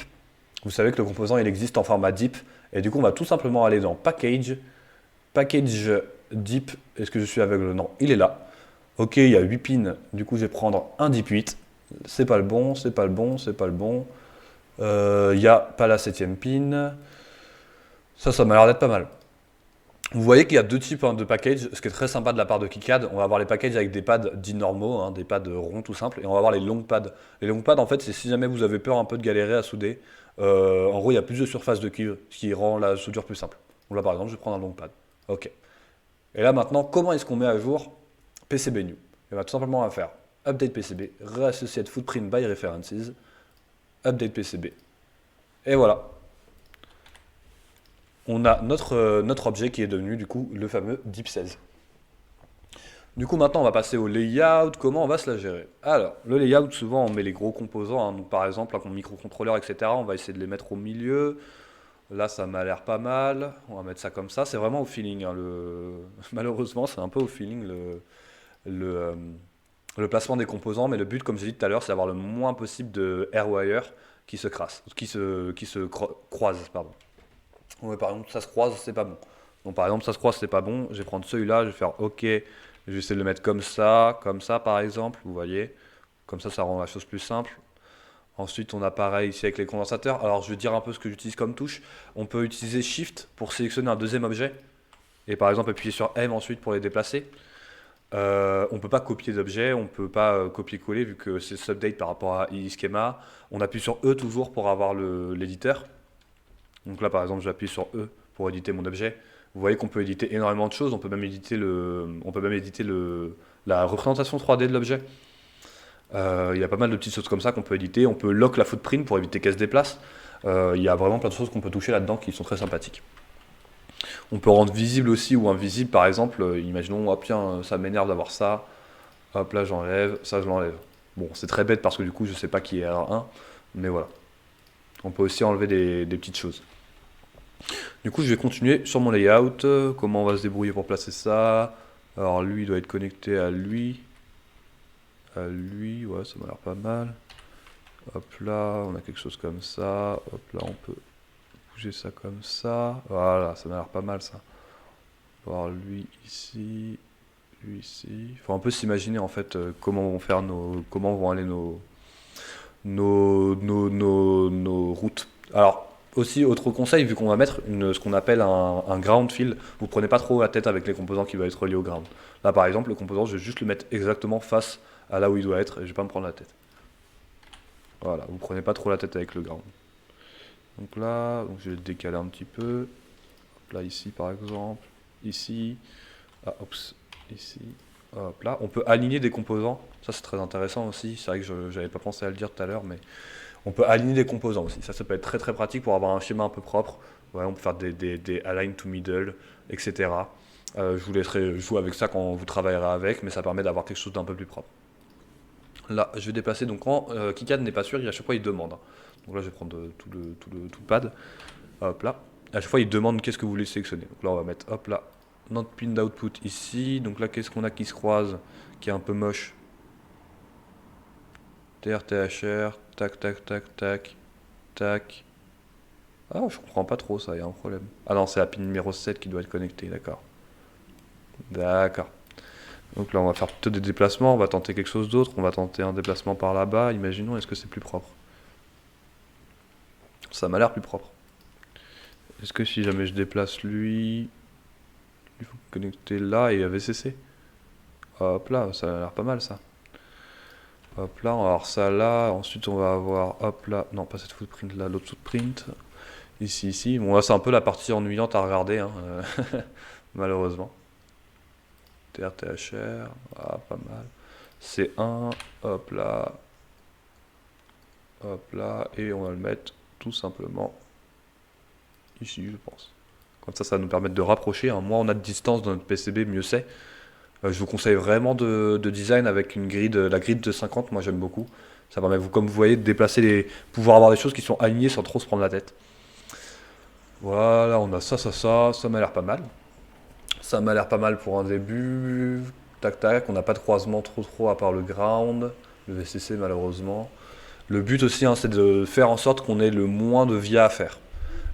vous savez que le composant il existe en format DIP, et du coup on va tout simplement aller dans Package, Package DIP, est-ce que je suis aveugle? Non, il est là. Ok, il y a 8 pins, du coup je vais prendre un DIP 8, c'est pas le bon, c'est pas le bon, c'est pas le bon, il n'y a pas la 7ème pin, ça m'a l'air d'être pas mal. Vous voyez qu'il y a deux types hein, de packages, ce qui est très sympa de la part de KiCad. On va avoir les packages avec des pads dits normaux, hein, des pads ronds tout simples, et on va avoir les long pads. Les long pads, en fait, c'est si jamais vous avez peur un peu de galérer à souder. En gros, il y a plus de surface de cuivre, ce qui rend la soudure plus simple. Donc là, par exemple, je vais prendre un long pad. Ok. Et là, maintenant, comment est-ce qu'on met à jour PCBnew? Et bien, tout simplement, on va faire Update PCB, Reassociate Footprint by References, Update PCB. Et voilà. On a notre objet qui est devenu, du coup, le fameux DIP16. Du coup, maintenant, on va passer au layout. Comment on va se la gérer? Alors, le layout, souvent, on met les gros composants. Hein. Donc, par exemple, un microcontrôleur, etc. On va essayer de les mettre au milieu. Là, ça m'a l'air pas mal. On va mettre ça comme ça. C'est vraiment au feeling. Hein, malheureusement, c'est un peu au feeling le, euh, le placement des composants. Mais le but, comme j'ai dit tout à l'heure, c'est d'avoir le moins possible de airwire qui se crasse, croise. Pardon. Ouais, par exemple, ça se croise, c'est pas bon. Donc, par exemple, ça se croise, c'est pas bon. Je vais prendre celui-là, je vais faire OK. Je vais essayer de le mettre comme ça, par exemple. Vous voyez, comme ça rend la chose plus simple. Ensuite, on a pareil ici avec les condensateurs. Alors, je vais dire un peu ce que j'utilise comme touche. On peut utiliser Shift pour sélectionner un deuxième objet. Et par exemple, appuyer sur M ensuite pour les déplacer. On ne peut pas copier d'objets, on ne peut pas copier-coller vu que c'est Subdate par rapport à eSchema. On appuie sur E toujours pour avoir l'éditeur. Donc là, par exemple, j'appuie sur E pour éditer mon objet. Vous voyez qu'on peut éditer énormément de choses. On peut même éditer la représentation 3D de l'objet. Il y a pas mal de petites choses comme ça qu'on peut éditer. On peut lock la footprint pour éviter qu'elle se déplace. Il y a vraiment plein de choses qu'on peut toucher là-dedans qui sont très sympathiques. On peut rendre visible aussi ou invisible, par exemple. Imaginons, hop, tiens, ça m'énerve d'avoir ça. Hop, là, j'enlève. Ça, je l'enlève. Bon, c'est très bête parce que du coup, je sais pas qui est R1. Mais voilà. On peut aussi enlever des petites choses. Du coup, je vais continuer sur mon layout. Comment on va se débrouiller pour placer ça? Alors, lui, il doit être connecté à lui. À lui, ouais, ça m'a l'air pas mal. Hop là, on a quelque chose comme ça. Hop là, on peut bouger ça comme ça. Voilà, ça m'a l'air pas mal ça. Alors, lui ici, lui ici. Il faut un peu s'imaginer en fait comment vont aller nos routes. Alors, aussi, autre conseil, vu qu'on va mettre ce qu'on appelle un ground field, vous prenez pas trop la tête avec les composants qui vont être reliés au ground. Là, par exemple, le composant, je vais juste le mettre exactement face à là où il doit être et je vais pas me prendre la tête. Voilà, vous prenez pas trop la tête avec le ground. Donc là, je vais le décaler un petit peu. Hop là, ici, par exemple. Ici. Ah, oups. Ici. Hop là. On peut aligner des composants. Ça, c'est très intéressant aussi. C'est vrai que je n'avais pas pensé à le dire tout à l'heure, mais on peut aligner des composants aussi. Ça peut être très très pratique pour avoir un schéma un peu propre. Ouais, on peut faire des align to middle, etc. Je vous laisserai jouer avec ça quand vous travaillerez avec, mais ça permet d'avoir quelque chose d'un peu plus propre. Là, je vais déplacer, donc quand KiCad n'est pas sûr, à chaque fois il demande. Hein. Donc là, je vais prendre tout le pad. Hop là. À chaque fois, il demande qu'est-ce que vous voulez sélectionner. Donc là, on va mettre, hop là, not pinned output ici. Donc là, qu'est-ce qu'on a qui se croise, qui est un peu moche? TR, tac, tac, tac, tac, tac. Ah, je comprends pas trop ça, il y a un problème. Ah non, c'est la pin numéro 7 qui doit être connectée, d'accord. D'accord. Donc là, on va faire plutôt des déplacements, on va tenter quelque chose d'autre, on va tenter un déplacement par là-bas, imaginons, est-ce que c'est plus propre? Ça m'a l'air plus propre. Est-ce que si jamais je déplace lui, il faut connecter là et VCC? Hop là, ça a l'air pas mal ça. Hop là, on va avoir ça là, ensuite on va avoir, hop là, non pas cette footprint là, l'autre footprint. Ici, ici. Bon là c'est un peu la partie ennuyante à regarder, hein, malheureusement. TRTHR, ah, pas mal. C1, hop là, et on va le mettre tout simplement ici, je pense. Comme ça va nous permettre de rapprocher, hein. Moins on a de distance dans notre PCB, mieux c'est. Je vous conseille vraiment de design avec une grille la grille de 50, moi j'aime beaucoup. Ça permet, comme vous voyez, de déplacer pouvoir avoir des choses qui sont alignées sans trop se prendre la tête. Voilà, on a ça m'a l'air pas mal. Ça m'a l'air pas mal pour un début. Tac tac, on n'a pas de croisement trop à part le ground, le VCC malheureusement. Le but aussi, hein, c'est de faire en sorte qu'on ait le moins de via à faire.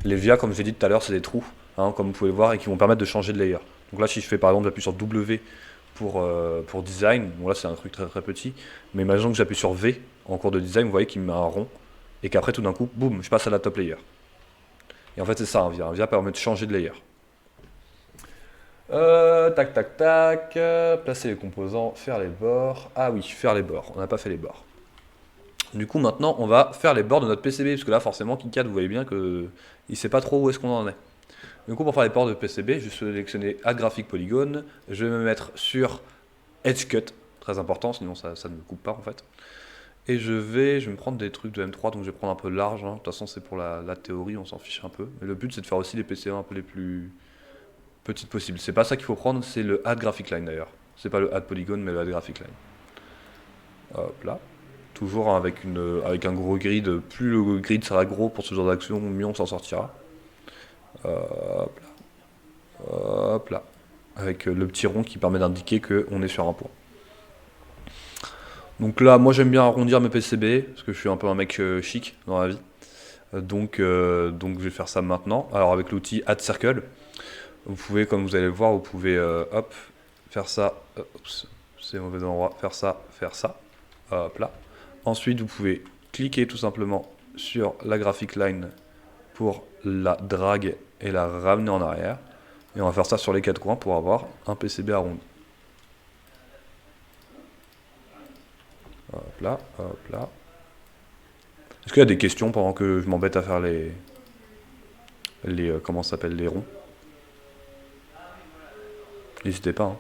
Les via, comme j'ai dit tout à l'heure, c'est des trous, hein, comme vous pouvez voir, et qui vont permettre de changer de layer. Donc là, si je fais par exemple, j'appuie sur W pour design, bon là c'est un truc très petit, mais imaginons que j'appuie sur V en cours de design, vous voyez qu'il me met un rond, et qu'après tout d'un coup, boum, je passe à la top layer. Et en fait c'est ça un via. Un via permet de changer de layer. Tac tac tac, placer les composants, faire les bords. Ah oui, faire les bords, on n'a pas fait les bords. Du coup maintenant on va faire les bords de notre PCB, parce que là forcément KiCad vous voyez bien que il sait pas trop où est-ce qu'on en est. Du coup pour faire les bords de PCB, je vais sélectionner Add Graphic Polygon, je vais me mettre sur Edge Cut, très important, sinon ça ne me coupe pas en fait. Et je vais me prendre des trucs de M3, donc je vais prendre un peu large, hein. De toute façon c'est pour la théorie, on s'en fiche un peu. Mais le but c'est de faire aussi les PCB un peu les plus petites possibles. C'est pas ça qu'il faut prendre, c'est le Add Graphic Line d'ailleurs. C'est pas le Add Polygon, mais le Add Graphic Line. Hop là. Toujours avec un gros grid, plus le grid sera gros pour ce genre d'action, mieux on s'en sortira. Hop là. Hop là. Avec le petit rond qui permet d'indiquer qu'on est sur un point. Donc là, moi j'aime bien arrondir mes PCB, parce que je suis un peu un mec chic dans la vie. Donc je vais faire ça maintenant. Alors avec l'outil Add Circle, vous pouvez, comme vous allez le voir, vous pouvez hop, faire ça, oups, c'est mauvais endroit, faire ça, hop là. Ensuite, vous pouvez cliquer tout simplement sur la graphic line pour la drag et la ramener en arrière. Et on va faire ça sur les quatre coins pour avoir un PCB arrondi. Hop là, hop là. Est-ce qu'il y a des questions pendant que je m'embête à faire comment ça s'appelle, les ronds? N'hésitez pas, hein.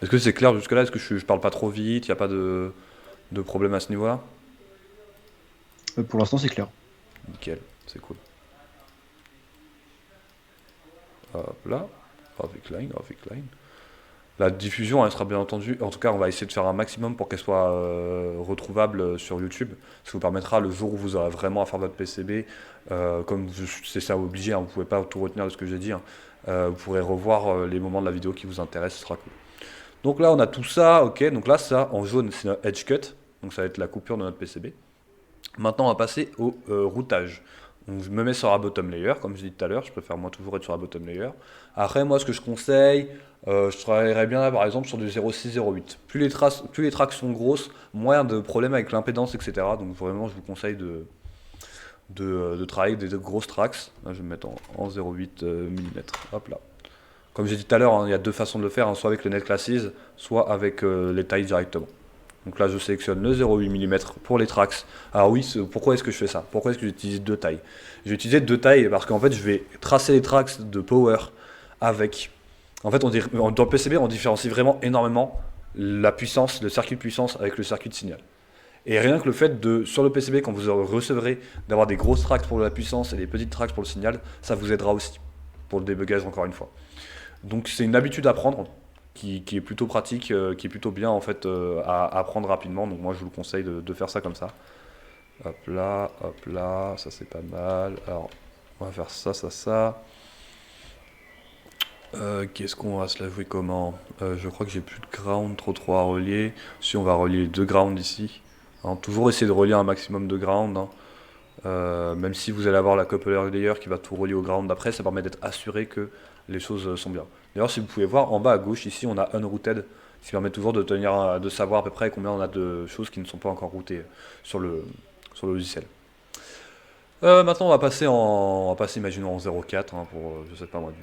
Est-ce que c'est clair jusque là? Est-ce que je parle pas trop vite? Il n'y a pas de problème à ce niveau-là? Pour l'instant, c'est clair. Nickel, c'est cool. Hop là, graphic line. La diffusion, elle sera bien entendu. En tout cas, on va essayer de faire un maximum pour qu'elle soit retrouvable sur YouTube. Ça vous permettra, le jour où vous aurez vraiment à faire votre PCB, comme c'est ça obligé, hein, vous ne pouvez pas tout retenir de ce que j'ai dit, hein, vous pourrez revoir les moments de la vidéo qui vous intéressent, ce sera cool. Donc là, on a tout ça, ok. Donc là, ça, en jaune, c'est notre edge cut. Donc ça va être la coupure de notre PCB. Maintenant, on va passer au routage. Donc je me mets sur la bottom layer, comme je dis tout à l'heure, je préfère moi toujours être sur la bottom layer. Après, moi, ce que je conseille, je travaillerais bien là, par exemple sur du 0,6-0,8. Plus les tracks sont grosses, moins de problèmes avec l'impédance, etc. Donc vraiment, je vous conseille de travailler avec des grosses tracks. Là, je vais me mettre en 0,8 mm. Hop là. Comme j'ai dit tout à l'heure, hein, il y a deux façons de le faire, hein, soit avec le net classes, soit avec les tailles directement. Donc là, je sélectionne le 0,8 mm pour les tracks. Alors oui, pourquoi est-ce que je fais ça? Pourquoi est-ce que j'utilise deux tailles? J'ai utilisé deux tailles parce qu'en fait, je vais tracer les tracks de power avec... En fait, dans le PCB, on différencie vraiment énormément la puissance, le circuit de puissance avec le circuit de signal. Et rien que le fait sur le PCB, quand vous recevrez, d'avoir des grosses tracks pour la puissance et des petites tracks pour le signal, ça vous aidera aussi pour le débugage, encore une fois. Donc c'est une habitude à prendre qui est plutôt pratique, qui est plutôt bien en fait à apprendre rapidement. Donc moi je vous le conseille de faire ça comme ça. Hop là, ça c'est pas mal. Alors on va faire ça. Qu'est-ce qu'on va se la jouer comment? Je crois que j'ai plus de ground trop à relier. Si on va relier les deux grounds ici. Hein, toujours essayer de relier un maximum de ground. Hein. Même si vous allez avoir la coupler layer qui va tout relier au ground après, ça permet d'être assuré que les choses sont bien. D'ailleurs, si vous pouvez voir, en bas à gauche, ici, on a unrouted, ce qui permet toujours de savoir à peu près combien on a de choses qui ne sont pas encore routées sur le logiciel. Maintenant, on va passer, imaginons en 0,4 pour, je sais pas moi,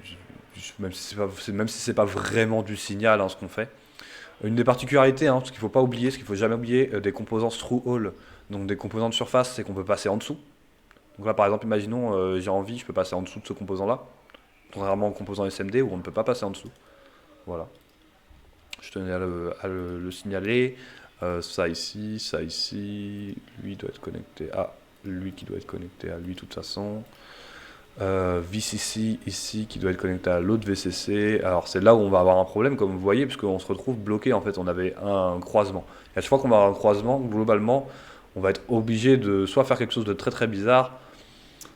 même si c'est pas vraiment du signal ce qu'on fait. Une des particularités, ce qu'il faut pas oublier, ce qu'il faut jamais oublier des composants through-hole, donc des composants de surface, c'est qu'on peut passer en dessous. Donc là, par exemple, imaginons, j'ai envie, je peux passer en dessous de ce composant-là, contrairement au composant SMD où on ne peut pas passer en dessous. Voilà. Je tenais à le signaler. Ça ici, lui doit être connecté à lui qui doit être connecté à lui de toute façon. VCC ici qui doit être connecté à l'autre VCC. Alors c'est là où on va avoir un problème comme vous voyez parce qu'on se retrouve bloqué en fait. On avait un croisement. Et à chaque fois qu'on va avoir un croisement, globalement, on va être obligé de soit faire quelque chose de très très bizarre,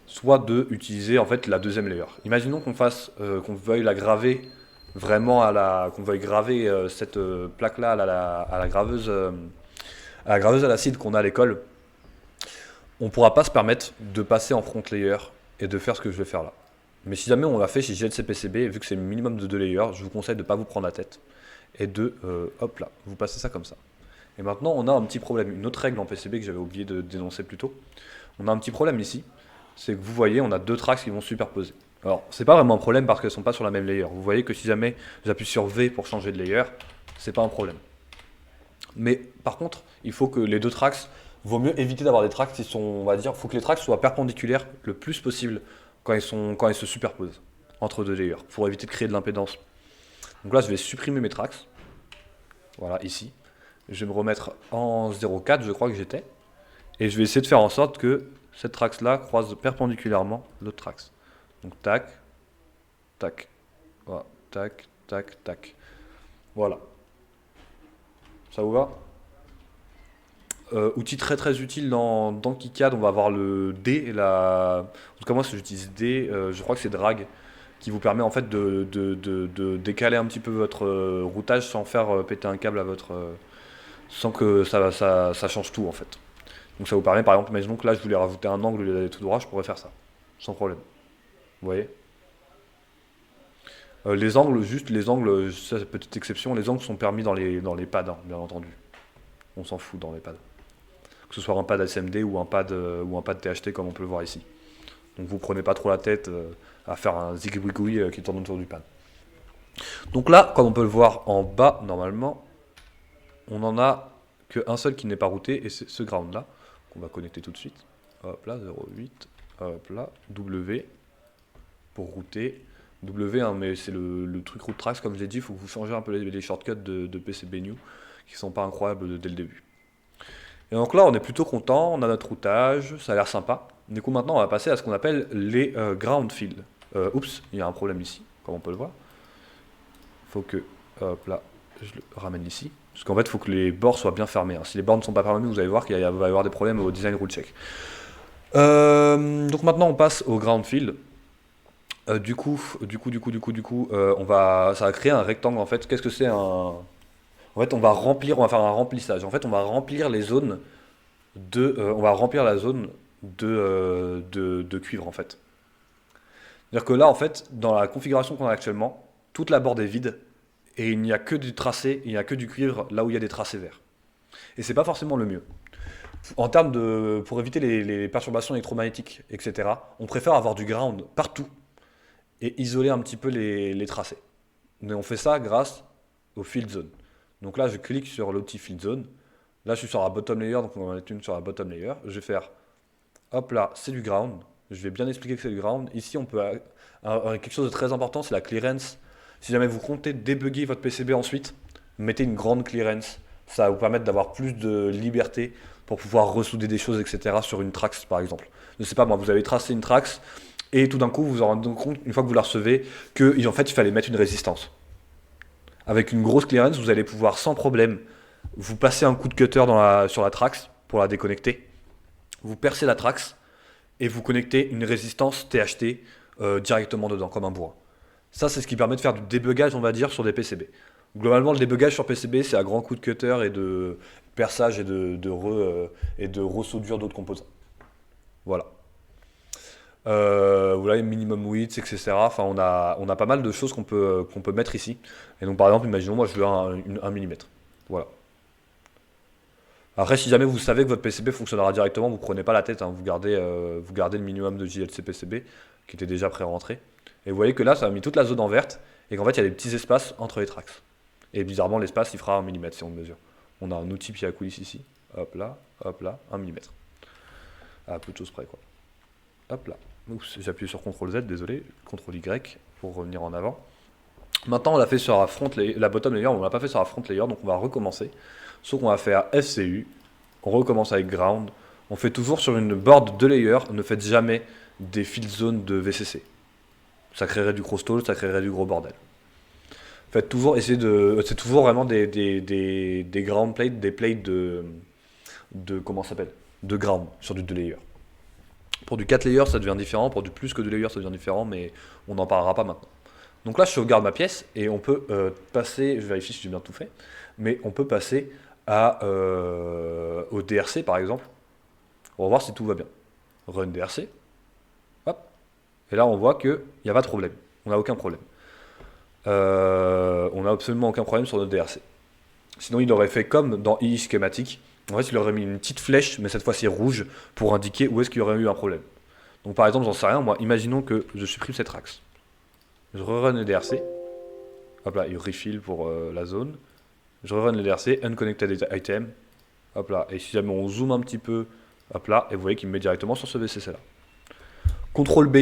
soit de utiliser en fait la deuxième layer. Imaginons qu'on veuille la graver vraiment qu'on veuille graver cette plaque là à la graveuse à l'acide qu'on a à l'école. On ne pourra pas se permettre de passer en front layer et de faire ce que je vais faire là. Mais si jamais on l'a fait chez JLC-PCB, vu que c'est le minimum de 2 layers, je vous conseille de ne pas vous prendre la tête et de, hop là, vous passez ça comme ça. Et maintenant, on a un petit problème, une autre règle en PCB que j'avais oublié de dénoncer plus tôt. On a un petit problème ici, c'est que vous voyez, on a 2 tracks qui vont superposer. Alors, c'est pas vraiment un problème parce qu'elles ne sont pas sur la même layer. Vous voyez que si jamais j'appuie sur V pour changer de layer, c'est pas un problème. Mais par contre, il faut que les 2 tracks, vaut mieux éviter d'avoir des tracks qui sont, on va dire, il faut que les tracks soient perpendiculaires le plus possible quand ils se superposent entre 2 layers, pour éviter de créer de l'impédance. Donc là, je vais supprimer mes tracks. Voilà, ici. Je vais me remettre en 0,4, je crois que j'étais. Et je vais essayer de faire en sorte que cette trax-là croise perpendiculairement l'autre trax. Donc tac, tac, voilà, tac, tac, tac. Voilà. Ça vous va ? Outil très très utile dans KiCad, on va avoir le D et en tout cas moi j'utilise D, je crois que c'est drag qui vous permet en fait de décaler un petit peu votre routage sans faire péter un câble sans que ça change tout en fait. Donc ça vous permet par exemple, imaginons que là je voulais rajouter un angle au lieu d'aller tout droit, je pourrais faire ça sans problème. Vous voyez ? Les angles, ça, petite exception, les angles sont permis dans les pads, bien entendu. On s'en fout dans les pads. Que ce soit un pad SMD ou un pad THT comme on peut le voir ici. Donc vous prenez pas trop la tête à faire un zigouigoui qui tourne autour du pad. Donc là, comme on peut le voir en bas, normalement, on en a qu'un seul qui n'est pas routé, et c'est ce ground là, qu'on va connecter tout de suite. Hop là, 0,8, hop là, W, pour router. W, mais c'est le truc route tracks, comme je l'ai dit, il faut que vous changez un peu les shortcuts de PCB New, qui sont pas incroyables dès le début. Et donc là, on est plutôt content, on a notre routage, ça a l'air sympa. Du coup, maintenant, on va passer à ce qu'on appelle les ground fields. Oups, il y a un problème ici, comme on peut le voir. Il faut que, hop là, je le ramène ici. Parce qu'en fait, il faut que les bords soient bien fermés. Si les bords ne sont pas fermés, vous allez voir qu'il va y avoir des problèmes au design rule check. Donc maintenant, on passe au ground field. Du coup, ça va créer un rectangle en fait. Qu'est-ce que c'est En fait, on va faire un remplissage. En fait, on va remplir les zones on va remplir la zone de cuivre en fait. C'est-à-dire que là, en fait, dans la configuration qu'on a actuellement, toute la board est vide et il n'y a que du tracé, il n'y a que du cuivre là où il y a des tracés verts. Et c'est pas forcément le mieux. Pour éviter les perturbations électromagnétiques, etc., on préfère avoir du ground partout et isoler un petit peu les tracés. Mais on fait ça grâce au field zone. Donc là, je clique sur l'outil field zone. Là, je suis sur la bottom layer, donc on va mettre une sur la bottom layer. Je vais faire, hop là, c'est du ground. Je vais bien expliquer que c'est du ground. Ici, on peut quelque chose de très important, c'est la clearance. Si jamais vous comptez débugger votre PCB ensuite, mettez une grande clearance. Ça va vous permettre d'avoir plus de liberté pour pouvoir ressouder des choses, etc. sur une trax, par exemple. Je ne sais pas, moi, vous avez tracé une trax et tout d'un coup, vous vous rendez compte, une fois que vous la recevez, qu'en fait, il fallait mettre une résistance. Avec une grosse clearance, vous allez pouvoir sans problème vous passer un coup de cutter sur la trax pour la déconnecter. Vous percez la trax et vous connectez une résistance THT directement dedans, comme un bourrin. Ça, c'est ce qui permet de faire du débugage, on va dire, sur des PCB. Globalement, le débugage sur PCB, c'est à grands coups de cutter et de perçage et de ressoudure d'autres composants. Voilà. Voilà, les minimum width, etc. Enfin, on a pas mal de choses qu'on peut mettre ici. Et donc, par exemple, imaginons, moi, je veux un millimètre. Voilà. Après, si jamais vous savez que votre PCB fonctionnera directement, vous prenez pas la tête, hein, vous gardez le minimum de JLC PCB qui était déjà pré-rentré. Et vous voyez que là, ça a mis toute la zone en verte et qu'en fait, il y a des petits espaces entre les tracks. Et bizarrement, l'espace, il fera 1 millimètre si on le mesure. On a un outil pied à coulisse ici. Hop là, 1 millimètre. À peu de choses près, quoi. Hop là. Oups, j'appuie sur CTRL Z, désolé. CTRL Y pour revenir en avant. Maintenant, on l'a fait sur la bottom layer, on l'a pas fait sur la front layer, donc on va recommencer. Sauf qu'on va faire FCU, on recommence avec ground. On fait toujours sur une board de layer, ne faites jamais des field zones de VCC. Ça créerait du gros stall, ça créerait du gros bordel. Faites toujours, c'est toujours vraiment des ground plates, des plates comment ça s'appelle, de ground sur du 2 layers. Pour du 4 layers, ça devient différent, pour du plus que 2 layers, ça devient différent, mais on n'en parlera pas maintenant. Donc là, je sauvegarde ma pièce et on peut passer, je vérifie si j'ai bien tout fait, mais on peut passer au DRC par exemple. On va voir si tout va bien. Run DRC. Hop. Et là, on voit qu'il n'y a pas de problème. On n'a aucun problème. On n'a absolument aucun problème sur notre DRC. Sinon, il aurait fait comme dans EE Schematic. En fait, il aurait mis une petite flèche, mais cette fois-ci rouge, pour indiquer où est-ce qu'il y aurait eu un problème. Donc par exemple, j'en sais rien, moi, imaginons que je supprime cette axe. Je rerun le DRC. Hop là, il refill pour la zone. Je rerun le DRC, unconnected item. Hop là, et si jamais on zoome un petit peu, hop là, et vous voyez qu'il me met directement sur ce VCC là. CTRL B,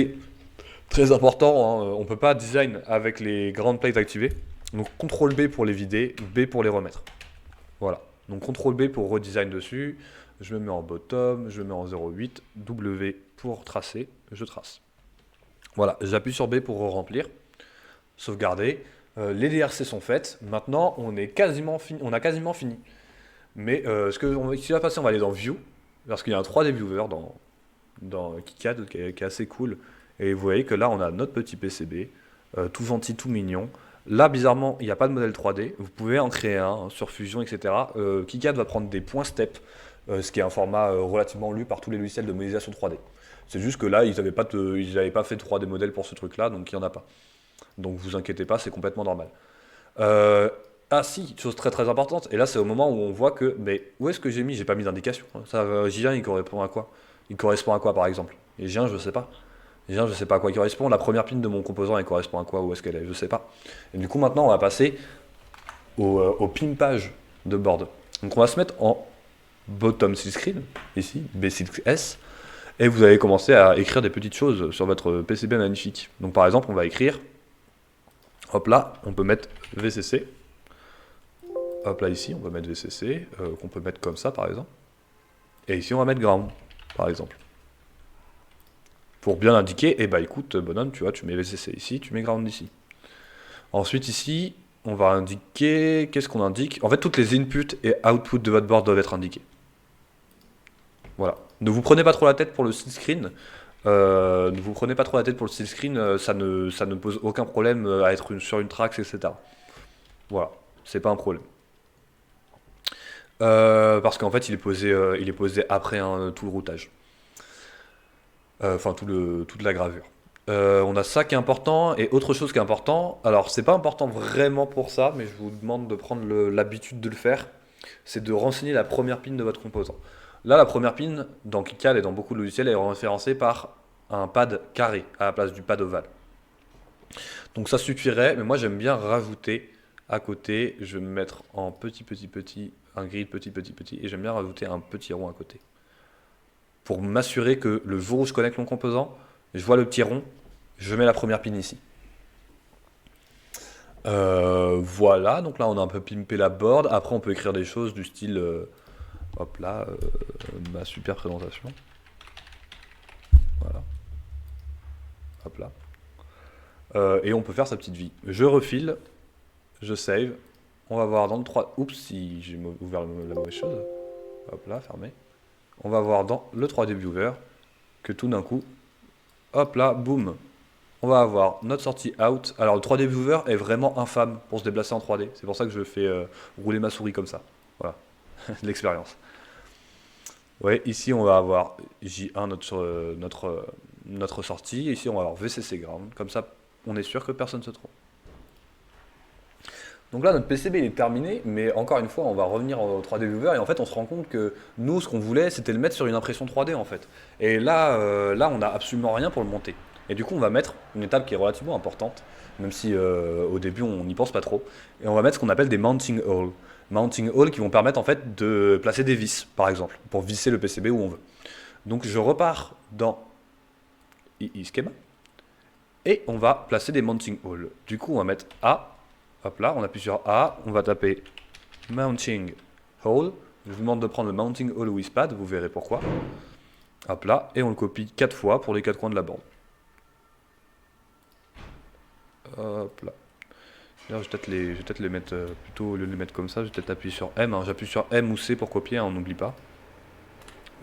très important, hein, on ne peut pas design avec les ground plates activées. Donc CTRL B pour les vider, B pour les remettre. Voilà, donc CTRL B pour redesign dessus. Je me mets en bottom, je me mets en 0.8, W pour tracer, je trace. Voilà, j'appuie sur B pour remplir, sauvegarder. Les DRC sont faites. Maintenant, on a quasiment fini. Mais ce qui va passer, on va aller dans View, parce qu'il y a un 3D Viewer dans KiCad qui est assez cool. Et vous voyez que là, on a notre petit PCB, tout gentil, tout mignon. Là, bizarrement, il n'y a pas de modèle 3D. Vous pouvez en créer un sur Fusion, etc. KiCad va prendre des points step, ce qui est un format relativement lu par tous les logiciels de modélisation 3D. C'est juste que là, ils n'avaient pas fait 3D modèle pour ce truc-là, donc il n'y en a pas. Donc vous inquiétez pas, c'est complètement normal. Ah si, chose très très importante, et là c'est au moment où on voit que, mais où est-ce que j'ai pas mis d'indication. Ça, J1 il correspond à quoi? Il correspond à quoi par exemple? Et J1 je sais pas. J1 je sais pas à quoi il correspond, la première pin de mon composant elle correspond à quoi? Où est-ce qu'elle est? Je sais pas. Et du coup maintenant on va passer au pimpage de board. Donc on va se mettre en bottom screen, ici, B6S, et vous allez commencer à écrire des petites choses sur votre PCB magnifique. Donc par exemple on va écrire, hop là, on peut mettre VCC. Hop là, ici, on va mettre VCC, qu'on peut mettre comme ça, par exemple. Et ici, on va mettre ground, par exemple. Pour bien indiquer, eh bah écoute, bonhomme, tu vois, tu mets VCC ici, tu mets ground ici. Ensuite, ici, on va indiquer... Qu'est-ce qu'on indique? En fait, toutes les inputs et outputs de votre board doivent être indiqués. Voilà. Ne vous prenez pas trop la tête pour le style screen. Ne vous prenez pas trop la tête pour le style screen, ça ne pose aucun problème à être sur une trax, etc. Voilà, c'est pas un problème. Parce qu'en fait, il est posé après tout le routage. Enfin, toute la gravure. On a ça qui est important, et autre chose qui est important, alors c'est pas important vraiment pour ça, mais je vous demande de prendre l'habitude de le faire, c'est de renseigner la première pin de votre composant. Là, la première pin, dans KiCad et dans beaucoup de logiciels, est référencée par un pad carré à la place du pad ovale. Donc ça suffirait, mais moi j'aime bien rajouter à côté, je vais me mettre en petit, un grid petit, et j'aime bien rajouter un petit rond à côté. Pour m'assurer que le jour où je connecte mon composant, je vois le petit rond, je mets la première pin ici. Voilà, donc là on a un peu pimpé la board, après on peut écrire des choses du style, hop là, ma super présentation. Voilà. Hop là. Et on peut faire sa petite vie. Je refile, je save, on va voir dans le 3... Oups, si j'ai ouvert la mauvaise chose. Hop là, fermé. On va voir dans le 3D Viewer que tout d'un coup, hop là, boum, on va avoir notre sortie out. Alors le 3D Viewer est vraiment infâme pour se déplacer en 3D. C'est pour ça que je fais rouler ma souris comme ça. Voilà, de l'expérience. Ouais, ici on va avoir J1, notre sortie. Ici, on va avoir VCC Ground. Comme ça, on est sûr que personne ne se trompe. Donc là, notre PCB il est terminé, mais encore une fois, on va revenir au 3D Viewer et en fait, on se rend compte que nous, ce qu'on voulait, c'était le mettre sur une impression 3D en fait. Et là, on n'a absolument rien pour le monter. Et du coup, on va mettre une étape qui est relativement importante, même si au début, on n'y pense pas trop. Et on va mettre ce qu'on appelle des mounting holes. Mounting holes qui vont permettre en fait de placer des vis, par exemple, pour visser le PCB où on veut. Donc je repars dans II Schema et on va placer des mounting holes. Du coup, on va mettre A. Hop là, on appuie sur A, on va taper Mounting Hole. Je vous demande de prendre le Mounting Hole with Pad, vous verrez pourquoi. Hop là, et on le copie 4 fois pour les 4 coins de la bande. Hop là. D'ailleurs, je vais peut-être les mettre plutôt au lieu de les mettre comme ça, je vais peut-être appuyer sur M. Hein. J'appuie sur M ou C pour copier, hein, on n'oublie pas.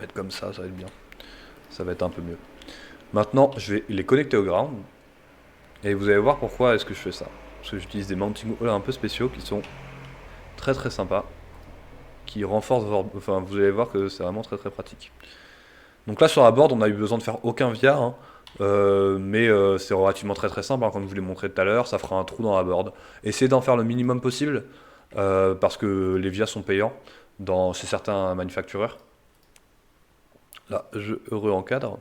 Mettre comme ça va être bien. Ça va être un peu mieux. Maintenant, je vais les connecter au ground. Et vous allez voir pourquoi est-ce que je fais ça. Parce que j'utilise des mounting holes un peu spéciaux qui sont très très sympas. Qui renforcent enfin, vous allez voir que c'est vraiment très très pratique. Donc là sur la board, on n'a eu besoin de faire aucun via. Hein. Mais c'est relativement très très simple, hein, comme je vous l'ai montré tout à l'heure, ça fera un trou dans la board. Essayez d'en faire le minimum possible, parce que les vias sont payants chez certains manufactureurs. Là, je re-encadre.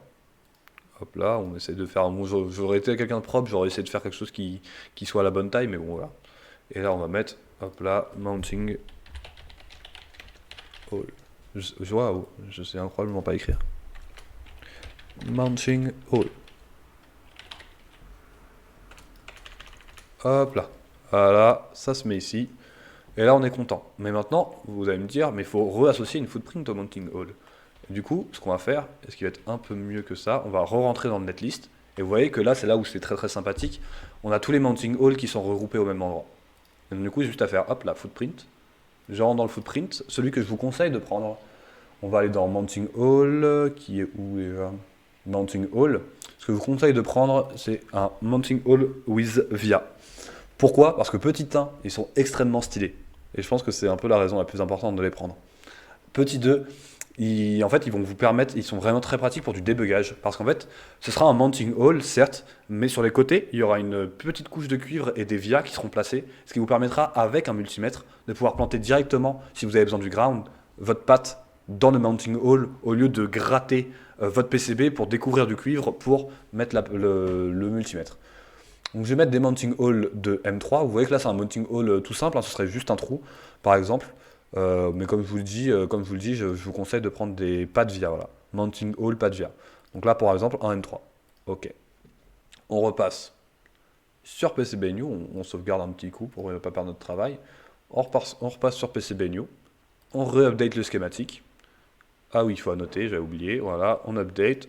Hop là, on essaie de faire... Bon, j'aurais été quelqu'un de propre, j'aurais essayé de faire quelque chose qui soit à la bonne taille, mais bon voilà. Et là, on va mettre, hop là, mounting hole. Waouh, je sais incroyablement pas écrire. Mounting hole. Hop là. Voilà, ça se met ici. Et là, on est content. Mais maintenant, vous allez me dire, mais il faut re-associer une footprint au mounting hole. Du coup, ce qu'on va faire, et ce qui va être un peu mieux que ça, on va re-rentrer dans le netlist. Et vous voyez que là, c'est là où c'est très très sympathique. On a tous les mounting holes qui sont regroupés au même endroit. Et donc, du coup, juste à faire, hop, la footprint. Je rentre dans le footprint, celui que je vous conseille de prendre. On va aller dans mounting hole, qui est où mounting hole. Ce que je vous conseille de prendre, c'est un mounting hole with via. Pourquoi? Parce que petit 1, ils sont extrêmement stylés. Et je pense que c'est un peu la raison la plus importante de les prendre. Petit 2, en fait, ils vont vous permettre, ils sont vraiment très pratiques pour du débugage. Parce qu'en fait, ce sera un mounting hole, certes, mais sur les côtés, il y aura une petite couche de cuivre et des vias qui seront placés. Ce qui vous permettra, avec un multimètre, de pouvoir planter directement, si vous avez besoin du ground, votre patte dans le mounting hole, au lieu de gratter votre PCB pour découvrir du cuivre pour mettre le multimètre. Donc je vais mettre des mounting holes de M3. Vous voyez que là c'est un mounting hole tout simple, hein, ce serait juste un trou par exemple. Mais comme je vous le dis, je vous conseille de prendre des pads via. Voilà. Mounting hole, pad via. Donc là par exemple un M3. Ok. On repasse sur PCB New, on sauvegarde un petit coup pour ne pas perdre notre travail. On repasse sur PCB New. On re-update le schématique. Ah oui, il faut annoter, j'avais oublié. Voilà, on update.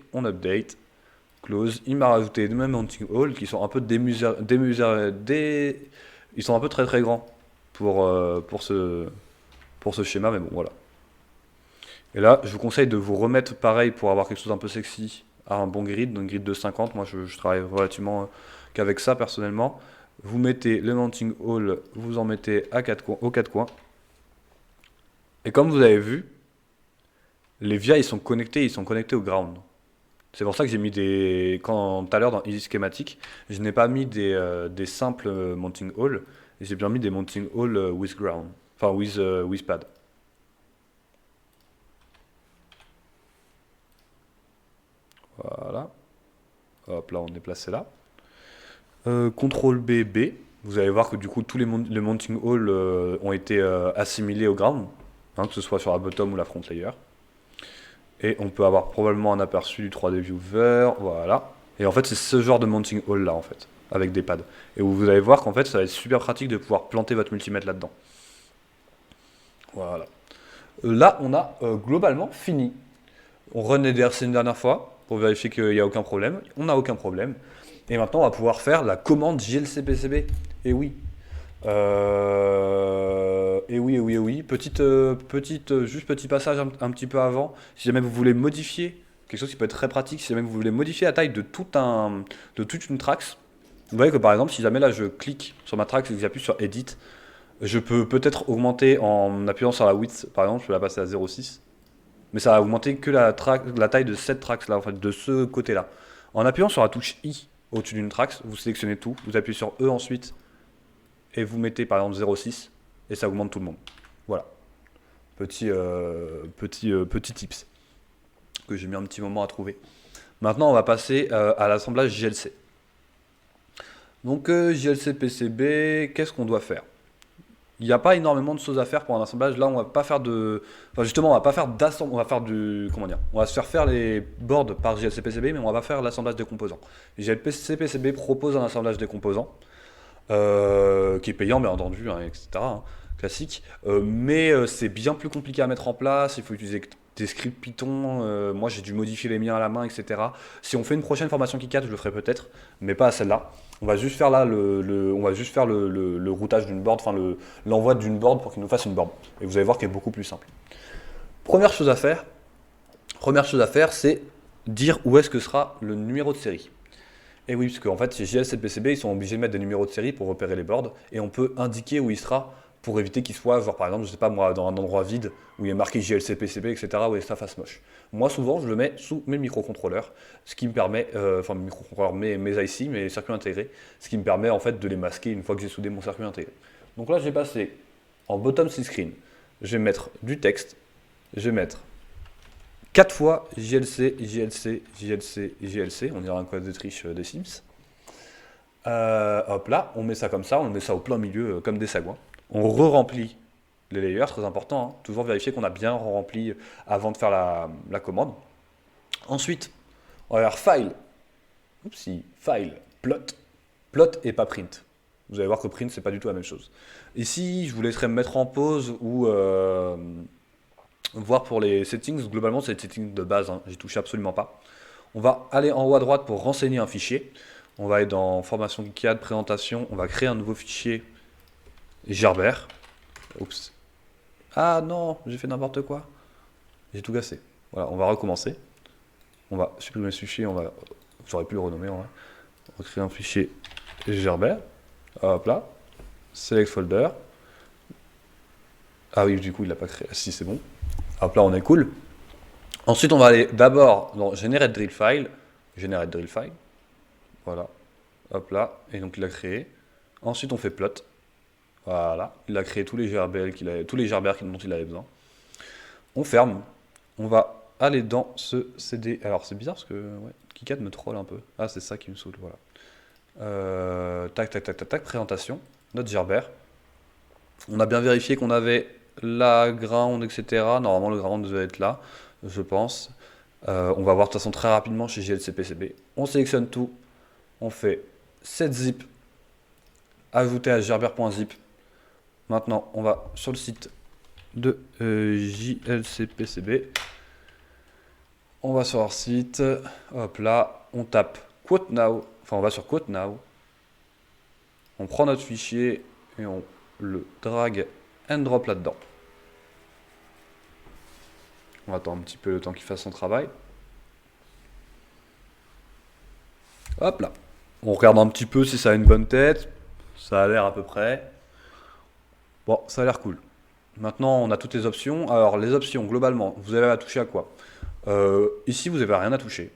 Close. Il m'a rajouté de même mounting hole qui sont un peu ils sont un peu très très grands pour ce schéma, mais bon voilà. Et là, je vous conseille de vous remettre pareil pour avoir quelque chose un peu sexy à un bon grid, donc grid de 50. Moi, je travaille relativement qu'avec ça personnellement. Vous mettez le mounting hole, vous en mettez aux 4 coins. Et comme vous avez vu, les vias ils sont connectés au ground. C'est pour ça que j'ai mis tout à l'heure dans Easy Schematic, je n'ai pas mis des simples mounting holes, j'ai bien mis des mounting holes with ground, enfin with pad. Voilà. Hop là, on est placé là. CTRL B, B. Vous allez voir que du coup tous les mounting holes ont été assimilés au ground, hein, que ce soit sur la bottom ou la front layer. Et on peut avoir probablement un aperçu du 3D Viewer, voilà. Et en fait, c'est ce genre de mounting hole là, en fait, avec des pads. Et vous allez voir qu'en fait, ça va être super pratique de pouvoir planter votre multimètre là-dedans. Voilà. Là, on a globalement fini. On run les DRC une dernière fois pour vérifier qu'il n'y a aucun problème. On n'a aucun problème. Et maintenant, on va pouvoir faire la commande JLC-PCB. Et oui. Et oui. Juste petit passage un petit peu avant. Si jamais vous voulez modifier, quelque chose qui peut être très pratique, si jamais vous voulez modifier la taille de toute une Trax, vous voyez que par exemple, si jamais là je clique sur ma Trax et que j'appuie sur Edit, je peux peut-être augmenter en appuyant sur la width, par exemple, je peux la passer à 0,6. Mais ça va augmenter que la taille de cette Trax là, en fait, de ce côté-là. En appuyant sur la touche I au-dessus d'une Trax, vous sélectionnez tout, vous appuyez sur E ensuite, et vous mettez par exemple 0,6, et ça augmente tout le monde. Voilà. Petit tips que j'ai mis un petit moment à trouver. Maintenant, on va passer à l'assemblage JLC. Donc, JLC PCB, qu'est-ce qu'on doit faire? Il n'y a pas énormément de choses à faire pour un assemblage. Là, on va pas faire de. Enfin, justement, on va pas faire d'assemblage. On va faire du. Comment dire? On va se faire les boards par JLC PCB, mais on va pas faire l'assemblage des composants. JLC PCB propose un assemblage des composants, qui est payant, bien entendu, hein, etc. hein, classique. Mais c'est bien plus compliqué à mettre en place. Il faut utiliser des scripts Python. Moi, j'ai dû modifier les miens à la main, etc. Si on fait une prochaine formation KiCad, je le ferai peut-être, mais pas à celle-là. On va juste faire là on va juste faire le routage d'une board, enfin l'envoi d'une board pour qu'il nous fasse une board. Et vous allez voir qu'elle est beaucoup plus simple. Première chose à faire, c'est dire où est-ce que sera le numéro de série. Et oui, parce qu'en fait, chez JLC PCB, ils sont obligés de mettre des numéros de série pour repérer les boards, et on peut indiquer où il sera pour éviter qu'il soit, genre par exemple, je sais pas moi, dans un endroit vide où il est marqué JLC PCB, etc., où ça fasse moche. Moi, souvent, je le mets sous mes microcontrôleurs, ce qui me permet, enfin mes microcontrôleurs, mes IC, mes circuits intégrés, ce qui me permet en fait de les masquer une fois que j'ai soudé mon circuit intégré. Donc là, j'ai passé en bottom split screen, je vais mettre du texte, je vais mettre 4 fois JLC, JLC, JLC, JLC, on dirait un code de triche des Sims. Hop là, on met ça comme ça, on met ça au plein milieu comme des sagouins. On re-remplit les layers, très important, hein. Toujours vérifier qu'on a bien rempli avant de faire la commande. Ensuite, on va faire file, file, plot et pas print. Vous allez voir que print, c'est pas du tout la même chose. Ici, je vous laisserai me mettre en pause ou voir pour les settings. Globalement, c'est les settings de base, hein. J'y touche absolument pas. On va aller en haut à droite pour renseigner un fichier. On va aller dans formation KiCad, présentation, on va créer un nouveau fichier Gerber. Oups. Ah non, j'ai fait n'importe quoi. J'ai tout cassé. Voilà, on va recommencer. On va supprimer ce fichier, j'aurais pu le renommer en vrai. On va créer un fichier Gerber. Hop là. Select folder. Ah oui, du coup, il l'a pas créé. Si, c'est bon. Hop là, on est cool. Ensuite, on va aller d'abord dans Generate Drill File. Generate Drill File. Voilà. Hop là. Et donc, il l'a créé. Ensuite, on fait plot. Voilà. Il a créé tous les GRBL tous les Gerber dont il avait besoin. On ferme. On va aller dans ce CD. Alors, c'est bizarre parce que KiCad me troll un peu. Ah, c'est ça qui me saoule. Voilà. Tac. Présentation. Notre Gerber. On a bien vérifié qu'on avait la ground, etc. Normalement, le ground devait être là, je pense. On va voir de toute façon très rapidement chez JLC PCB. On sélectionne tout. On fait set zip. Ajouter à gerber.zip. Maintenant, on va sur le site de JLC PCB. On va sur leur site. Hop là. On tape quote now. Enfin, on va sur quote now. On prend notre fichier et on le drag and drop là-dedans. On attend un petit peu le temps qu'il fasse son travail. Hop là. On regarde un petit peu si ça a une bonne tête. Ça a l'air à peu près. Bon, ça a l'air cool. Maintenant, on a toutes les options. Alors, les options, globalement, vous avez à toucher à quoi? Ici, vous n'avez rien à toucher.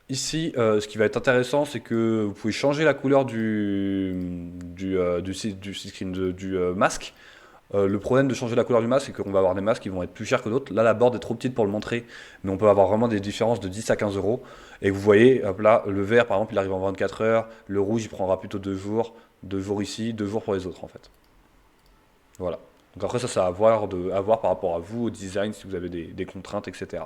Ici, ce qui va être intéressant, c'est que vous pouvez changer la couleur du screen, du masque. Le problème de changer la couleur du masque, c'est qu'on va avoir des masques qui vont être plus chers que d'autres. Là, la board est trop petite pour le montrer, mais on peut avoir vraiment des différences de 10 à 15 euros. Et vous voyez, hop là, le vert, par exemple, il arrive en 24 heures. Le rouge, il prendra plutôt 2 jours. 2 jours ici, 2 jours pour les autres, en fait. Voilà. Donc après, ça à voir par rapport à vous, au design, si vous avez des contraintes, etc.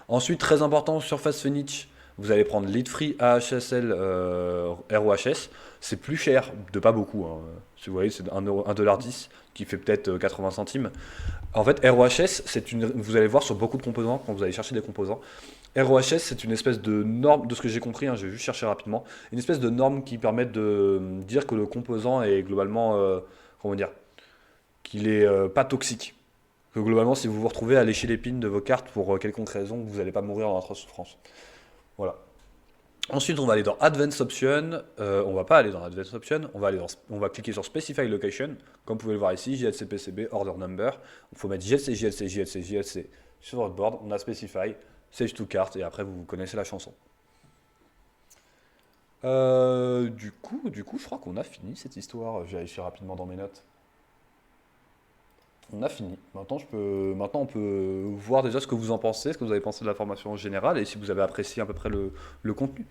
Ensuite, très important, surface finish. Vous allez prendre lead free AHSL ROHS. C'est plus cher, de pas beaucoup, hein. Si vous voyez, c'est 1,10$ qui fait peut-être 80 centimes. En fait, ROHS, vous allez voir sur beaucoup de composants, quand vous allez chercher des composants, ROHS, c'est une espèce de norme, de ce que j'ai compris, hein, je vais juste chercher rapidement, une espèce de norme qui permet de dire que le composant est globalement, comment dire, qu'il est pas toxique. Que globalement, si vous vous retrouvez à lécher les pins de vos cartes pour quelconque raison, vous n'allez pas mourir en atroce souffrance. Voilà. Ensuite, on va aller dans Advanced Option. On va pas aller dans Advanced Option. On va cliquer sur Specify Location. Comme vous pouvez le voir ici, JLC PCB, Order Number. Il faut mettre JLC sur votre board. On a Specify, Save to Cart et après vous connaissez la chanson. Du coup, je crois qu'on a fini cette histoire. Je vérifie rapidement dans mes notes. On a fini. Maintenant, on peut voir déjà ce que vous en pensez, ce que vous avez pensé de la formation en général, et si vous avez apprécié à peu près le contenu.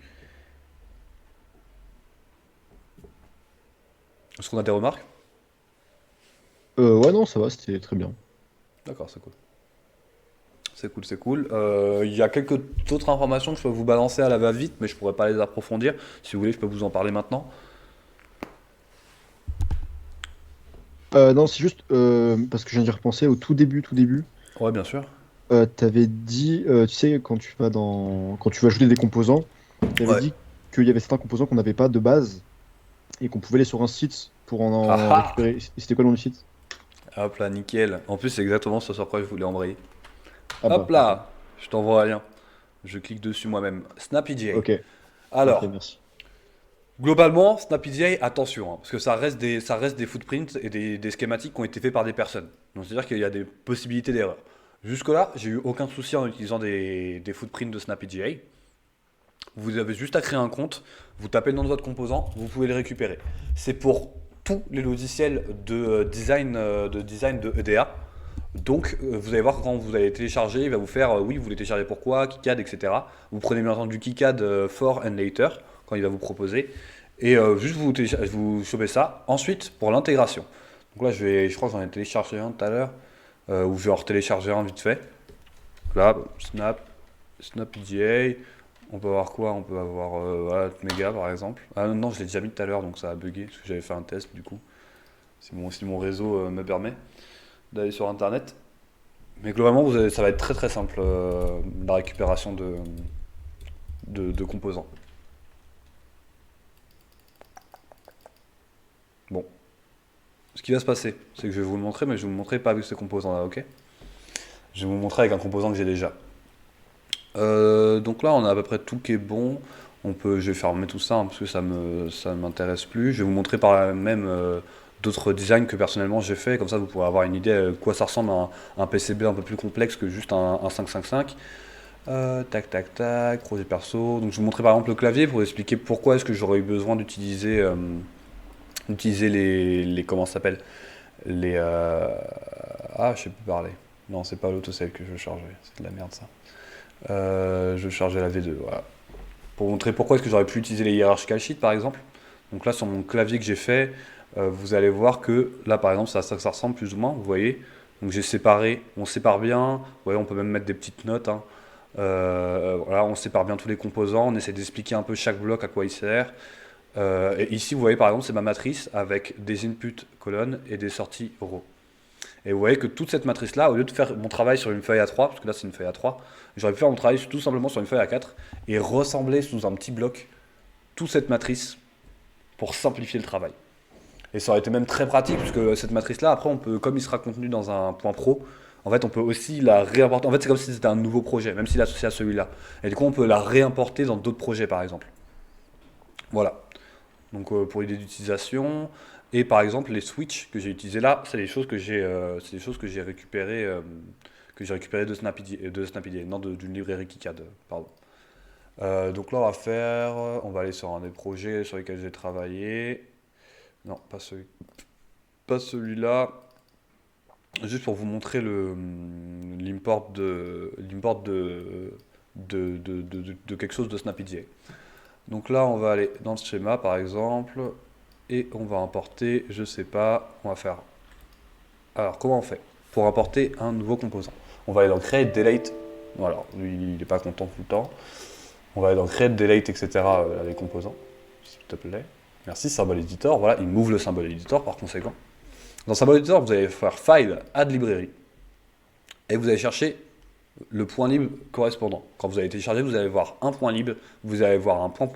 Est-ce qu'on a des remarques? Ouais, non, ça va, c'était très bien. D'accord, c'est cool. C'est cool, c'est cool. Il y a quelques autres informations que je peux vous balancer à la va-vite, mais je pourrais pas les approfondir. Si vous voulez, je peux vous en parler maintenant. Non, c'est juste parce que je viens d'y repenser au tout début. Ouais, bien sûr. T'avais dit, tu sais, quand tu vas ajouter des composants, t'avais Ouais. dit qu'il y avait certains composants qu'on n'avait pas de base et qu'on pouvait aller sur un site pour Ah en ah! récupérer. Et c'était quoi le nom du site? Hop là, nickel. En plus, c'est exactement ce sur quoi je voulais embrayer. Ah Hop bah, parfait. là! Je t'envoie un lien. Je clique dessus moi-même. SnappyJ. Ok, ok, Alors, merci. globalement, SnappyJ, attention, hein, parce que ça reste des footprints et des schématiques qui ont été faits par des personnes. Donc, c'est-à-dire qu'il y a des possibilités d'erreur. Jusque-là, j'ai eu aucun souci en utilisant des footprints de SnappyJ. Vous avez juste à créer un compte, vous tapez le nom de votre composant, vous pouvez le récupérer. C'est pour tous les logiciels de design de EDA. Donc, vous allez voir quand vous allez télécharger, il va vous faire oui, vous voulez télécharger pourquoi, KiCad, etc. Vous prenez bien entendu KiCad for and later quand il va vous proposer. Et juste vous chopez ça. Ensuite, pour l'intégration. Donc là, je crois que j'en ai téléchargé un tout à l'heure, ou je vais en télécharger un vite fait. Là, SnapPGA. On peut avoir quoi? On peut avoir voilà, Mega par exemple. Ah non, je l'ai déjà mis tout à l'heure donc ça a bugué parce que j'avais fait un test du coup. Si mon réseau me permet d'aller sur internet. Mais globalement, ça va être très très simple la récupération de composants. Bon, ce qui va se passer, c'est que je vais vous le montrer, mais je vais vous le montrer pas avec ces composants-là, ok? Je vais vous le montrer avec un composant que j'ai déjà. Donc là, on a à peu près tout qui est bon. Je vais fermer tout ça hein, parce que ça m'intéresse plus. Je vais vous montrer par là même d'autres designs que personnellement j'ai fait. Comme ça, vous pourrez avoir une idée de quoi ça ressemble à un PCB un peu plus complexe que juste un 555. Tac, tac, tac, projet perso. Donc je vais vous montrer par exemple le clavier pour vous expliquer pourquoi est-ce que j'aurais eu besoin d'utiliser comment ça s'appelle les je sais plus parler. Non, c'est pas l'autosave que je veux charger. C'est de la merde ça. Je vais charger la V2, voilà. Pour vous montrer pourquoi est-ce que j'aurais pu utiliser les hierarchical sheets par exemple. Donc là sur mon clavier que j'ai fait, vous allez voir que là par exemple c'est à ça que ça ressemble plus ou moins, vous voyez. Donc j'ai séparé, on sépare bien, vous voyez on peut même mettre des petites notes. Hein. Voilà, on sépare bien tous les composants, on essaie d'expliquer un peu chaque bloc à quoi il sert. Et ici vous voyez par exemple c'est ma matrice avec des inputs colonnes et des sorties rows. Et vous voyez que toute cette matrice-là, au lieu de faire mon travail sur une feuille A3, parce que là c'est une feuille A3, j'aurais pu faire mon travail tout simplement sur une feuille A4 et ressembler sous un petit bloc toute cette matrice pour simplifier le travail. Et ça aurait été même très pratique, puisque cette matrice-là, après, comme il sera contenu dans un point pro, en fait, on peut aussi la réimporter. En fait, c'est comme si c'était un nouveau projet, même s'il est associé à celui-là. Et du coup, on peut la réimporter dans d'autres projets, par exemple. Voilà. Donc, pour l'idée d'utilisation. Et par exemple, les switches que j'ai utilisés là, c'est des choses que j'ai récupérées de SnappyD, non d'une librairie KiCad, pardon. Donc là, on va aller sur un des projets sur lesquels j'ai travaillé. Non, pas celui-là. Juste pour vous montrer l'import de quelque chose de SnappyJ. Donc là, on va aller dans ce schéma, par exemple, et on va importer, je sais pas, on va faire. Alors, comment on fait pour importer un nouveau composant? On va aller dans Create, Delete. Voilà, lui, il n'est pas content tout le temps. On va aller dans Create, Delete, etc. Les composants, s'il te plaît. Merci, symbole editor. Voilà, il m'ouvre le symbole editor par conséquent. Dans symbole editor, vous allez faire File, Add Library. Et vous allez chercher le point libre correspondant. Quand vous allez télécharger, vous allez voir un point libre, vous allez voir un point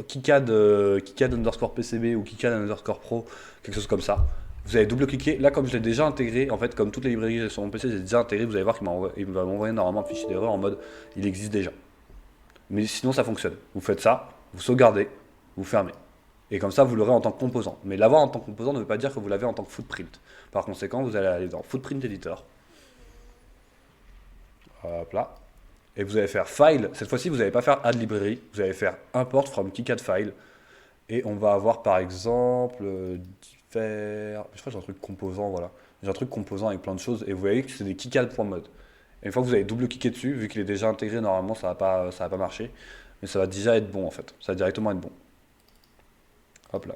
KiCad underscore PCB ou KiCad underscore Pro, quelque chose comme ça. Vous allez double-cliquer. Là, comme je l'ai déjà intégré, en fait, comme toutes les librairies que j'ai sur mon PC, j'ai déjà intégré, vous allez voir qu'il va m'envoyer normalement un fichier d'erreur en mode il existe déjà. Mais sinon, ça fonctionne. Vous faites ça, vous sauvegardez, vous fermez. Et comme ça, vous l'aurez en tant que composant. Mais l'avoir en tant que composant ne veut pas dire que vous l'avez en tant que footprint. Par conséquent, vous allez aller dans Footprint Editor. Hop là. Et vous allez faire File. Cette fois-ci, vous n'allez pas faire Add Library. Vous allez faire Import from KiCad File. Et on va avoir par exemple je crois que j'ai un truc composant, voilà. J'ai un truc composant avec plein de choses et vous voyez que c'est des keycad.mode. Et une fois que vous avez double-cliqué dessus, vu qu'il est déjà intégré, normalement ça va pas marcher. Mais ça va déjà être bon en fait. Ça va directement être bon. Hop là.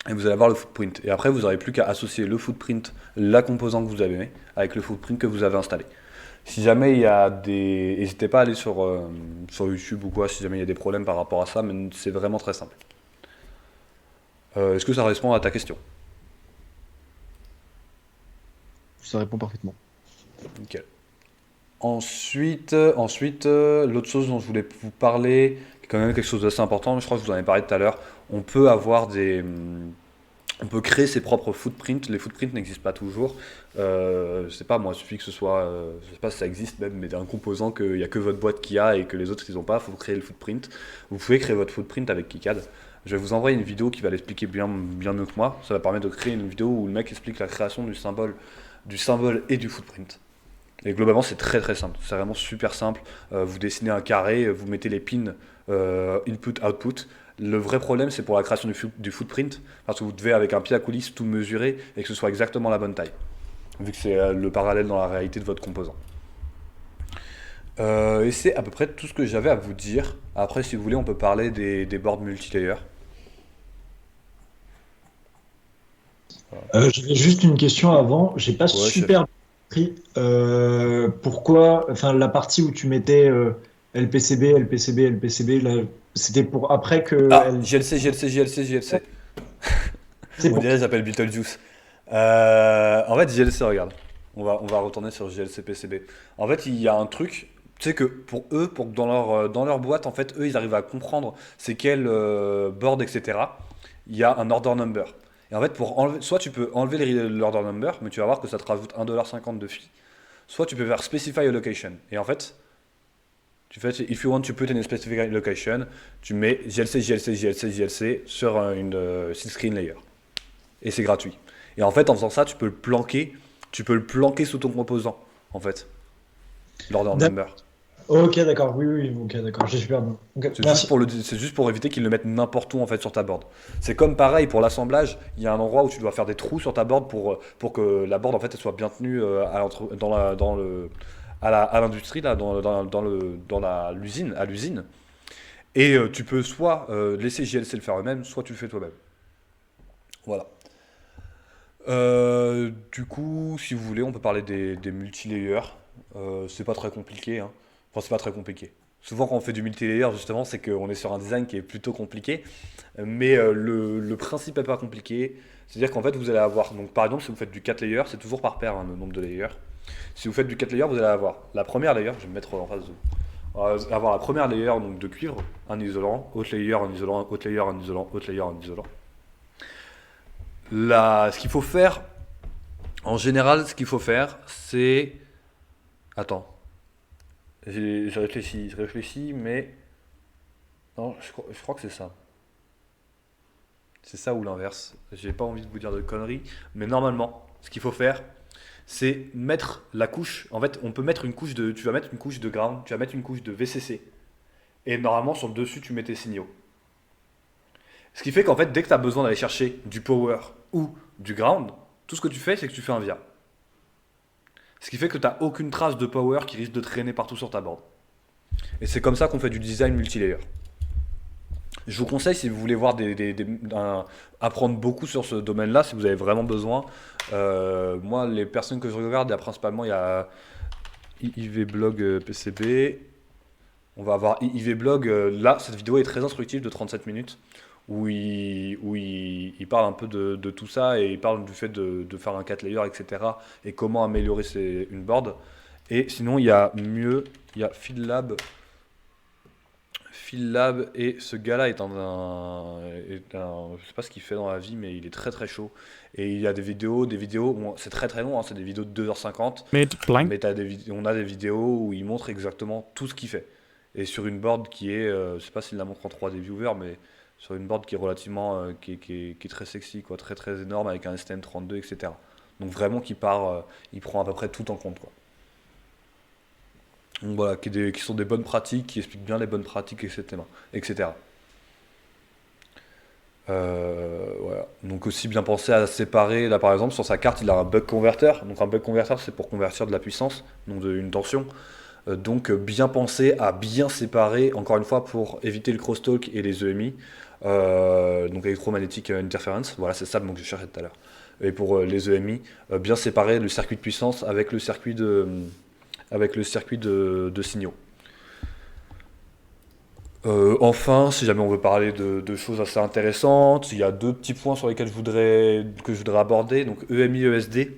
Et vous allez avoir le footprint. Et après, vous n'aurez plus qu'à associer le footprint, la composante que vous avez mis, avec le footprint que vous avez installé. Si jamais il y a des. N'hésitez pas à aller sur YouTube ou quoi, si jamais il y a des problèmes par rapport à ça, mais c'est vraiment très simple. Est-ce que ça répond à ta question? Ça répond parfaitement. Nickel. Ensuite, l'autre chose dont je voulais vous parler, qui est quand même quelque chose d'assez important, je crois que je vous en ai parlé tout à l'heure, on peut avoir on peut créer ses propres footprints. Les footprints n'existent pas toujours. Je sais pas, moi, il suffit que ce soit, je sais pas si ça existe même, mais d'un composant qu'il n'y a que votre boîte qui a et que les autres ils n'ont pas, il faut créer le footprint. Vous pouvez créer votre footprint avec KiCad. Je vais vous envoyer une vidéo qui va l'expliquer bien mieux que moi. Ça va permettre de créer une vidéo où le mec explique la création du symbole et du footprint. Et globalement, c'est très très simple. C'est vraiment super simple. Vous dessinez un carré, vous mettez les pins input-output. Le vrai problème, c'est pour la création du footprint, parce que vous devez, avec un pied à coulisse, tout mesurer et que ce soit exactement la bonne taille, vu que c'est le parallèle dans la réalité de votre composant. Et c'est à peu près tout ce que j'avais à vous dire. Après, si vous voulez, on peut parler des boards multilayer. J'avais juste une question avant. J'ai pas Ouais, chef. super compris pourquoi, enfin, la partie où tu mettais LPCB, LPCB, LPCB, là, c'était pour après que Ah, elle. JLC, JLC, JLC, JLC. C'est On pour. dirait que j'appelle Beetlejuice. En fait, JLC, regarde. On va retourner sur JLC PCB. En fait, il y a un truc, tu sais que pour eux, pour que dans leur boîte, en fait, eux, ils arrivent à comprendre c'est quel board, etc. Il y a un order number. Et en fait, pour enlever, soit tu peux enlever l'order number, mais tu vas voir que ça te rajoute 1,50$ de fee. Soit tu peux faire specify a location. Et en fait, tu fais if you want to put in a specific location, tu mets JLC, JLC, JLC, JLC sur une silk screen layer. Et c'est gratuit. Et en fait, en faisant ça, tu peux le planquer sous ton composant, en fait, l'order D'ac- number. Ok, d'accord. Oui, oui, ok, d'accord. J'ai super bien. Ok, merci. C'est juste pour éviter qu'ils le mettent n'importe où en fait sur ta board. C'est comme pareil pour l'assemblage, il y a un endroit où tu dois faire des trous sur ta board pour que la board en fait elle soit bien tenue à l'industrie là, à l'usine. Et tu peux soit laisser JLC le faire eux-mêmes, soit tu le fais toi-même. Voilà. Du coup, si vous voulez, on peut parler des multilayers. C'est pas très compliqué, hein. Enfin, c'est pas très compliqué. Souvent, quand on fait du multilayer, justement, c'est qu'on est sur un design qui est plutôt compliqué. Mais le principe est pas compliqué. C'est-à-dire qu'en fait, vous allez avoir, donc par exemple, si vous faites du 4 layers, c'est toujours par paire, hein, le nombre de layers. Si vous faites du 4 layers, vous allez avoir la première layer, je vais me mettre en face de vous. On va avoir la première layer donc, de cuivre, un isolant, autre layer, un isolant, autre layer, un isolant, autre layer, un isolant. Ce qu'il faut faire, en général, ce qu'il faut faire, c'est. Attends. Je réfléchis, mais. Non, je crois que c'est ça. C'est ça ou l'inverse. J'ai pas envie de vous dire de conneries, mais normalement, ce qu'il faut faire, c'est mettre la couche. En fait, on peut mettre une couche de. Tu vas mettre une couche de ground, tu vas mettre une couche de VCC. Et normalement, sur le dessus, tu mets tes signaux. Ce qui fait qu'en fait, dès que tu as besoin d'aller chercher du power ou du ground, tout ce que tu fais, c'est que tu fais un via. Ce qui fait que tu n'as aucune trace de power qui risque de traîner partout sur ta board. Et c'est comme ça qu'on fait du design multilayer. Je vous conseille, si vous voulez voir apprendre beaucoup sur ce domaine-là, si vous avez vraiment besoin. Moi, les personnes que je regarde, il y a IVblog PCB. On va avoir IVblog. Là, cette vidéo est très instructive de 37 minutes. Où il parle un peu de tout ça et il parle du fait de faire un 4 layer, etc. Et comment améliorer une board. Et sinon, il y a mieux, il y a Phil Lab et ce gars-là je sais pas ce qu'il fait dans la vie, mais il est très très chaud. Et il y a des vidéos, bon, c'est très très long, hein, c'est des vidéos de 2h50, Mid blank. mais on a des vidéos où il montre exactement tout ce qu'il fait. Et sur une board qui est, je sais pas s'il la montre en 3D viewer, mais sur une board qui est relativement, qui est très sexy, quoi, très très énorme avec un STM32, etc. Donc vraiment il prend à peu près tout en compte, quoi. Donc voilà, qui sont des bonnes pratiques, qui expliquent bien les bonnes pratiques, etc. etc. Voilà. Donc aussi bien penser à séparer, là par exemple sur sa carte il a un buck converter, donc un buck converter c'est pour convertir de la puissance, donc une tension. Donc bien penser à bien séparer, encore une fois pour éviter le crosstalk et les EMI, donc électromagnetic interference, voilà c'est ça le mot que je cherchais tout à l'heure. Et pour les EMI, bien séparer le circuit de puissance avec le circuit de signaux. Enfin, si jamais on veut parler de choses assez intéressantes, il y a deux petits points sur lesquels que je voudrais aborder. Donc EMI, ESD.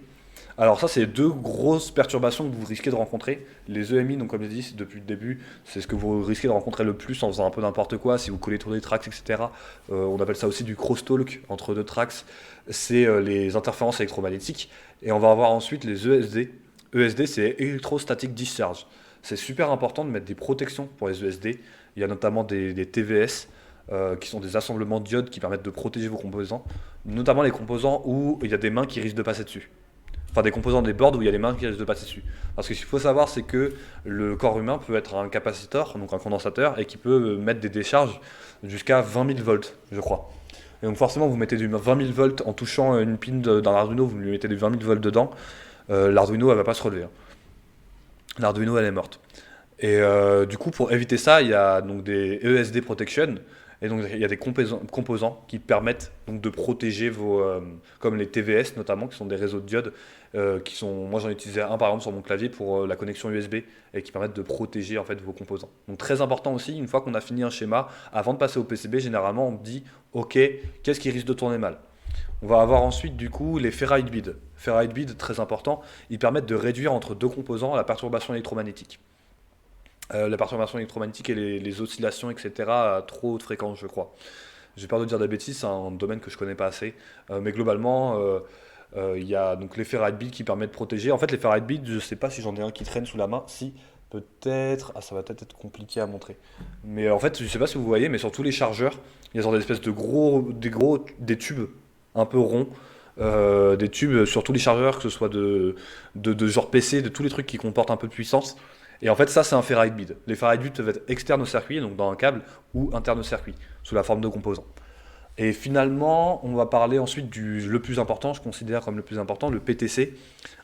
Alors ça, c'est deux grosses perturbations que vous risquez de rencontrer. Les EMI, donc comme je dit depuis le début, c'est ce que vous risquez de rencontrer le plus en faisant un peu n'importe quoi, si vous collez tous les tracks, etc. On appelle ça aussi du crosstalk entre deux tracks. C'est les interférences électromagnétiques. Et on va avoir ensuite les ESD. ESD, c'est Electrostatic Discharge. C'est super important de mettre des protections pour les ESD. Il y a notamment des TVS, qui sont des assemblements de diodes qui permettent de protéger vos composants, notamment les composants où il y a des mains qui risquent de passer dessus. Enfin, des composants des boards où il y a des mains qui risquent de passer dessus. Parce que ce qu'il faut savoir, c'est que le corps humain peut être un capaciteur, donc un condensateur, et qui peut mettre des décharges jusqu'à 20 000 volts, je crois. Et donc forcément, vous mettez du 20 000 volts en touchant une pin d'un Arduino, vous lui mettez du 20 000 volts dedans, l'Arduino, elle va pas se relever, hein. L'Arduino, elle est morte. Et du coup, pour éviter ça, il y a donc des ESD protection. Et donc, il y a des composants qui permettent donc de protéger comme les TVS notamment, qui sont des réseaux de diodes, moi j'en ai utilisé un par exemple sur mon clavier pour la connexion USB et qui permettent de protéger en fait vos composants. Donc très important aussi, une fois qu'on a fini un schéma, avant de passer au PCB, généralement on dit, ok, qu'est-ce qui risque de tourner mal? On va avoir ensuite du coup les ferrite beads. Ferrite beads, très important, ils permettent de réduire entre deux composants la perturbation électromagnétique. La perturbation électromagnétique et les oscillations, etc., à trop haute fréquence, je crois. J'ai peur de dire des bêtises, c'est un domaine que je connais pas assez. Mais globalement, il y a donc les ferrite beads qui permettent de protéger. En fait, les ferrite beads, je sais pas si j'en ai un qui traîne sous la main. Si, peut-être. Ah, ça va peut-être être compliqué à montrer. Mais en fait, je sais pas si vous voyez, mais sur tous les chargeurs, il y a genre des espèces de des tubes un peu ronds. Des tubes sur tous les chargeurs, que ce soit de genre PC, de tous les trucs qui comportent un peu de puissance. Et en fait, ça, c'est un ferrite bead. Les ferrite beads peuvent être externes au circuit, donc dans un câble, ou internes au circuit, sous la forme de composants. Et finalement, on va parler ensuite le plus important, je considère comme le plus important, le PTC.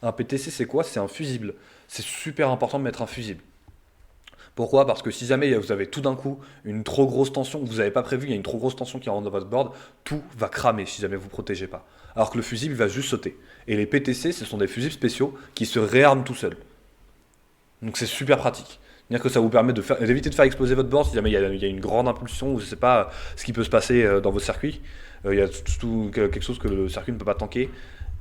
Un PTC, c'est quoi? C'est un fusible. C'est super important de mettre un fusible. Pourquoi? Parce que si jamais vous avez tout d'un coup une trop grosse tension, vous n'avez pas prévu, il y a une trop grosse tension qui rentre dans votre board, tout va cramer si jamais vous ne protégez pas. Alors que le fusible va juste sauter. Et les PTC, ce sont des fusibles spéciaux qui se réarment tout seuls. Donc c'est super pratique. C'est-à-dire que ça vous permet d'éviter de faire exploser votre board si jamais il y a une grande impulsion ou je ne sais pas ce qui peut se passer dans vos circuits. Il y a quelque chose que le circuit ne peut pas tanker.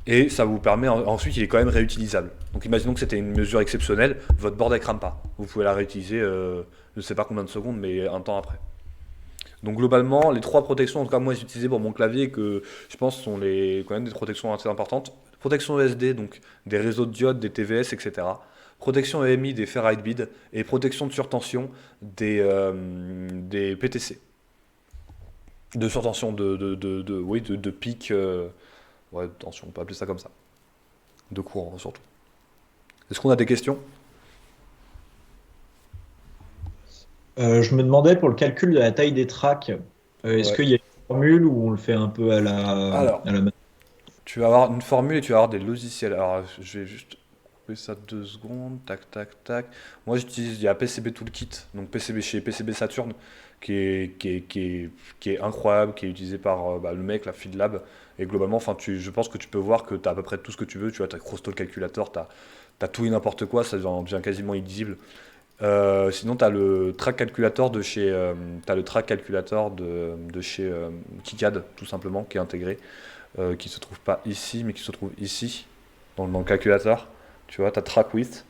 Et ça vous permet, ensuite il est quand même réutilisable. Donc imaginons que c'était une mesure exceptionnelle, votre board ne crame pas. Vous pouvez la réutiliser, je ne sais pas combien de secondes, mais un temps après. Donc globalement, les trois protections, en tout cas moi j'ai utilisé pour mon clavier, que je pense sont quand même des protections assez importantes. Protection ESD, donc des réseaux de diodes, des TVS, etc. Protection EMI des ferrite beads et protection de surtension des PTC. De surtension, oui, de pic, ouais, de tension, on peut appeler ça comme ça. De courant surtout. Est-ce qu'on a des questions? Je me demandais pour le calcul de la taille des tracks, est-ce Ouais. qu'il y a une formule ou on le fait un peu Alors, à la main? tu vas avoir une formule et tu vas avoir des logiciels. Alors, je vais juste couper ça 2 secondes. Tac, tac, tac. Moi, il y a PCB Toolkit, donc PCB chez PCB Saturn, qui est incroyable, qui est utilisé par le mec, la FeedLab. Et globalement, enfin, je pense que tu peux voir que tu as à peu près tout ce que tu veux. Tu vois, tu as Crosstalk Calculator, tu as tout et n'importe quoi, ça devient quasiment illisible. Sinon, tu as le track calculator de chez KiCad, tout simplement, qui est intégré, qui se trouve pas ici, mais qui se trouve ici, dans le calculateur. Tu vois, tu as track width,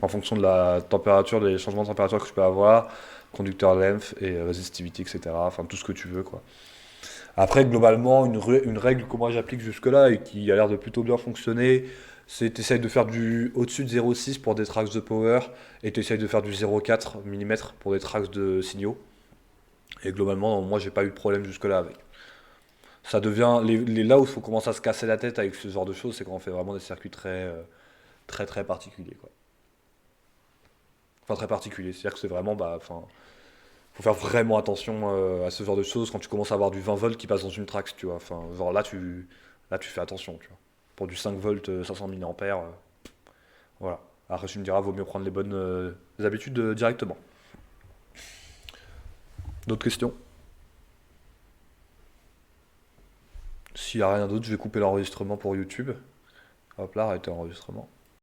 en fonction de la température, des changements de température que tu peux avoir, conducteur length et resistivity, etc. Enfin, tout ce que tu veux, quoi. Après, globalement, une règle que moi j'applique jusque-là et qui a l'air de plutôt bien fonctionner, c'est que tu essayes de faire du au-dessus de 0,6 pour des tracks de power et tu essayes de faire du 0,4 mm pour des tracks de signaux. Et globalement, moi j'ai pas eu de problème jusque-là avec. Ça devient là où il faut commencer à se casser la tête avec ce genre de choses, c'est quand on fait vraiment des circuits très très particuliers, quoi. Enfin très particuliers, c'est-à-dire que c'est vraiment, enfin, Faut faire vraiment attention à ce genre de choses quand tu commences à avoir du 20 volts qui passe dans une Trax, tu vois. Enfin, genre là, tu fais attention, tu vois. Pour du 5 volts, 500 mAh, voilà. Après, tu me diras, vaut mieux prendre les bonnes habitudes directement. D'autres questions? S'il n'y a rien d'autre, je vais couper l'enregistrement pour YouTube. Hop là, arrêtez l'enregistrement.